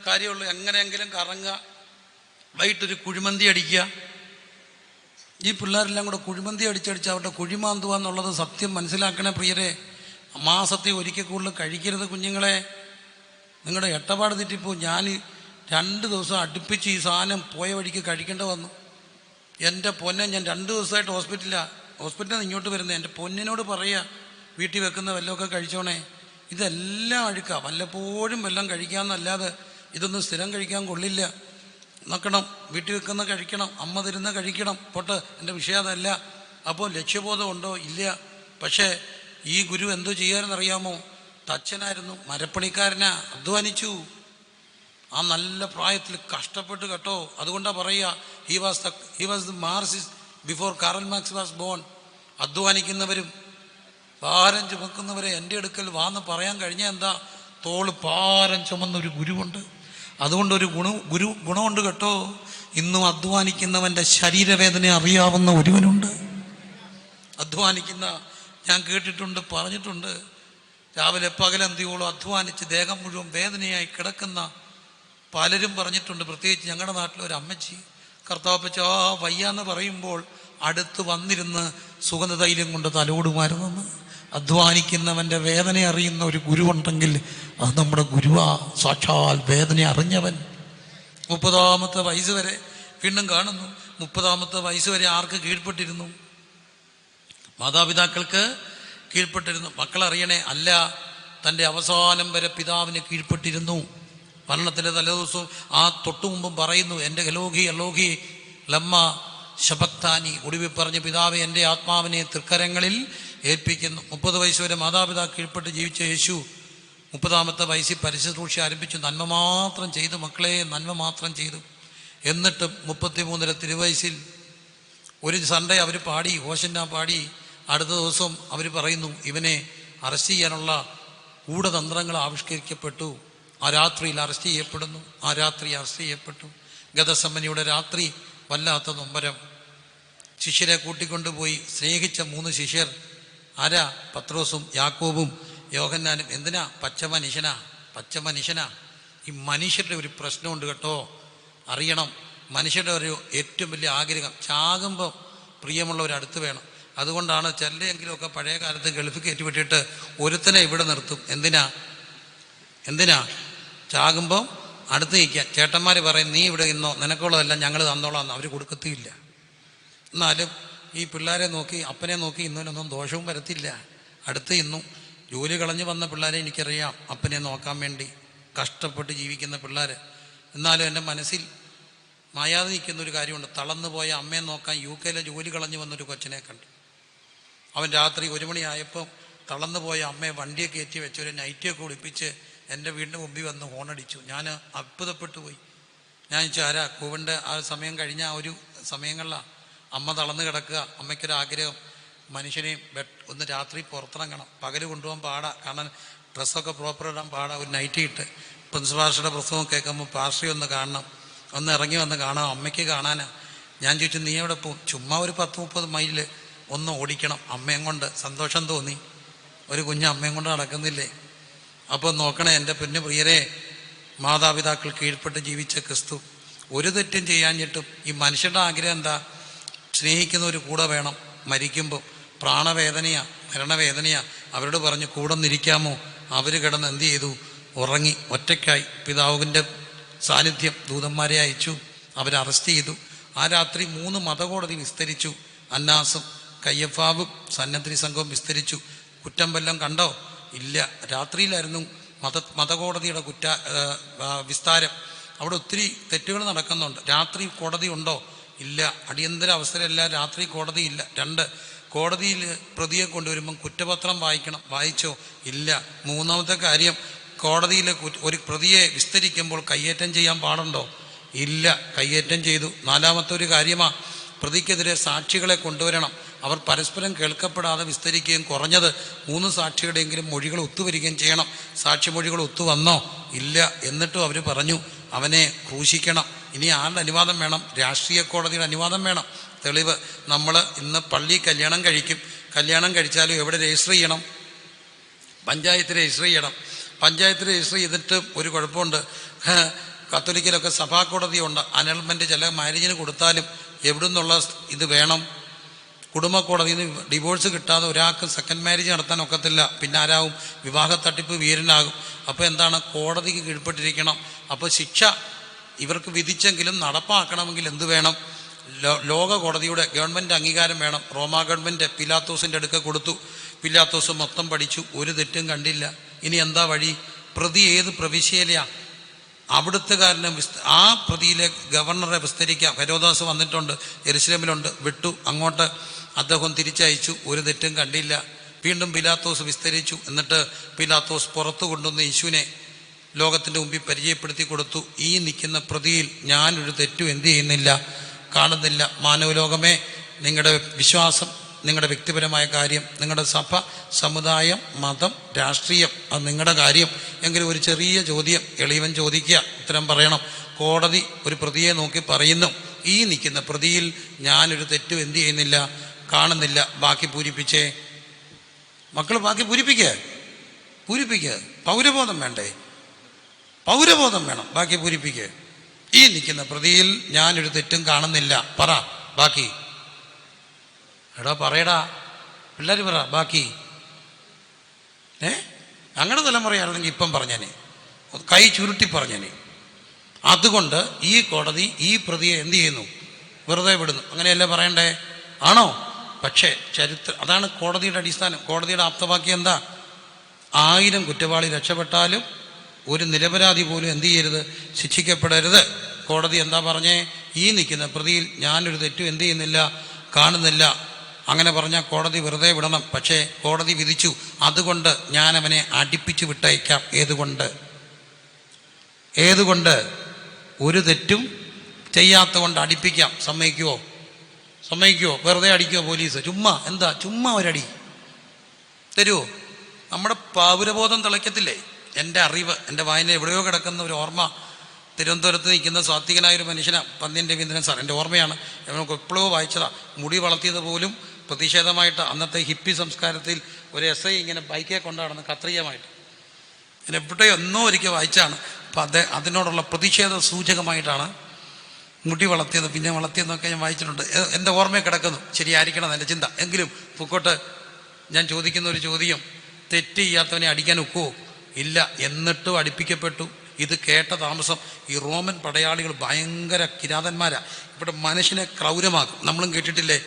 കാര്യമുള്ളൂ. എങ്ങനെയെങ്കിലും കറങ്ങുക, വൈകിട്ടൊരു കുഴിമന്തി അടിക്കുക. ഈ പിള്ളേരെല്ലാം കൂടെ കുഴിമന്തി അടിച്ചടിച്ച് അവരുടെ കുഴിമാന്തുക എന്നുള്ളത് സത്യം മനസ്സിലാക്കണേ പ്രിയരെ. മാസത്തിൽ ഒരിക്കൽ കൂടുതൽ കഴിക്കരുത് കുഞ്ഞുങ്ങളെ. നിങ്ങളുടെ എട്ടപാട് തെറ്റിപ്പോൾ. ഞാൻ 2 ദിവസം അടുപ്പിച്ച് ഈ സാധനം പോയ വഴിക്ക് കഴിക്കേണ്ട വന്നു. എൻ്റെ പൊന്നെ, ഞാൻ 2 ദിവസമായിട്ട് ഹോസ്പിറ്റലിൽ നിന്ന് ഇങ്ങോട്ട് വരുന്നത്. എൻ്റെ പൊന്നിനോട് പറയുക, വീട്ടിൽ വെക്കുന്ന വല്ലതൊക്കെ കഴിച്ചോണേ. ഇതെല്ലാം അഴുക്കുക. വല്ലപ്പോഴും വെല്ലം കഴിക്കാമെന്നല്ലാതെ ഇതൊന്നും സ്ഥിരം കഴിക്കാൻ കൊള്ളില്ല. നോക്കണം, വീട്ടിൽ വെക്കുന്ന കഴിക്കണം, അമ്മ തരുന്ന കഴിക്കണം. പോട്ടെ, എൻ്റെ വിഷയം അതല്ല. അപ്പോൾ ലക്ഷ്യബോധം ഉണ്ടോ? ഇല്ല. പക്ഷേ ഈ ഗുരു എന്തോ ചെയ്യാനെന്നറിയാമോ? തച്ചനായിരുന്നു, മരപ്പണിക്കാരനാ, അധ്വാനിച്ചു. ആ നല്ല പ്രായത്തിൽ കഷ്ടപ്പെട്ട് കേട്ടോ. അതുകൊണ്ടാണ് പറയുക, he was the Marxist before Karl Marx was born. അധ്വാനിക്കുന്നവരും ഭാരം ചുമക്കുന്നവരെ എൻ്റെ അടുക്കൽ വാന്ന് പറയാൻ കഴിഞ്ഞാൽ എന്താ? തോള് ഭാരം ചുമന്നൊരു ഗുരുവുണ്ട്. അതുകൊണ്ടൊരു ഗുണമുണ്ട് കേട്ടോ. ഇന്നും അധ്വാനിക്കുന്നവൻ്റെ ശരീരവേദന അറിയാവുന്ന ഒരുവനുണ്ട്. അധ്വാനിക്കുന്ന ഞാൻ കേട്ടിട്ടുണ്ട്, പറഞ്ഞിട്ടുണ്ട്. രാവിലെ പകലന്തിയോളം അധ്വാനിച്ച് ദേഹം മുഴുവൻ വേദനയായി കിടക്കുന്ന പലരും പറഞ്ഞിട്ടുണ്ട്. പ്രത്യേകിച്ച് ഞങ്ങളുടെ നാട്ടിലൊരു അമ്മച്ചി, കർത്താവപ്പച്ച വയ്യാന്ന് പറയുമ്പോൾ അടുത്ത് വന്നിരുന്ന് സുഗന്ധതൈലം കൊണ്ട് തലോടുമായിരുന്നെന്ന്. അധ്വാനിക്കുന്നവൻ്റെ വേദന അറിയുന്ന ഒരു ഗുരുവുണ്ടെങ്കിൽ അത് നമ്മുടെ ഗുരുവാ. സാക്ഷാൽ വേദന അറിഞ്ഞവൻ. 30-ാമത്തെ വയസ്സ് വരെ വീണ്ടും കാണുന്നു. 30-ാമത്തെ വയസ്സ് വരെ ആർക്ക് കീഴ്പ്പെട്ടിരുന്നു? മാതാപിതാക്കൾക്ക് കീഴ്പ്പെട്ടിരുന്നു. മക്കളറിയണേ, അല്ല, തൻ്റെ അവസാനം വരെ പിതാവിന് കീഴ്പ്പെട്ടിരുന്നു. മരണത്തിൻ്റെ തലേദിവസവും ആ തൊട്ടു മുമ്പും പറയുന്നു, എൻ്റെ എലോഹി ലമ്മ ശബക്താനി. ഒടുവിൽ പറഞ്ഞ്, പിതാവെ എൻ്റെ ആത്മാവിനെ തൃക്കരങ്ങളിൽ ഏൽപ്പിക്കുന്നു. 30 വയസ്സ് വരെ മാതാപിതാക്കൾ കീഴ്പ്പെട്ട് ജീവിച്ച യേശു 30-ാമത്തെ വയസ്സിൽ പരിശുശ്രൂഷ ആരംഭിച്ചു. നന്മ മാത്രം ചെയ്തു മക്കളെ, നന്മ മാത്രം ചെയ്തു. എന്നിട്ടും 33 തിരുവയസ്സിൽ ഒരു സൺഡേ അവർ പാടി, ഹോശന്നാ പാടി. അടുത്ത ദിവസം അവർ പറയുന്നു, ഇവനെ അറസ്റ്റ് ചെയ്യാനുള്ള ഗൂഢതന്ത്രങ്ങൾ ആവിഷ്കരിക്കപ്പെട്ടു. ആ രാത്രിയിൽ അറസ്റ്റ് ചെയ്യപ്പെടുന്നു. ആ രാത്രി അറസ്റ്റ് ചെയ്യപ്പെട്ടു. ഗതസമ്മനിയുടെ രാത്രി വല്ലാത്ത നൊമ്പരം. ശിഷ്യരെ കൂട്ടിക്കൊണ്ടുപോയി. സ്നേഹിച്ച 3 ശിഷ്യർ ആരാ? പത്രോസും യാക്കോബും യോഹന്നാനും. എന്തിനാ? പച്ച മനുഷ്യനാ. ഈ മനുഷ്യരുടെ ഒരു പ്രശ്നമുണ്ട് കേട്ടോ, അറിയണം. മനുഷ്യരുടെ ഒരു ഏറ്റവും വലിയ ആഗ്രഹം, ചാകുമ്പോൾ പ്രിയമുള്ളവരടുത്ത് വേണം. അതുകൊണ്ടാണ് ചിലരെങ്കിലുമൊക്കെ പഴയ കാലത്ത് ഗൾഫ് കയറ്റി വിട്ടിട്ട് ഒരുത്തനെ ഇവിടെ നിർത്തും. എന്തിനാ? ചാകുമ്പോൾ അടുത്ത് നിൽക്കുക. ചേട്ടന്മാർ പറയും, നീ ഇവിടെ ഇന്നോ, നിനക്കുള്ളതെല്ലാം ഞങ്ങൾ തന്നോളാം. അവർ കൊടുക്കത്തില്ല. എന്നാലും ഈ പിള്ളേരെ നോക്കി, അപ്പനെ നോക്കി ഇന്നൊന്നും ദോഷവും വരത്തില്ല. അടുത്ത് ഇന്നും ജോലി കളഞ്ഞു വന്ന പിള്ളേരെ എനിക്കറിയാം, അപ്പനെ നോക്കാൻ വേണ്ടി കഷ്ടപ്പെട്ട് ജീവിക്കുന്ന പിള്ളേർ. എന്നാലും എൻ്റെ മനസ്സിൽ മായാതെ നിൽക്കുന്നൊരു കാര്യമുണ്ട്. തളർന്നു പോയ അമ്മയെ നോക്കാൻ UK ജോലി കളഞ്ഞു വന്നൊരു കൊച്ചിനെ കണ്ടു. അവൻ രാത്രി 1 മണിയായപ്പം തളർന്നു പോയ അമ്മയെ വണ്ടിയെ കയറ്റി വെച്ച് ഒരു നൈറ്റിയൊക്കെ കുളിപ്പിച്ച് എൻ്റെ വീടിൻ്റെ മുമ്പിൽ വന്ന് ഹോണടിച്ചു. ഞാൻ അത്ഭുതപ്പെട്ടു പോയി. ഞാൻ ചോദിച്ചു, ആരാ? കോവിഡിൻ്റെ ആ സമയം കഴിഞ്ഞ ആ ഒരു സമയങ്ങളിലാണ്. അമ്മ തളർന്ന് കിടക്കുക. അമ്മയ്ക്കൊരാഗ്രഹം, മനുഷ്യനെയും ഒന്ന് രാത്രി പുറത്തിറങ്ങണം. പകൽ കൊണ്ടുപോകാൻ പാടാ, കാരണം ഡ്രസ്സൊക്കെ പ്രോപ്പർ ഇടാൻ പാടാ. ഒരു നൈറ്റി ഇട്ട് പ്രിൻസിപ്പൽ പാസ്റ്ററുടെ പ്രസംഗം കേൾക്കുമ്പോൾ പാസ്റ്ററി ഒന്ന് കാണണം, ഒന്ന് ഇറങ്ങി വന്ന് കാണാം, അമ്മയ്ക്ക് കാണാനാ. ഞാൻ ചോദിച്ചു, നീ എവിടെ പോകും? ചുമ്മാ ഒരു 10-30 മൈൽ ഒന്ന് ഓടിക്കണം. അമ്മയും കൊണ്ട് സന്തോഷം തോന്നി. ഒരു കുഞ്ഞ് അമ്മയും കൊണ്ട് നടക്കുന്നില്ലേ? അപ്പോൾ നോക്കണേ എൻ്റെ പൊന്നു പ്രിയരെ, മാതാപിതാക്കൾ കീഴ്പ്പെട്ട് ജീവിച്ച ക്രിസ്തു ഒരു തെറ്റും ചെയ്യാഞ്ഞിട്ടും ഈ മനുഷ്യരുടെ ആഗ്രഹം എന്താ? സ്നേഹിക്കുന്നവർ കൂടെ വേണം. മരിക്കുമ്പോൾ മരണവേദനയാ. അവരോട് പറഞ്ഞു, കൂടെ നിന്നിരിക്കാമോ? അവർ കിടന്ന് എന്ത് ചെയ്തു? ഉറങ്ങി. ഒറ്റയ്ക്കായി. പിതാവിൻ്റെ സാന്നിധ്യം ദൂതന്മാരെ അയച്ചു. അവരെ അറസ്റ്റ് ചെയ്തു. ആ രാത്രി 3 മതകോടതി വിസ്തരിച്ചു. അന്നാസും കയ്യഫാവും സന്നദ്ധി സംഘവും വിസ്തരിച്ചു. കുറ്റം വല്ലതും കണ്ടോ? ഇല്ല. രാത്രിയിലായിരുന്നു മതകോടതിയുടെ വിസ്താരം. അവിടെ ഒത്തിരി തെറ്റുകൾ നടക്കുന്നുണ്ട്. രാത്രി കോടതി ഉണ്ടോ? ഇല്ല. അടിയന്തര അവസരമല്ല, രാത്രി കോടതിയില്ല. 2, കോടതിയിൽ പ്രതിയെ കൊണ്ടുവരുമ്പം കുറ്റപത്രം വായിക്കണം. വായിച്ചോ? ഇല്ല. 3-ാമത്തെ കാര്യം, കോടതിയിൽ ഒരു പ്രതിയെ വിസ്തരിക്കുമ്പോൾ കയ്യേറ്റം ചെയ്യാൻ പാടുണ്ടോ? ഇല്ല. കയ്യേറ്റം ചെയ്തു. 4-ാമത്തെ ഒരു കാര്യമാണ്, പ്രതിക്കെതിരെ സാക്ഷികളെ കൊണ്ടുവരണം. അവർ പരസ്പരം കേൾക്കപ്പെടാതെ വിസ്തരിക്കുകയും കുറഞ്ഞത് 3 സാക്ഷിയുടെയെങ്കിലും മൊഴികൾ ഒത്തുവരികയും ചെയ്യണം. സാക്ഷിമൊഴികൾ ഒത്തുവന്നോ? ഇല്ല. എന്നിട്ടും അവർ പറഞ്ഞു അവനെ ക്രൂശിക്കണം. ഇനി ആരുടെ അനുവാദം വേണം? രാഷ്ട്രീയ കോടതിയുടെ അനുവാദം വേണം. തെളിവ്, നമ്മൾ ഇന്ന് പള്ളി കല്യാണം കഴിക്കും. കല്യാണം കഴിച്ചാലും എവിടെ രജിസ്റ്റർ ചെയ്യണം? പഞ്ചായത്ത് രജിസ്റ്റർ ചെയ്യണം. പഞ്ചായത്ത് രജിസ്റ്റർ ചെയ്തിട്ട് ഒരു കുഴപ്പമുണ്ട്. കത്തോലിക്കലൊക്കെ സഭാ കോടതിയുണ്ട്. അനൽമെൻറ്റ് ചില മാരേജിന് കൊടുത്താലും എവിടെ നിന്നുള്ള ഇത് വേണം? കുടുംബ കോടതിയിൽ നിന്ന് ഡിവോഴ്സ് കിട്ടാതെ ഒരാൾക്ക് സെക്കൻഡ് മാരേജ് നടത്താൻ ഒക്കത്തില്ല. പിന്നെ ആരാവും? വിവാഹ തട്ടിപ്പ് വീരനാകും. അപ്പോൾ എന്താണ്? കോടതിക്ക് കീഴ്പ്പെട്ടിരിക്കണം. അപ്പോൾ ശിക്ഷ ഇവർക്ക് വിധിച്ചെങ്കിലും നടപ്പാക്കണമെങ്കിൽ എന്ത് വേണം? ലോക കോടതിയുടെ ഗവൺമെൻറ് അംഗീകാരം വേണം. റോമാ ഗവൺമെൻറ് പിലാത്തോസിൻ്റെ അടുക്ക കൊടുത്തു. പിലാത്തോസ് മൊത്തം പഠിച്ചു, ഒരു തെറ്റും കണ്ടില്ല. ഇനി എന്താ വഴി? പ്രതി ഏത് പ്രവിശ്യയിലെയാണ്? അവിടുത്തുകാരനെ ആ പ്രതിയിലെ ഗവർണറെ വിസ്തരിക്കാം. ഹെരോദാസ് വന്നിട്ടുണ്ട്, യെരുശലേമിലുണ്ട്, വിട്ടു. അങ്ങോട്ട് അദ്ദേഹം തിരിച്ചയച്ചു, ഒരു തെറ്റും കണ്ടില്ല. വീണ്ടും പിലാത്തോസ് വിസ്തരിച്ചു. എന്നിട്ട് പിലാത്തോസ് പുറത്തു കൊണ്ടുവന്ന് യേശുവിനെ ലോകത്തിൻ്റെ മുമ്പിൽ പരിചയപ്പെടുത്തി കൊടുത്തു. ഈ നിൽക്കുന്ന പ്രതിയിൽ ഞാനൊരു തെറ്റും എന്ത് ചെയ്യുന്നില്ല, കാണുന്നില്ല. മാനവലോകമേ, നിങ്ങളുടെ വിശ്വാസം, നിങ്ങളുടെ വ്യക്തിപരമായ കാര്യം, നിങ്ങളുടെ സഭ, സമുദായം, മതം, രാഷ്ട്രീയം, അത് നിങ്ങളുടെ കാര്യം. എങ്കിലും ഒരു ചെറിയ ചോദ്യം എളിയവൻ ചോദിക്കുക, ഉത്തരം പറയണം. കോടതി ഒരു പ്രതിയെ നോക്കി പറയുന്നു, ഈ നിൽക്കുന്ന പ്രതിയിൽ ഞാനൊരു തെറ്റും എന്ത് ചെയ്യുന്നില്ല, കാണുന്നില്ല. ബാക്കി പൂരിപ്പിച്ചേ. മക്കൾ ബാക്കി പൂരിപ്പിക്കുക. പൗരബോധം വേണ്ടേ? പൗരബോധം വേണം. ബാക്കി പൂരിപ്പിക്കുക. ഈ നിൽക്കുന്ന പ്രതിയിൽ ഞാനൊരു തെറ്റും കാണുന്നില്ല. പറ ബാക്കി. എടാ പറയടാ, പിള്ളേർ പറ ബാക്കി. ഞങ്ങളുടെ തലമുറയാണെങ്കിൽ ഇപ്പം പറഞ്ഞേനെ, കൈ ചുരുട്ടി പറഞ്ഞേനെ. അതുകൊണ്ട് ഈ കോടതി ഈ പ്രതിയെ എന്ത് ചെയ്യുന്നു? വെറുതെ വിടുന്നു. അങ്ങനെയല്ലേ പറയണ്ടേ? ആണോ? പക്ഷേ അതാണ് കോടതിയുടെ അടിസ്ഥാനം. കോടതിയുടെ ആപ്തവാക്യം എന്താ? 1000 കുറ്റവാളി രക്ഷപ്പെട്ടാലും ഒരു നിരപരാധി പോലും എന്ത് ചെയ്യരുത്? ശിക്ഷിക്കപ്പെടരുത്. കോടതി എന്താ പറഞ്ഞേ? ഈ നിൽക്കുന്ന പ്രതിയിൽ ഞാനൊരു തെറ്റും എന്ത് ചെയ്യുന്നില്ല, കാണുന്നില്ല. അങ്ങനെ പറഞ്ഞാൽ കോടതി വെറുതെ വിടണം. പക്ഷേ കോടതി വിധിച്ചു, അതുകൊണ്ട് ഞാൻ അവനെ അടിപ്പിച്ചു വിട്ടയക്കാം. ഏതുകൊണ്ട്? ഒരു തെറ്റും ചെയ്യാത്ത കൊണ്ട് അടിപ്പിക്കാം. സമ്മതിക്കുമോ? വെറുതെ അടിക്കുമോ പോലീസ്? ചുമ്മാ ഒരടി തരുമോ? നമ്മുടെ പൗരബോധം തിളയ്ക്കത്തില്ലേ? എൻ്റെ അറിവ്, എൻ്റെ വായന എവിടെയോ കിടക്കുന്ന ഒരു ഓർമ്മ. തിരുവനന്തപുരത്ത് നിൽക്കുന്ന സാത്വികനായൊരു മനുഷ്യനാണ് പന്ന്യൻ രവീന്ദ്രൻ സാർ. എൻ്റെ ഓർമ്മയാണ്, നമുക്ക് എപ്പോഴോ വായിച്ചതാണ്. മുടി വളർത്തിയത് പോലും പ്രതിഷേധമായിട്ട്. അന്നത്തെ ഹിപ്പി സംസ്കാരത്തിൽ ഒരു SI ഇങ്ങനെ ബൈക്കേ കൊണ്ടാടുന്ന കത്രീയമായിട്ട്. ഞാൻ എവിടെയോ ഒരിക്കൽ വായിച്ചാണ്. അപ്പം അതിനോടുള്ള പ്രതിഷേധ സൂചകമായിട്ടാണ് മുടി വളർത്തിയത്, പിന്നെ വളർത്തിയതെന്നൊക്കെ ഞാൻ വായിച്ചിട്ടുണ്ട്. എൻ്റെ ഓർമ്മയിൽ കിടക്കുന്നു. ശരിയായിരിക്കണം എൻ്റെ ചിന്ത. എങ്കിലും പൊക്കോട്ട്. ഞാൻ ചോദിക്കുന്ന ഒരു ചോദ്യം, തെറ്റ് ചെയ്യാത്തവനെ അടിക്കാൻ ഒക്കുമോ? ഇല്ല. എന്നിട്ടും അടിപ്പിക്കപ്പെട്ടു. ഇത് കേട്ട താമസം ഈ റോമൻ പടയാളികൾ ഭയങ്കര കിരാതന്മാരാണ്. ഇവിടെ മനുഷ്യനെ ക്രൗരമാക്കും. നമ്മളും കേട്ടിട്ടില്ലേ,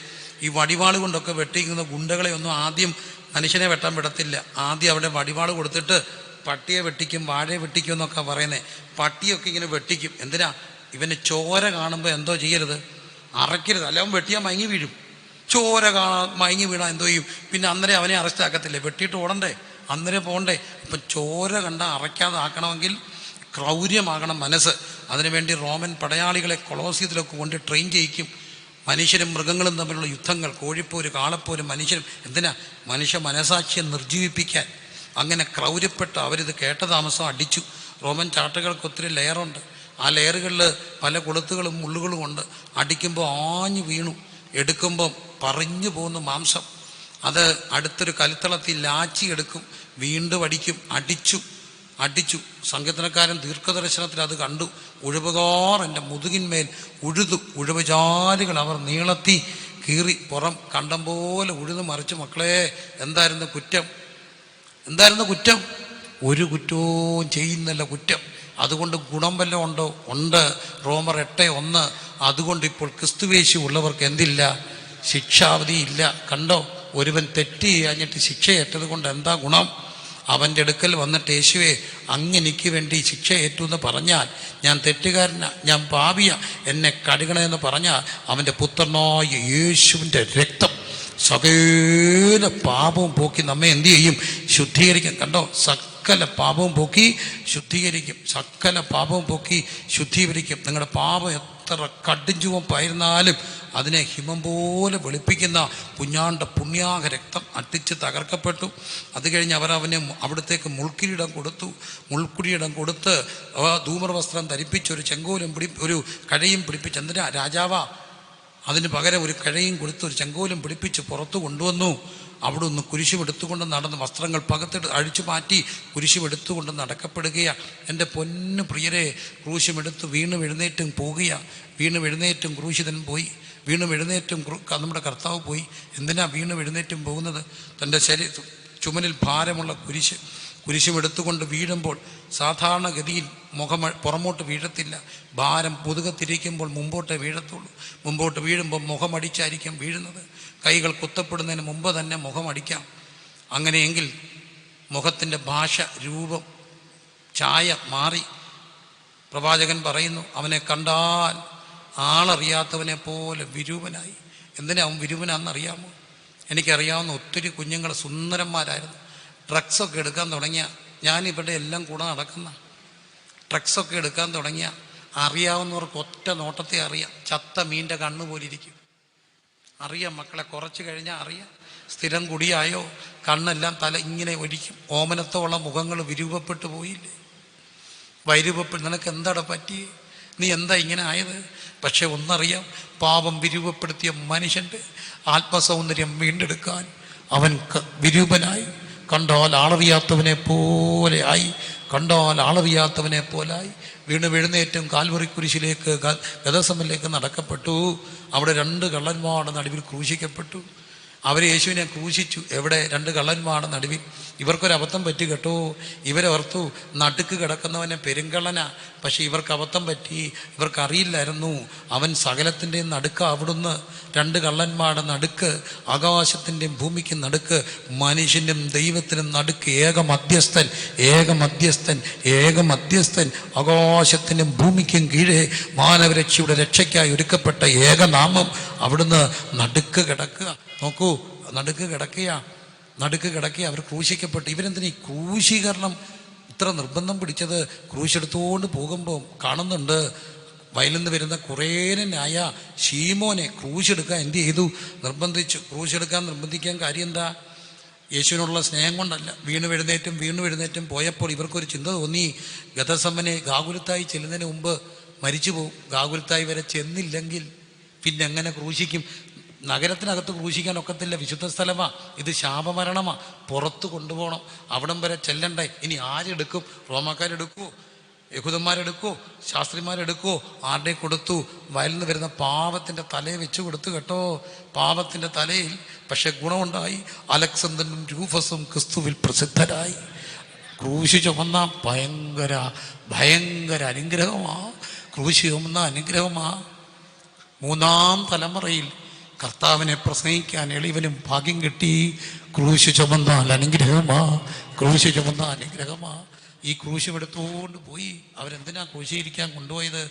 ഈ വടിവാൾ കൊണ്ടൊക്കെ വെട്ടിക്കുന്ന ഗുണ്ടകളെ ഒന്നും ആദ്യം മനുഷ്യനെ വെട്ടാൻ വിടത്തില്ല. ആദ്യം അവിടെ വടിവാൾ കൊടുത്തിട്ട് പട്ടിയെ വെട്ടിക്കും, വാഴയെ വെട്ടിക്കും എന്നൊക്കെ പറയുന്നത്. പട്ടിയൊക്കെ ഇങ്ങനെ വെട്ടിക്കും. എന്തിനാ? ഇവന് ചോര കാണുമ്പോൾ എന്തോ ചെയ്യരുത്, അറയ്ക്കരുത്. അല്ല അവൻ വെട്ടിയാൽ മയങ്ങി വീഴും. ചോര മയങ്ങി വീണാൽ എന്തോ ചെയ്യും? പിന്നെ അന്നേരം അവനെ അറസ്റ്റ് ആക്കത്തില്ലേ? വെട്ടിയിട്ട് ഓടണ്ടേ, അന്നേരം പോകണ്ടേ? ഇപ്പം ചോര കണ്ട അറയ്ക്കാതെ ആക്കണമെങ്കിൽ ക്രൗര്യമാകണം മനസ്സ്. അതിനുവേണ്ടി റോമൻ പടയാളികളെ കൊളോസിയത്തിലൊക്കെ കൊണ്ട് ട്രെയിൻ ചെയ്യിക്കും. മനുഷ്യരും മൃഗങ്ങളും തമ്മിലുള്ള യുദ്ധങ്ങൾ, കോഴിപ്പോര്, കാളപ്പോര്, മനുഷ്യരും. എന്തിനാ? മനുഷ്യ മനസാക്ഷിയെ നിർജ്ജീവിപ്പിക്കാൻ. അങ്ങനെ ക്രൗര്യപ്പെട്ട് അവരിത് കേട്ട താമസം അടിച്ചു. റോമൻ ചാട്ടുകൾക്ക് ഒത്തിരി ലെയറുണ്ട്. ആ ലെയറുകളിൽ പല കൊളുത്തുകളും മുള്ളുകളും ഉണ്ട്. അടിക്കുമ്പോൾ ആഞ്ഞു വീണു. എടുക്കുമ്പം പറഞ്ഞു പോകുന്ന മാംസം. അത് അടുത്തൊരു കലിത്തളത്തിൽ ലാച്ചി എടുക്കും, വീണ്ടും അടിക്കും. അടിച്ചു. സംഗീതക്കാരൻ ദീർഘദർശനത്തിൽ അത് കണ്ടു. ഉഴവുകാർ എൻ്റെ മുതുകിന്മേൽ ഉഴവുചാലുകൾ അവർ നീളത്തി കീറി പുറം കണ്ടം പോലെ ഉഴുതു മറിച്ചു. മക്കളെ, എന്തായിരുന്നു കുറ്റം? ഒരു കുറ്റവും ചെയ്യുന്നില്ല കുറ്റം. അതുകൊണ്ട് ഗുണം വല്ലതും ഉണ്ടോ? ഉണ്ട്. റോമർ 8:1. അതുകൊണ്ട് ഇപ്പോൾ ക്രിസ്തുവേശു ഉള്ളവർക്ക് എന്തില്ല? ശിക്ഷാവധി ഇല്ല. കണ്ടോ? ഒരുവൻ തെറ്റ് ചെയ്യാഞ്ഞിട്ട് ശിക്ഷയേറ്റത് കൊണ്ട് എന്താ ഗുണം? അവൻ്റെ അടുക്കൽ വന്നിട്ട് യേശുവേ, അങ്ങെനിക്ക് വേണ്ടി ശിക്ഷ ഏറ്റു എന്ന് പറഞ്ഞാൽ, ഞാൻ തെറ്റുകാരനാ, ഞാൻ പാപിയ, എന്നെ കഴുകണമെന്ന് പറഞ്ഞാൽ, അവൻ്റെ പുത്രനായ യേശുവിൻ്റെ രക്തം സകല പാപവും പോക്കി നമ്മെ എന്തു ചെയ്യും? ശുദ്ധീകരിക്കും. കണ്ടോ? സകല പാപവും പോക്കി ശുദ്ധീകരിക്കും. സകല പാപവും പോക്കി ശുദ്ധീകരിക്കും. നിങ്ങളുടെ പാപം എത്ര കടുംചുവപ്പായിരുന്നാലും അതിനെ ഹിമം പോലെ വെളുപ്പിക്കുന്ന കുഞ്ഞാണ്ട പുണ്യാഹ രക്തം അട്ടിച്ച് തകർക്കപ്പെട്ടു. അത് കഴിഞ്ഞ് അവനെ അവിടത്തേക്ക് മുൾക്കിരീടം കൊടുത്ത് ധൂമ്രവസ്ത്രം ധരിപ്പിച്ച് ഒരു ചെങ്കോലും ഒരു കഴയും പിടിപ്പിച്ച്, എന്തിനാ രാജാവാ, അതിന് പകരം ഒരു കഴയും കൊടുത്ത് ഒരു ചെങ്കോലും പിടിപ്പിച്ച് പുറത്തു കൊണ്ടുവന്നു. അവിടെ നിന്ന് കുരിശുമെടുത്തുകൊണ്ട് നടന്ന് വസ്ത്രങ്ങൾ പകത്തെടുത്ത് അഴിച്ചു മാറ്റി കുരിശുമെടുത്തുകൊണ്ട് നടക്കപ്പെടുകയാണ്. എൻ്റെ പൊന്നു പ്രിയരെ, ക്രൂശുമെടുത്ത് വീണ്ടും എഴുന്നേറ്റും പോവുകയാണ്. വീണ്ടും എഴുന്നേറ്റും ക്രൂശിതൻ പോയി. വീണ്ടും എഴുന്നേറ്റും നമ്മുടെ കർത്താവ് പോയി. എന്തിനാ വീണ്ടും എഴുന്നേറ്റും പോകുന്നത്? തൻ്റെ ചുമലിൽ ഭാരമുള്ള കുരിശുമെടുത്തുകൊണ്ട് വീഴുമ്പോൾ സാധാരണഗതിയിൽ മുഖം പുറമോട്ട് വീഴത്തില്ല. ഭാരം പുതുകത്തിരിക്കുമ്പോൾ മുമ്പോട്ടേ വീഴത്തുള്ളൂ. മുമ്പോട്ട് വീഴുമ്പോൾ മുഖമടിച്ചായിരിക്കും വീഴുന്നത്. കൈകൾ കുത്തപ്പെടുന്നതിന് മുമ്പ് തന്നെ മുഖമടിക്കാം. അങ്ങനെയെങ്കിൽ മുഖത്തിൻ്റെ ഭാഷ, രൂപം, ഛായ മാറി. പ്രവാചകൻ പറയുന്നു, അവനെ കണ്ടാൽ ആളറിയാത്തവനെ പോലെ വിരൂപനായി. എന്തിനാ അവൻ വിരൂപനാണെന്നറിയാമോ? എനിക്കറിയാവുന്ന ഒത്തിരി കുഞ്ഞുങ്ങൾ സുന്ദരന്മാരായിരുന്നു. ഡ്രഗ്സൊക്കെ എടുക്കാൻ തുടങ്ങിയ, ഞാനിവിടെ എല്ലാം കൂടെ നടക്കുന്ന ഡ്രഗ്സൊക്കെ എടുക്കാൻ തുടങ്ങിയ അറിയാവുന്നവർക്ക് ഒറ്റ നോട്ടത്തെ അറിയാം. ചത്ത മീൻ്റെ കണ്ണ് പോലിരിക്കും. അറിയാം മക്കളെ, കുറച്ച് കഴിഞ്ഞാൽ അറിയാം. സ്ഥിരം കുടിയായോ കണ്ണെല്ലാം തല ഇങ്ങനെ ഒരിക്കും. ഓമനത്തോളം മുഖങ്ങൾ വിരൂപപ്പെട്ടു പോയില്ലേ? നിനക്ക് എന്താടാ പറ്റിയേ? നീ എന്താ ഇങ്ങനെ ആയത്? പക്ഷെ ഒന്നറിയാം, പാപം വിരൂപപ്പെടുത്തിയ മനുഷ്യൻ്റെ ആത്മസൗന്ദര്യം വീണ്ടെടുക്കാൻ അവൻ വിരൂപനായി. കണ്ടാൽ ആളറിയാത്തവനെ പോലെ ആയി. വീണ്ടും എഴുന്നേറ്റും കാൽവറി കുരിശിലേക്ക് ഗദസമനിലേക്ക് നടക്കപ്പെട്ടു. അവിടെ 2 കള്ളന്മാരുടെ നടുവിൽ ക്രൂശിക്കപ്പെട്ടു. അവർ യേശുവിനെ ക്രൂശിച്ചു. എവിടെ? 2 കള്ളന്മാരുടെ നടുവിൽ. ഇവർക്കൊരബദ്ധം പറ്റി കേട്ടോ. ഇവരോർത്തു നടുക്ക് കിടക്കുന്നവനെ പെരുങ്കള്ളനാ. പക്ഷെ ഇവർക്ക് അബദ്ധം പറ്റി. ഇവർക്കറിയില്ലായിരുന്നു അവൻ സകലത്തിൻ്റെയും നടുക്ക്. അവിടുന്ന് 2 കള്ളന്മാരുടെ നടുക്ക്, ആകാശത്തിൻ്റെയും ഭൂമിക്കും നടുക്ക്, മനുഷ്യനും ദൈവത്തിനും നടുക്ക് ഏക മധ്യസ്ഥൻ ആകാശത്തിനും ഭൂമിക്കും കീഴേ മാനവരക്ഷയുടെ രക്ഷയ്ക്കായി ഒരുക്കപ്പെട്ട ഏകനാമം അവിടുന്ന് നടുക്ക് കിടക്കുക. നോക്കൂ, നടുക്ക് കിടക്കുക. അവർ ക്രൂശിക്കപ്പെട്ടു. ഇവരെന്തിനാ ഈ ക്രൂശീകരണം ഇത്ര നിർബന്ധം പിടിച്ചത്? ക്രൂശെടുത്തുകൊണ്ട് പോകുമ്പോൾ കാണുന്നുണ്ട്, വയലിൽ നിന്ന് വരുന്ന കുറേനായ ശീമോനെ ക്രൂശെടുക്കാൻ എന്ത് ചെയ്തു? ക്രൂശെടുക്കാൻ നിർബന്ധിക്കാൻ കാര്യം എന്താ? യേശുവിനുള്ള സ്നേഹം കൊണ്ടല്ല. വീണ്ടും എഴുന്നേറ്റും പോയപ്പോൾ ഇവർക്കൊരു ചിന്ത തോന്നി, ഗദസമനെ ഗാഗുൽത്തായി ചെല്ലുന്നതിന് മുമ്പ് മരിച്ചു പോകും. ഗാഗുൽത്തായി വരെ ചെന്നില്ലെങ്കിൽ പിന്നെ എങ്ങനെ ക്രൂശിക്കും? നഗരത്തിനകത്ത് ക്രൂശിക്കാൻ ഒക്കത്തില്ല, വിശുദ്ധ സ്ഥലമാണ്. ഇത് ശാപമരണമാണ്. പുറത്ത് കൊണ്ടുപോകണം. അവിടം വരെ ചെല്ലണ്ടേ? ഇനി ആരെടുക്കും? റോമാക്കാരെടുക്കുമോ? യഹൂദന്മാരെടുക്കുമോ? ശാസ്ത്രിമാരെടുക്കുമോ? ആരുടെ കൊടുത്തു? വയലിൽ നിന്ന് വരുന്ന പാവത്തിൻ്റെ തലയെ വെച്ച് കൊടുത്തു കേട്ടോ. പാവത്തിൻ്റെ തലയിൽ പക്ഷെ ഗുണമുണ്ടായി. അലക്സണ്ടറും രൂഫസും ക്രിസ്തുവിൽ പ്രസിദ്ധരായി. ക്രൂശി ചുമന്ന ഭയങ്കര അനുഗ്രഹമാണ്. ക്രൂശി ചുമന്ന അനുഗ്രഹമാണ്. 3-ാം തലമുറയിൽ കർത്താവിനെ പ്രസംഗിക്കാൻ എളിവനും ഭാഗ്യം കിട്ടി. ക്രൂശ് ചുമന്നാൽ അനുഗ്രഹമാ. ഈ ക്രൂശുമെടുത്തുകൊണ്ട് പോയി. അവരെന്തിനാ ക്രൂശീകരിക്കാൻ കൊണ്ടുപോയത്?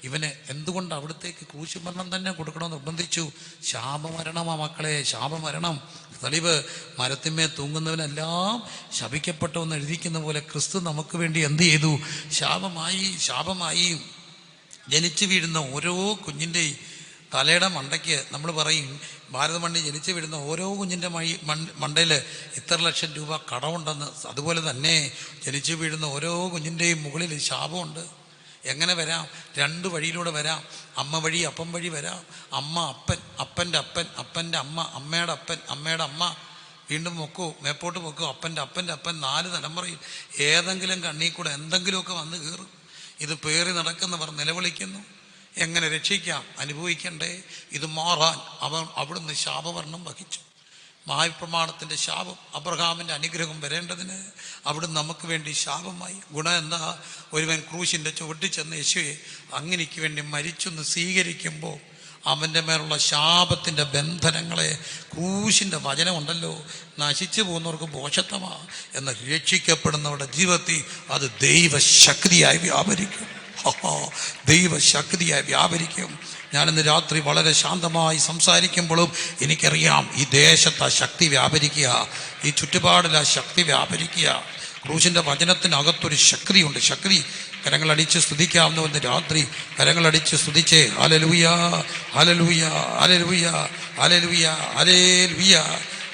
ഇവന് എന്തുകൊണ്ട് അവിടത്തേക്ക് ക്രൂശ് മരണം തന്നെ കൊടുക്കണമെന്ന് നിർബന്ധിച്ചു? ശാപമരണമാ മക്കളെ, ശാപമരണം. തെളിവ്, മരത്തിന്മേൽ തൂങ്ങുന്നവനെല്ലാം ശപിക്കപ്പെട്ടവെന്ന് എഴുതിക്കുന്ന പോലെ ക്രിസ്തു നമുക്ക് വേണ്ടി എന്ത് ചെയ്തു? ശാപമായി. ജനിച്ചു വീഴുന്ന ഓരോ കുഞ്ഞിൻ്റെയും തലയുടെ മണ്ടയ്ക്ക് നമ്മൾ പറയും, ഭാരതമണ്ണിൽ ജനിച്ചു വീഴുന്ന ഓരോ കുഞ്ഞിൻ്റെ മണ്ടയിൽ ഇത്ര ലക്ഷം രൂപ കടമുണ്ടെന്ന്. അതുപോലെ തന്നെ ജനിച്ചു വീഴുന്ന ഓരോ കുഞ്ഞിൻ്റെയും മുകളിൽ ശാപമുണ്ട്. എങ്ങനെ വരാം? 2 വഴിയിലൂടെ വരാം. അമ്മ വഴി, അപ്പം വഴി വരാം. അമ്മ, അപ്പൻ, അപ്പൻ്റെ അപ്പൻ, അപ്പൻ്റെ അമ്മ, അമ്മയുടെ അപ്പൻ, അമ്മയുടെ അമ്മ. വീണ്ടും മേപ്പോട്ട് പൊക്കോ, അപ്പൻ്റെ അപ്പൻ 4 തലമുറയിൽ ഏതെങ്കിലും കണ്ണിൽ കൂടെ എന്തെങ്കിലുമൊക്കെ വന്ന് കയറും. ഇത് പേറി നടക്കുന്നവർ നിലവിളിക്കുന്നു. എങ്ങനെ രക്ഷിക്കാം? അനുഭവിക്കണ്ടേ? ഇത് മാറാൻ അവിടുന്ന് ശാപവർണ്ണം വഹിച്ചു. മായപ്രമാണത്തിൻ്റെ ശാപം, അബ്രഹാമിൻ്റെ അനുഗ്രഹം വരേണ്ടതിന് അവിടുന്ന് നമുക്ക് വേണ്ടി ശാപമായി. ഗുണം എന്താ? ഒരുവൻ ക്രൂശിൻ്റെ ചുവട്ടിൽ ചെന്ന് യേശുവെ അങ്ങനെക്ക് വേണ്ടി മരിച്ചെന്ന് സ്വീകരിക്കുമ്പോൾ അവൻ്റെ മേലുള്ള ശാപത്തിൻ്റെ ബന്ധനങ്ങളെ ക്രൂശിൻ്റെ വചനമുണ്ടല്ലോ, നശിച്ചു പോകുന്നവർക്ക് ഭോഷത്വമാണ്. എന്നാൽ രക്ഷിക്കപ്പെടുന്നവരുടെ ജീവിതത്തിൽ അത് ദൈവശക്തിയായി വ്യാപരിക്കും. ഞാനിന്ന് രാത്രി വളരെ ശാന്തമായി സംസാരിക്കുമ്പോഴും എനിക്കറിയാം ഈ ദേശത്ത് ആ ശക്തി വ്യാപരിക്കുക, ഈ ചുറ്റുപാടിൽ ആ ശക്തി വ്യാപരിക്കുക. ക്രൂശിൻ്റെ വചനത്തിനകത്തൊരു ശക്തിയുണ്ട്. ശക്തി കരങ്ങളടിച്ച് സ്തുതിക്കാവുന്നവന്ന് രാത്രി കരങ്ങളടിച്ച് സ്തുതിച്ചേ. ഹല്ലേലൂയ, ഹല്ലേലൂയ, ഹല്ലേലൂയ, ഹല്ലേലൂയ, ഹല്ലേലൂയ,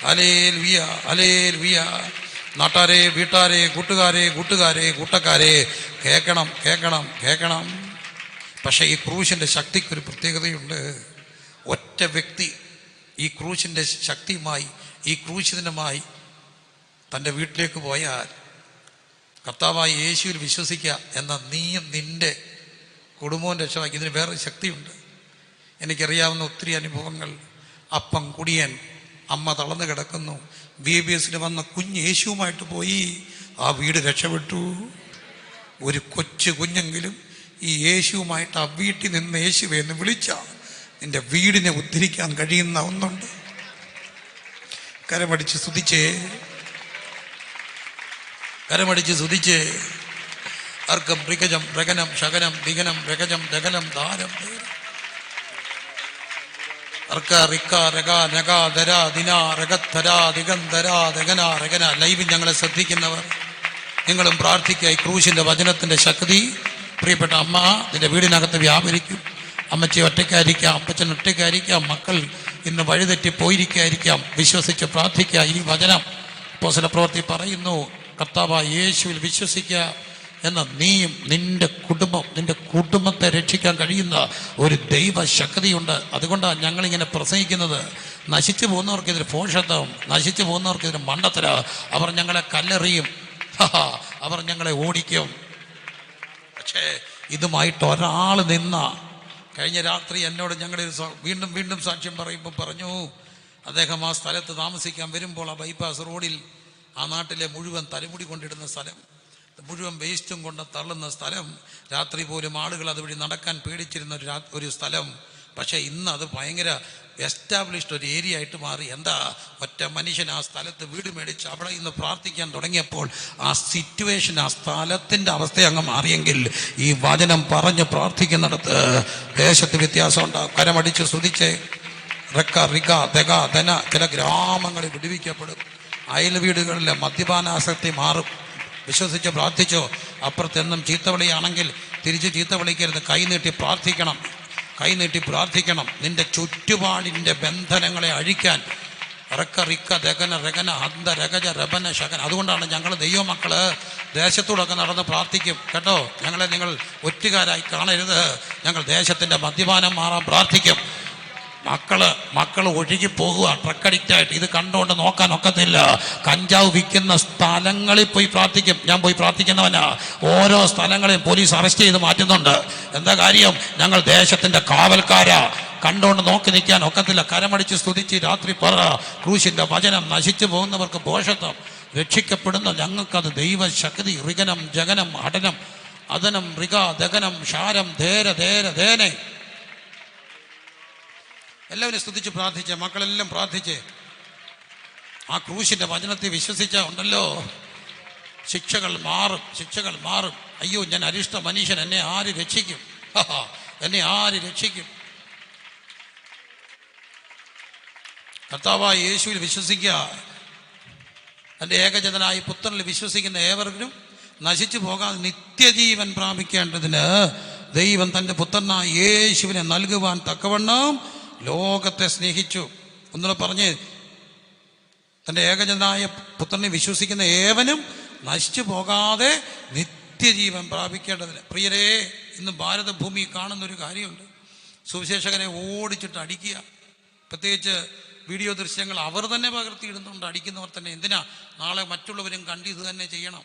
ഹല്ലേലൂയ, ഹല്ലേലൂയ. നാട്ടാരെ, വീട്ടാരെ, കൂട്ടക്കാരെ കേൾക്കണം, കേൾക്കണം, കേൾക്കണം. പക്ഷേ ഈ ക്രൂശിൻ്റെ ശക്തിക്കൊരു പ്രത്യേകതയുണ്ട്. ഒറ്റ വ്യക്തി ഈ ക്രൂശിൻ്റെ ശക്തിയുമായി, ഈ ക്രൂശിതനുമായി തൻ്റെ വീട്ടിലേക്ക് പോയാൽ, കർത്താവായ യേശുവിൽ വിശ്വസിക്കുക എന്ന നീയും നിൻ്റെ കുടുംബവും രക്ഷമാക്കി. ഇതിന് വേറെ ശക്തിയുണ്ട്. എനിക്കറിയാവുന്ന ഒത്തിരി അനുഭവങ്ങൾ. അപ്പം കുടിയൻ, അമ്മ തളർന്നു കിടക്കുന്നു, BBSൽ വന്ന കുഞ്ഞ് യേശുവുമായിട്ട് പോയി, ആ വീട് രക്ഷപ്പെട്ടു. ഒരു കൊച്ചു കുഞ്ഞെങ്കിലും ഈ യേശുവുമായിട്ട് ആ വീട്ടിൽ നിന്ന് യേശുവെ എന്ന് വിളിച്ചാൽ നിന്റെ വീടിനെ ഉദ്ധരിക്കാൻ കഴിയുന്ന ഒന്നുണ്ട്. കരമടിച്ച് സ്തുതിച്ചേ, കരമടിച്ച് സ്തുതിച്ചേ. അർക്കം ഋഗജം രഗനം ശകനം ദിഗനം രഗജം രഗനം ധാരം അർക്ക റിക്ക രഗ നഗ ധര ദിന രഗധര ദിഗന്ധര രഗന രഗന. ലൈവിൽ ഞങ്ങളെ ശ്രദ്ധിക്കുന്നവർ നിങ്ങളും പ്രാർത്ഥിക്കുക. ഈ ക്രൂശിൻ്റെ വചനത്തിൻ്റെ ശക്തി പ്രിയപ്പെട്ട അമ്മ നിന്റെ വീടിനകത്ത് വ്യാപരിക്കും. അമ്മച്ചി ഒറ്റയ്ക്കായിരിക്കാം, അപ്പച്ചൻ ഒറ്റയ്ക്കായിരിക്കാം, മക്കൾ ഇന്ന് വഴിതെറ്റി പോയിരിക്കായിരിക്കാം. വിശ്വസിച്ച് പ്രാർത്ഥിക്കുക. ഈ വചനം അപ്പോസ്തല പ്രവൃത്തി പറയുന്നു, കർത്താവായ യേശുവിൽ വിശ്വസിക്കുക എന്ന നീയും നിന്റെ കുടുംബത്തെ രക്ഷിക്കാൻ കഴിയുന്ന ഒരു ദൈവശക്തിയുണ്ട്. അതുകൊണ്ടാണ് ഞങ്ങളിങ്ങനെ പ്രസംഗിക്കുന്നത്. നശിച്ചു പോകുന്നവർക്ക് ഇതിന് പോഷത്വം, നശിച്ചു പോകുന്നവർക്ക് ഇതിന് മണ്ടത്തര. അവർ ഞങ്ങളെ കല്ലെറിയും, അവർ ഞങ്ങളെ ഓടിക്കും. പക്ഷേ ഇതുമായിട്ട് ഒരാൾ നിന്ന, കഴിഞ്ഞ രാത്രി എന്നോട് ഞങ്ങളുടെ വീണ്ടും സാക്ഷ്യം പറയുമ്പോൾ പറഞ്ഞു, അദ്ദേഹം ആ സ്ഥലത്ത് താമസിക്കാൻ വരുമ്പോൾ ആ ബൈപ്പാസ് റോഡിൽ ആ നാട്ടിലെ മുഴുവൻ തലമുടി കൊണ്ടിടുന്ന സ്ഥലം, മുഴുവൻ വേസ്റ്റും കൊണ്ട് തള്ളുന്ന സ്ഥലം, രാത്രി പോലും ആളുകൾ അതുവഴി നടക്കാൻ പേടിച്ചിരുന്ന ഒരു സ്ഥലം. പക്ഷേ ഇന്ന് അത് ഭയങ്കര എസ്റ്റാബ്ലിഷ്ഡ് ഒരു ഏരിയ ആയിട്ട് മാറി. എന്താ, ഒറ്റ മനുഷ്യൻ ആ സ്ഥലത്ത് വീട് മേടിച്ച് അവിടെ ഇന്ന് പ്രാർത്ഥിക്കാൻ തുടങ്ങിയപ്പോൾ ആ സിറ്റുവേഷൻ, ആ സ്ഥലത്തിൻ്റെ അവസ്ഥ അങ്ങ് മാറിയെങ്കിൽ ഈ വചനം പറഞ്ഞ് പ്രാർത്ഥിക്കുന്നിടത്ത് ദേശത്ത് വ്യത്യാസം ഉണ്ടാകും. കരമടിച്ച് സ്തുതിച്ച് റക്ക റിക ദഗ ധന. ചില ഗ്രാമങ്ങളിൽ വിടുവിക്കപ്പെടും. അയൽ വീടുകളിലെ മദ്യപാനാസക്തി മാറും. വിശ്വസിച്ച് പ്രാർത്ഥിച്ചോ. അപ്പുറത്തെന്നും ചീത്തവിളിയാണെങ്കിൽ തിരിച്ച് ചീത്ത വിളിക്കരുത്. കൈനീട്ടി പ്രാർത്ഥിക്കണം, കൈനീട്ടി പ്രാർത്ഥിക്കണം. നിന്റെ ചുറ്റുപാടിൻ്റെ ബന്ധനങ്ങളെ അഴിക്കാൻ. റക്ക റിക്ക ദഗന രഗന ഹന്ത രഗജ രബന ശകന. അതുകൊണ്ടാണ് ഞങ്ങൾ ദൈവമക്കള് ദേശത്തൂടൊക്കെ നടന്ന് പ്രാർത്ഥിക്കും കേട്ടോ. ഞങ്ങളെ നിങ്ങൾ ഒറ്റുകാരായി കാണരുത്. ഞങ്ങൾ ദേശത്തിൻ്റെ മദ്യപാനം മാറാൻ പ്രാർത്ഥിക്കും. മക്കള് ഒഴുകി പോകുക ട്രക്ക് അഡിക്റ്റായിട്ട്. ഇത് കണ്ടുകൊണ്ട് നോക്കാൻ ഒക്കത്തില്ല. കഞ്ചാവ് വിൽക്കുന്ന സ്ഥലങ്ങളിൽ പോയി പ്രാർത്ഥിക്കും. ഞാൻ പോയി പ്രാർത്ഥിക്കുന്നവനാ. ഓരോ സ്ഥലങ്ങളെയും പോലീസ് അറസ്റ്റ് ചെയ്ത് മാറ്റുന്നുണ്ട്. എന്താ കാര്യം? ഞങ്ങൾ ദേശത്തിൻ്റെ കാവൽക്കാരാ. കണ്ടുകൊണ്ട് നോക്കി നിൽക്കാൻ ഒക്കത്തില്ല. കരമടിച്ച് സ്തുതിച്ച് രാത്രി പറ, ക്രൂശിൻ്റെ വചനം. നശിച്ചു പോകുന്നവർക്ക് പോഷത്വം, രക്ഷിക്കപ്പെടുന്ന ഞങ്ങൾക്കത് ദൈവശക്തി. ഋഗനം ജഗനം അടനം അതനം ഋഗ ദഗനം ഷാരം ധേര ധേര ധേനെ. എല്ലാവരും സ്തുതിച്ച് പ്രാർത്ഥിച്ചേ, മക്കളെല്ലാം പ്രാർത്ഥിച്ചേ. ആ ക്രൂശിൻ്റെ വചനത്തെ വിശ്വസിച്ചാൽ ഉണ്ടല്ലോ, ശിക്ഷകൾ മാറും, ശിക്ഷകൾ മാറും. അയ്യോ, ഞാൻ അരിഷ്ട മനുഷ്യൻ, എന്നെ ആര് രക്ഷിക്കും? എന്നെ ആര് രക്ഷിക്കും? കർത്താവായ യേശുവിൽ വിശ്വസിക്കുക. എൻ്റെ ഏകജനായ പുത്രനിൽ വിശ്വസിക്കുന്ന ഏവർക്കും നശിച്ചു പോകാതെ നിത്യജീവൻ പ്രാപിക്കേണ്ടതിന് ദൈവം തൻ്റെ പുത്രനായ യേശുവിനെ നൽകുവാൻ തക്കവണ്ണം ലോകത്തെ സ്നേഹിച്ചു. ഒന്നുകൂടെ പറഞ്ഞ്, തൻ്റെ ഏകജനായ പുത്രനെ വിശ്വസിക്കുന്ന ഏവനും നശിച്ചു പോകാതെ നിത്യജീവൻ പ്രാപിക്കേണ്ടതിന്. പ്രിയരേ, ഇന്ന് ഭാരതഭൂമി കാണുന്നൊരു കാര്യമുണ്ട്. സുവിശേഷകനെ ഓടിച്ചിട്ട് അടിക്കുക. പ്രത്യേകിച്ച് വീഡിയോ ദൃശ്യങ്ങൾ അവർ തന്നെ പകർത്തിയിടുന്നുണ്ട്. അടിക്കുന്നവർ തന്നെ. എന്തിനാ? നാളെ മറ്റുള്ളവരും കണ്ട് ഇത് തന്നെ ചെയ്യണം.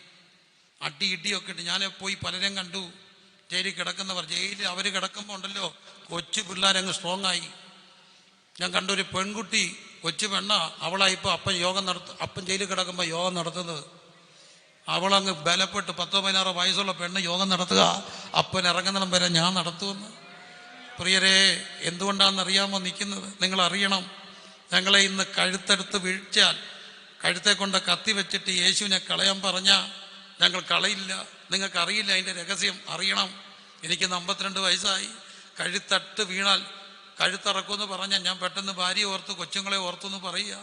അടി ഇടിയൊക്കെ ഇട്ട് ഞാൻ പോയി പലരും കണ്ടു. ജയിലിൽ കിടക്കുന്നവർ, ജയിലിൽ അവർ കിടക്കുമ്പോൾ ഉണ്ടല്ലോ, കൊച്ചു പിള്ളേരങ്ങ് സ്ട്രോങ് ആയി. ഞാൻ കണ്ടൊരു പെൺകുട്ടി, കൊച്ചു പെണ്ണ, അവളായിപ്പോൾ അപ്പൻ ജയിലിൽ കിടക്കുമ്പോൾ യോഗം നടത്തുന്നത്. അവളങ്ങ് ബലപ്പെട്ട് 10-16 വയസ്സുള്ള പെണ്ണ് യോഗം നടത്തുക. അപ്പൻ ഇറങ്ങുന്നിടം വരെ ഞാൻ നടത്തുമെന്ന്. പ്രിയരെ, എന്തുകൊണ്ടാണെന്നറിയാമോ നിൽക്കുന്നത്? നിങ്ങൾ അറിയണം. ഞങ്ങളെ ഇന്ന് കഴുത്തെടുത്ത് വീഴ്ചാൽ, കഴുത്തെ കൊണ്ട് കത്തി വെച്ചിട്ട് യേശുവിനെ കളയാൻ പറഞ്ഞാൽ ഞങ്ങൾ കളയില്ല. നിങ്ങൾക്കറിയില്ല അതിൻ്റെ രഹസ്യം. അറിയണം. എനിക്ക് 52 വയസ്സായി. കഴുത്തട്ട് വീണാൽ കഴുത്തിറക്കുമെന്ന് പറഞ്ഞാൽ ഞാൻ പെട്ടെന്ന് ഭാര്യയെ ഓർത്ത് കൊച്ചുങ്ങളെ ഓർത്തെന്ന് പറയുക.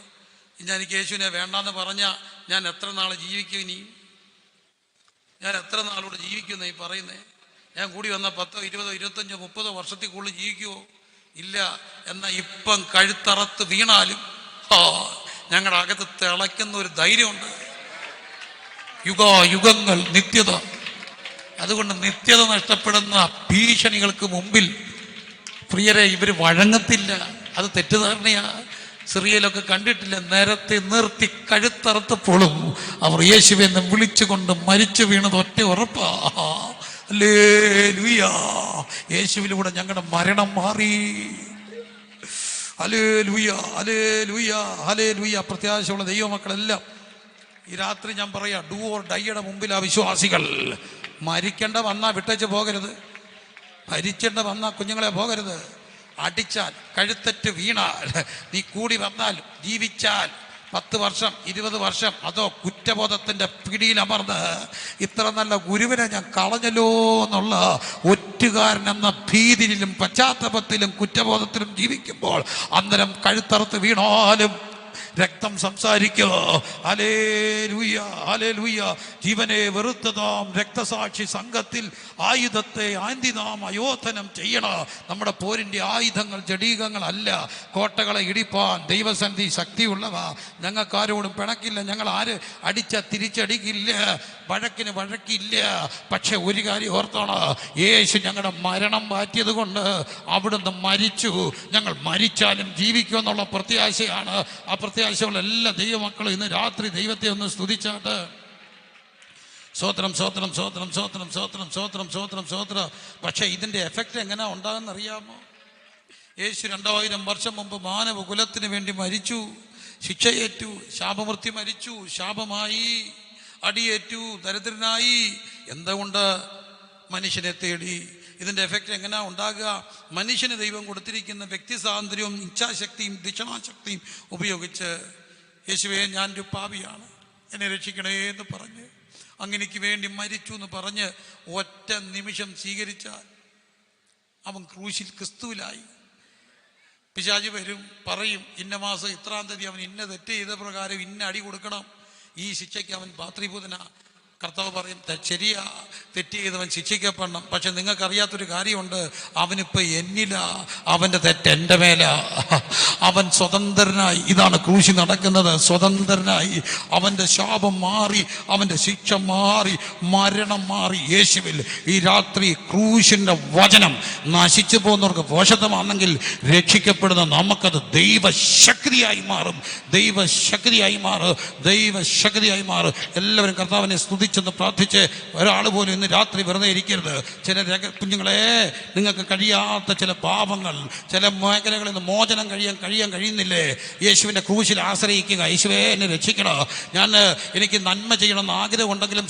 ഇനി എനിക്ക് യേശുവിനെ വേണ്ടാന്ന് പറഞ്ഞാൽ ഞാൻ എത്ര നാൾ ജീവിക്കും? ഇനി ഞാൻ എത്ര നാളോട് ജീവിക്കുന്ന ഈ പറയുന്നേ? ഞാൻ കൂടി വന്ന 10, 20, 25, 30 വർഷത്തിൽ കൂടുതൽ ജീവിക്കുമോ? ഇല്ല. എന്നാൽ ഇപ്പം കഴുത്തറത്ത് വീണാലും ഞങ്ങളുടെ അകത്ത് തിളയ്ക്കുന്ന ഒരു ധൈര്യമുണ്ട്. യുഗങ്ങൾ നിത്യത. അതുകൊണ്ട് നിത്യത നഷ്ടപ്പെടുന്ന ഭീഷണികൾക്ക് മുമ്പിൽ പ്രിയരെ ഇവർ വഴങ്ങത്തില്ല. അത് തെറ്റിദ്ധാരണയാ. സിറിയയിലൊക്കെ കണ്ടിട്ടില്ല, നേരത്തെ നിർത്തി കഴുത്തറുത്തപ്പോഴും അവർ യേശുവെന്ന് വിളിച്ചുകൊണ്ട് മരിച്ചു വീണത് ഒറ്റ ഉറപ്പാ. ഹല്ലേലൂയ. യേശുവിലൂടെ ഞങ്ങളുടെ മരണം മാറി. ഹല്ലേലൂയ, ഹല്ലേലൂയ, ഹല്ലേലൂയ. പ്രത്യാശയുള്ള ദൈവമക്കളെല്ലാം ഈ രാത്രി ഞാൻ പറയാം, ഡൂ ഓർ ഡൈയുടെ മുമ്പിൽ ആ വിശ്വാസികൾ. മരിക്കേണ്ട വന്നാൽ വിട്ടേച്ച് പോകരുത്. മരിക്കേണ്ട വന്നാൽ കുഞ്ഞുങ്ങളെ പോകരുത്. അടിച്ചാൽ, കഴുത്തറ്റ് വീണാൽ, നീ കൂടി വന്നാൽ, ജീവിച്ചാൽ 10 വർഷം 20 വർഷം അതോ കുറ്റബോധത്തിന്റെ പിടിയിൽ അമർന്ന് ഇത്ര നല്ല ഗുരുവിനെ ഞാൻ കളഞ്ഞല്ലോ എന്നുള്ള ഒറ്റുകാരൻ എന്ന ഭീതിയിലും പശ്ചാത്തലത്തിലും കുറ്റബോധത്തിലും ജീവിക്കുമ്പോൾ അന്നേരം കഴുത്തറുത്ത് വീണാലും രക്തം സംസാരിക്കുക. Hallelujah, hallelujah. ജീവനെ വെറുത്തതാം രക്തസാക്ഷി സംഘത്തിൽ ആയുധത്തെ ആന്തി നാം അയോധനം ചെയ്യണം. നമ്മുടെ പോരിൻ്റെ ആയുധങ്ങൾ ജഡീകങ്ങളല്ല. കോട്ടകളെ ഇടിപ്പാൻ ദൈവസന്ധി ശക്തിയുള്ളവ. ഞങ്ങൾക്കാരോടും പിണക്കില്ല. ഞങ്ങൾ ആര് അടിച്ച തിരിച്ചടിക്കില്ല, വഴക്കിന് വഴക്കില്ല. പക്ഷെ ഒരു കാര്യം ഓർത്തോണം, യേശു ഞങ്ങളുടെ മരണം മാറ്റിയത് കൊണ്ട് അവിടുന്ന് മരിച്ചു. ഞങ്ങൾ മരിച്ചാലും ജീവിക്കുമെന്നുള്ള പ്രത്യാശയാണ്. ആ പ്രത്യാശയുള്ള എല്ലാ ദൈവമക്കളും ഇന്ന് രാത്രി ദൈവത്തെ ഒന്ന് സ്തുതിച്ചാട്ട്. സ്വോത്രം, സ്വോത്രം, സ്വോത്രം, സ്വോത്രം, സ്വോത്രം, സ്വോത്രം, സ്വോത്രം, സ്വോത്രം. പക്ഷെ ഇതിൻ്റെ എഫക്റ്റ് എങ്ങനെ ഉണ്ടാകുന്ന അറിയാമോ? യേശു 2000 വർഷം മുമ്പ് മാനവ കുലത്തിന് വേണ്ടി മരിച്ചു, ശിക്ഷയേറ്റു, ശാപമൃത്യു മരിച്ചു, ശാപമായി, അടിയേറ്റു, ദരിദ്രനായി. എന്തുകൊണ്ട്? മനുഷ്യനെ തേടി. ഇതിൻ്റെ എഫക്റ്റ് എങ്ങനെയാ ഉണ്ടാകുക? മനുഷ്യന് ദൈവം കൊടുത്തിരിക്കുന്ന വ്യക്തി സ്വാതന്ത്ര്യവും ഇച്ഛാശക്തിയും ദിഷണാശക്തിയും ഉപയോഗിച്ച് യേശുവേ ഞാനൊരു പാപിയാണ്, എന്നെ രക്ഷിക്കണേ എന്ന് പറഞ്ഞ് അങ്ങനെക്ക് വേണ്ടി മരിച്ചു എന്ന് പറഞ്ഞ് ഒറ്റ നിമിഷം സ്വീകരിച്ചാൽ അവൻ ക്രൂശിൽ ക്രിസ്തുവിലായി. പിശാച് വരും, പറയും ഇന്ന മാസം ഇത്രാം തീയതി അവൻ ഇന്ന തെറ്റ് ചെയ്ത പ്രകാരം ഇന്ന അടി കൊടുക്കണം, ഈ ശിക്ഷയ്ക്ക് അവൻ പാത്രീഭൂതനാ. കർത്താവ് പറയും ശരിയാ, തെറ്റ് ചെയ്തവൻ ശിക്ഷിക്കപ്പെടണം. പക്ഷെ നിങ്ങൾക്കറിയാത്തൊരു കാര്യമുണ്ട്, അവനിപ്പോൾ എന്നില്ല, അവൻ്റെ തെറ്റ് എൻ്റെ മേലാ. അവൻ സ്വതന്ത്രനായി. ഇതാണ് ക്രൂശി നടക്കുന്നത്. സ്വതന്ത്രനായി. അവൻ്റെ ശാപം മാറി, അവൻ്റെ ശിക്ഷ മാറി, മരണം മാറി യേശുവിൽ. ഈ രാത്രി ക്രൂശിൻ്റെ വചനം നശിച്ചു പോകുന്നവർക്ക് പോഷകമാണെങ്കിൽ രക്ഷിക്കപ്പെടുന്ന നമുക്കത് ദൈവശക്തിയായി മാറും. ദൈവശക്തിയായി മാറും. ദൈവശക്തിയായി മാറും. എല്ലാവരും കർത്താവിനെ സ്തുതിച്ചെന്ന് പ്രാർത്ഥിച്ച് ഒരാൾ പോലും ഇന്ന് രാത്രി വെറുതെ ഇരിക്കരുത്. ചില കുഞ്ഞുങ്ങളെ, നിങ്ങൾക്ക് കഴിയാത്ത ചില പാപങ്ങൾ, ചില മേഖലകളിൽ നിന്ന് മോചനം കഴിയുന്നില്ലേ? യേശുവിൻ്റെ ക്രൂശിൽ ആശ്രയിക്കുക. യേശുവേ എന്നെ രക്ഷിക്കണം. എനിക്ക് നന്മ ചെയ്യണമെന്ന് ആഗ്രഹമുണ്ടെങ്കിലും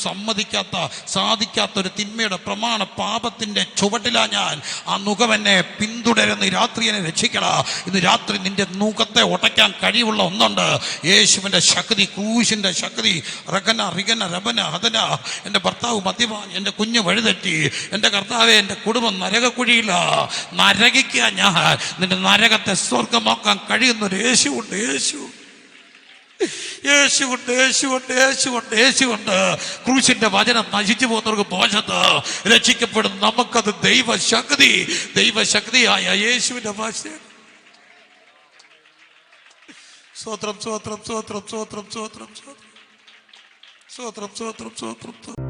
സാധിക്കാത്ത ഒരു തിന്മയുടെ പ്രമാണ പാപത്തിൻ്റെ ചുവട്ടിലാ ഞാൻ. ആ നുകം എന്നെ പിന്തുടരുന്ന ഈ രാത്രി എന്നെ രക്ഷിക്കണം. ഇന്ന് രാത്രി നിന്റെ നുഖത്തെ ഉടയ്ക്കാൻ കഴിവുള്ള ഒന്നുണ്ട്, യേശുവിൻ്റെ ശക്തി, ക്രൂശിൻ്റെ ശക്തി. റഗന റിഗന രബന ഹദന. എൻ്റെ ഭർത്താവ് മദ്യപാൻ, എൻ്റെ കുഞ്ഞ് വഴിതെറ്റി, എൻ്റെ കർത്താവെ എൻ്റെ കുടുംബം നരകക്കുഴിയില്ല. നരകിക്കാൻ ഞാൻ നിന്റെ നരകത്തെ സ്വർഗമാക്കാൻ കഴിയുന്നൊരു യേശുവുണ്ട്. യേശുവുണ്ട്. ക്രൂശിന്റെ വചനം നശിച്ചു പോകുന്നവർക്ക് പോഷത്ത് രക്ഷിക്കപ്പെടും. നമുക്കത് ദൈവശക്തിയായ യേശുവിന്റെ ഭാഷ. സ്വോത്രം, സ്വോത്രം, സ്വോത്രം, സ്വോത്രം, സ്വോത്രം, സ്വോത്രം, സ്വോത്രം, സ്വോത്രം, സ്വോത്രം.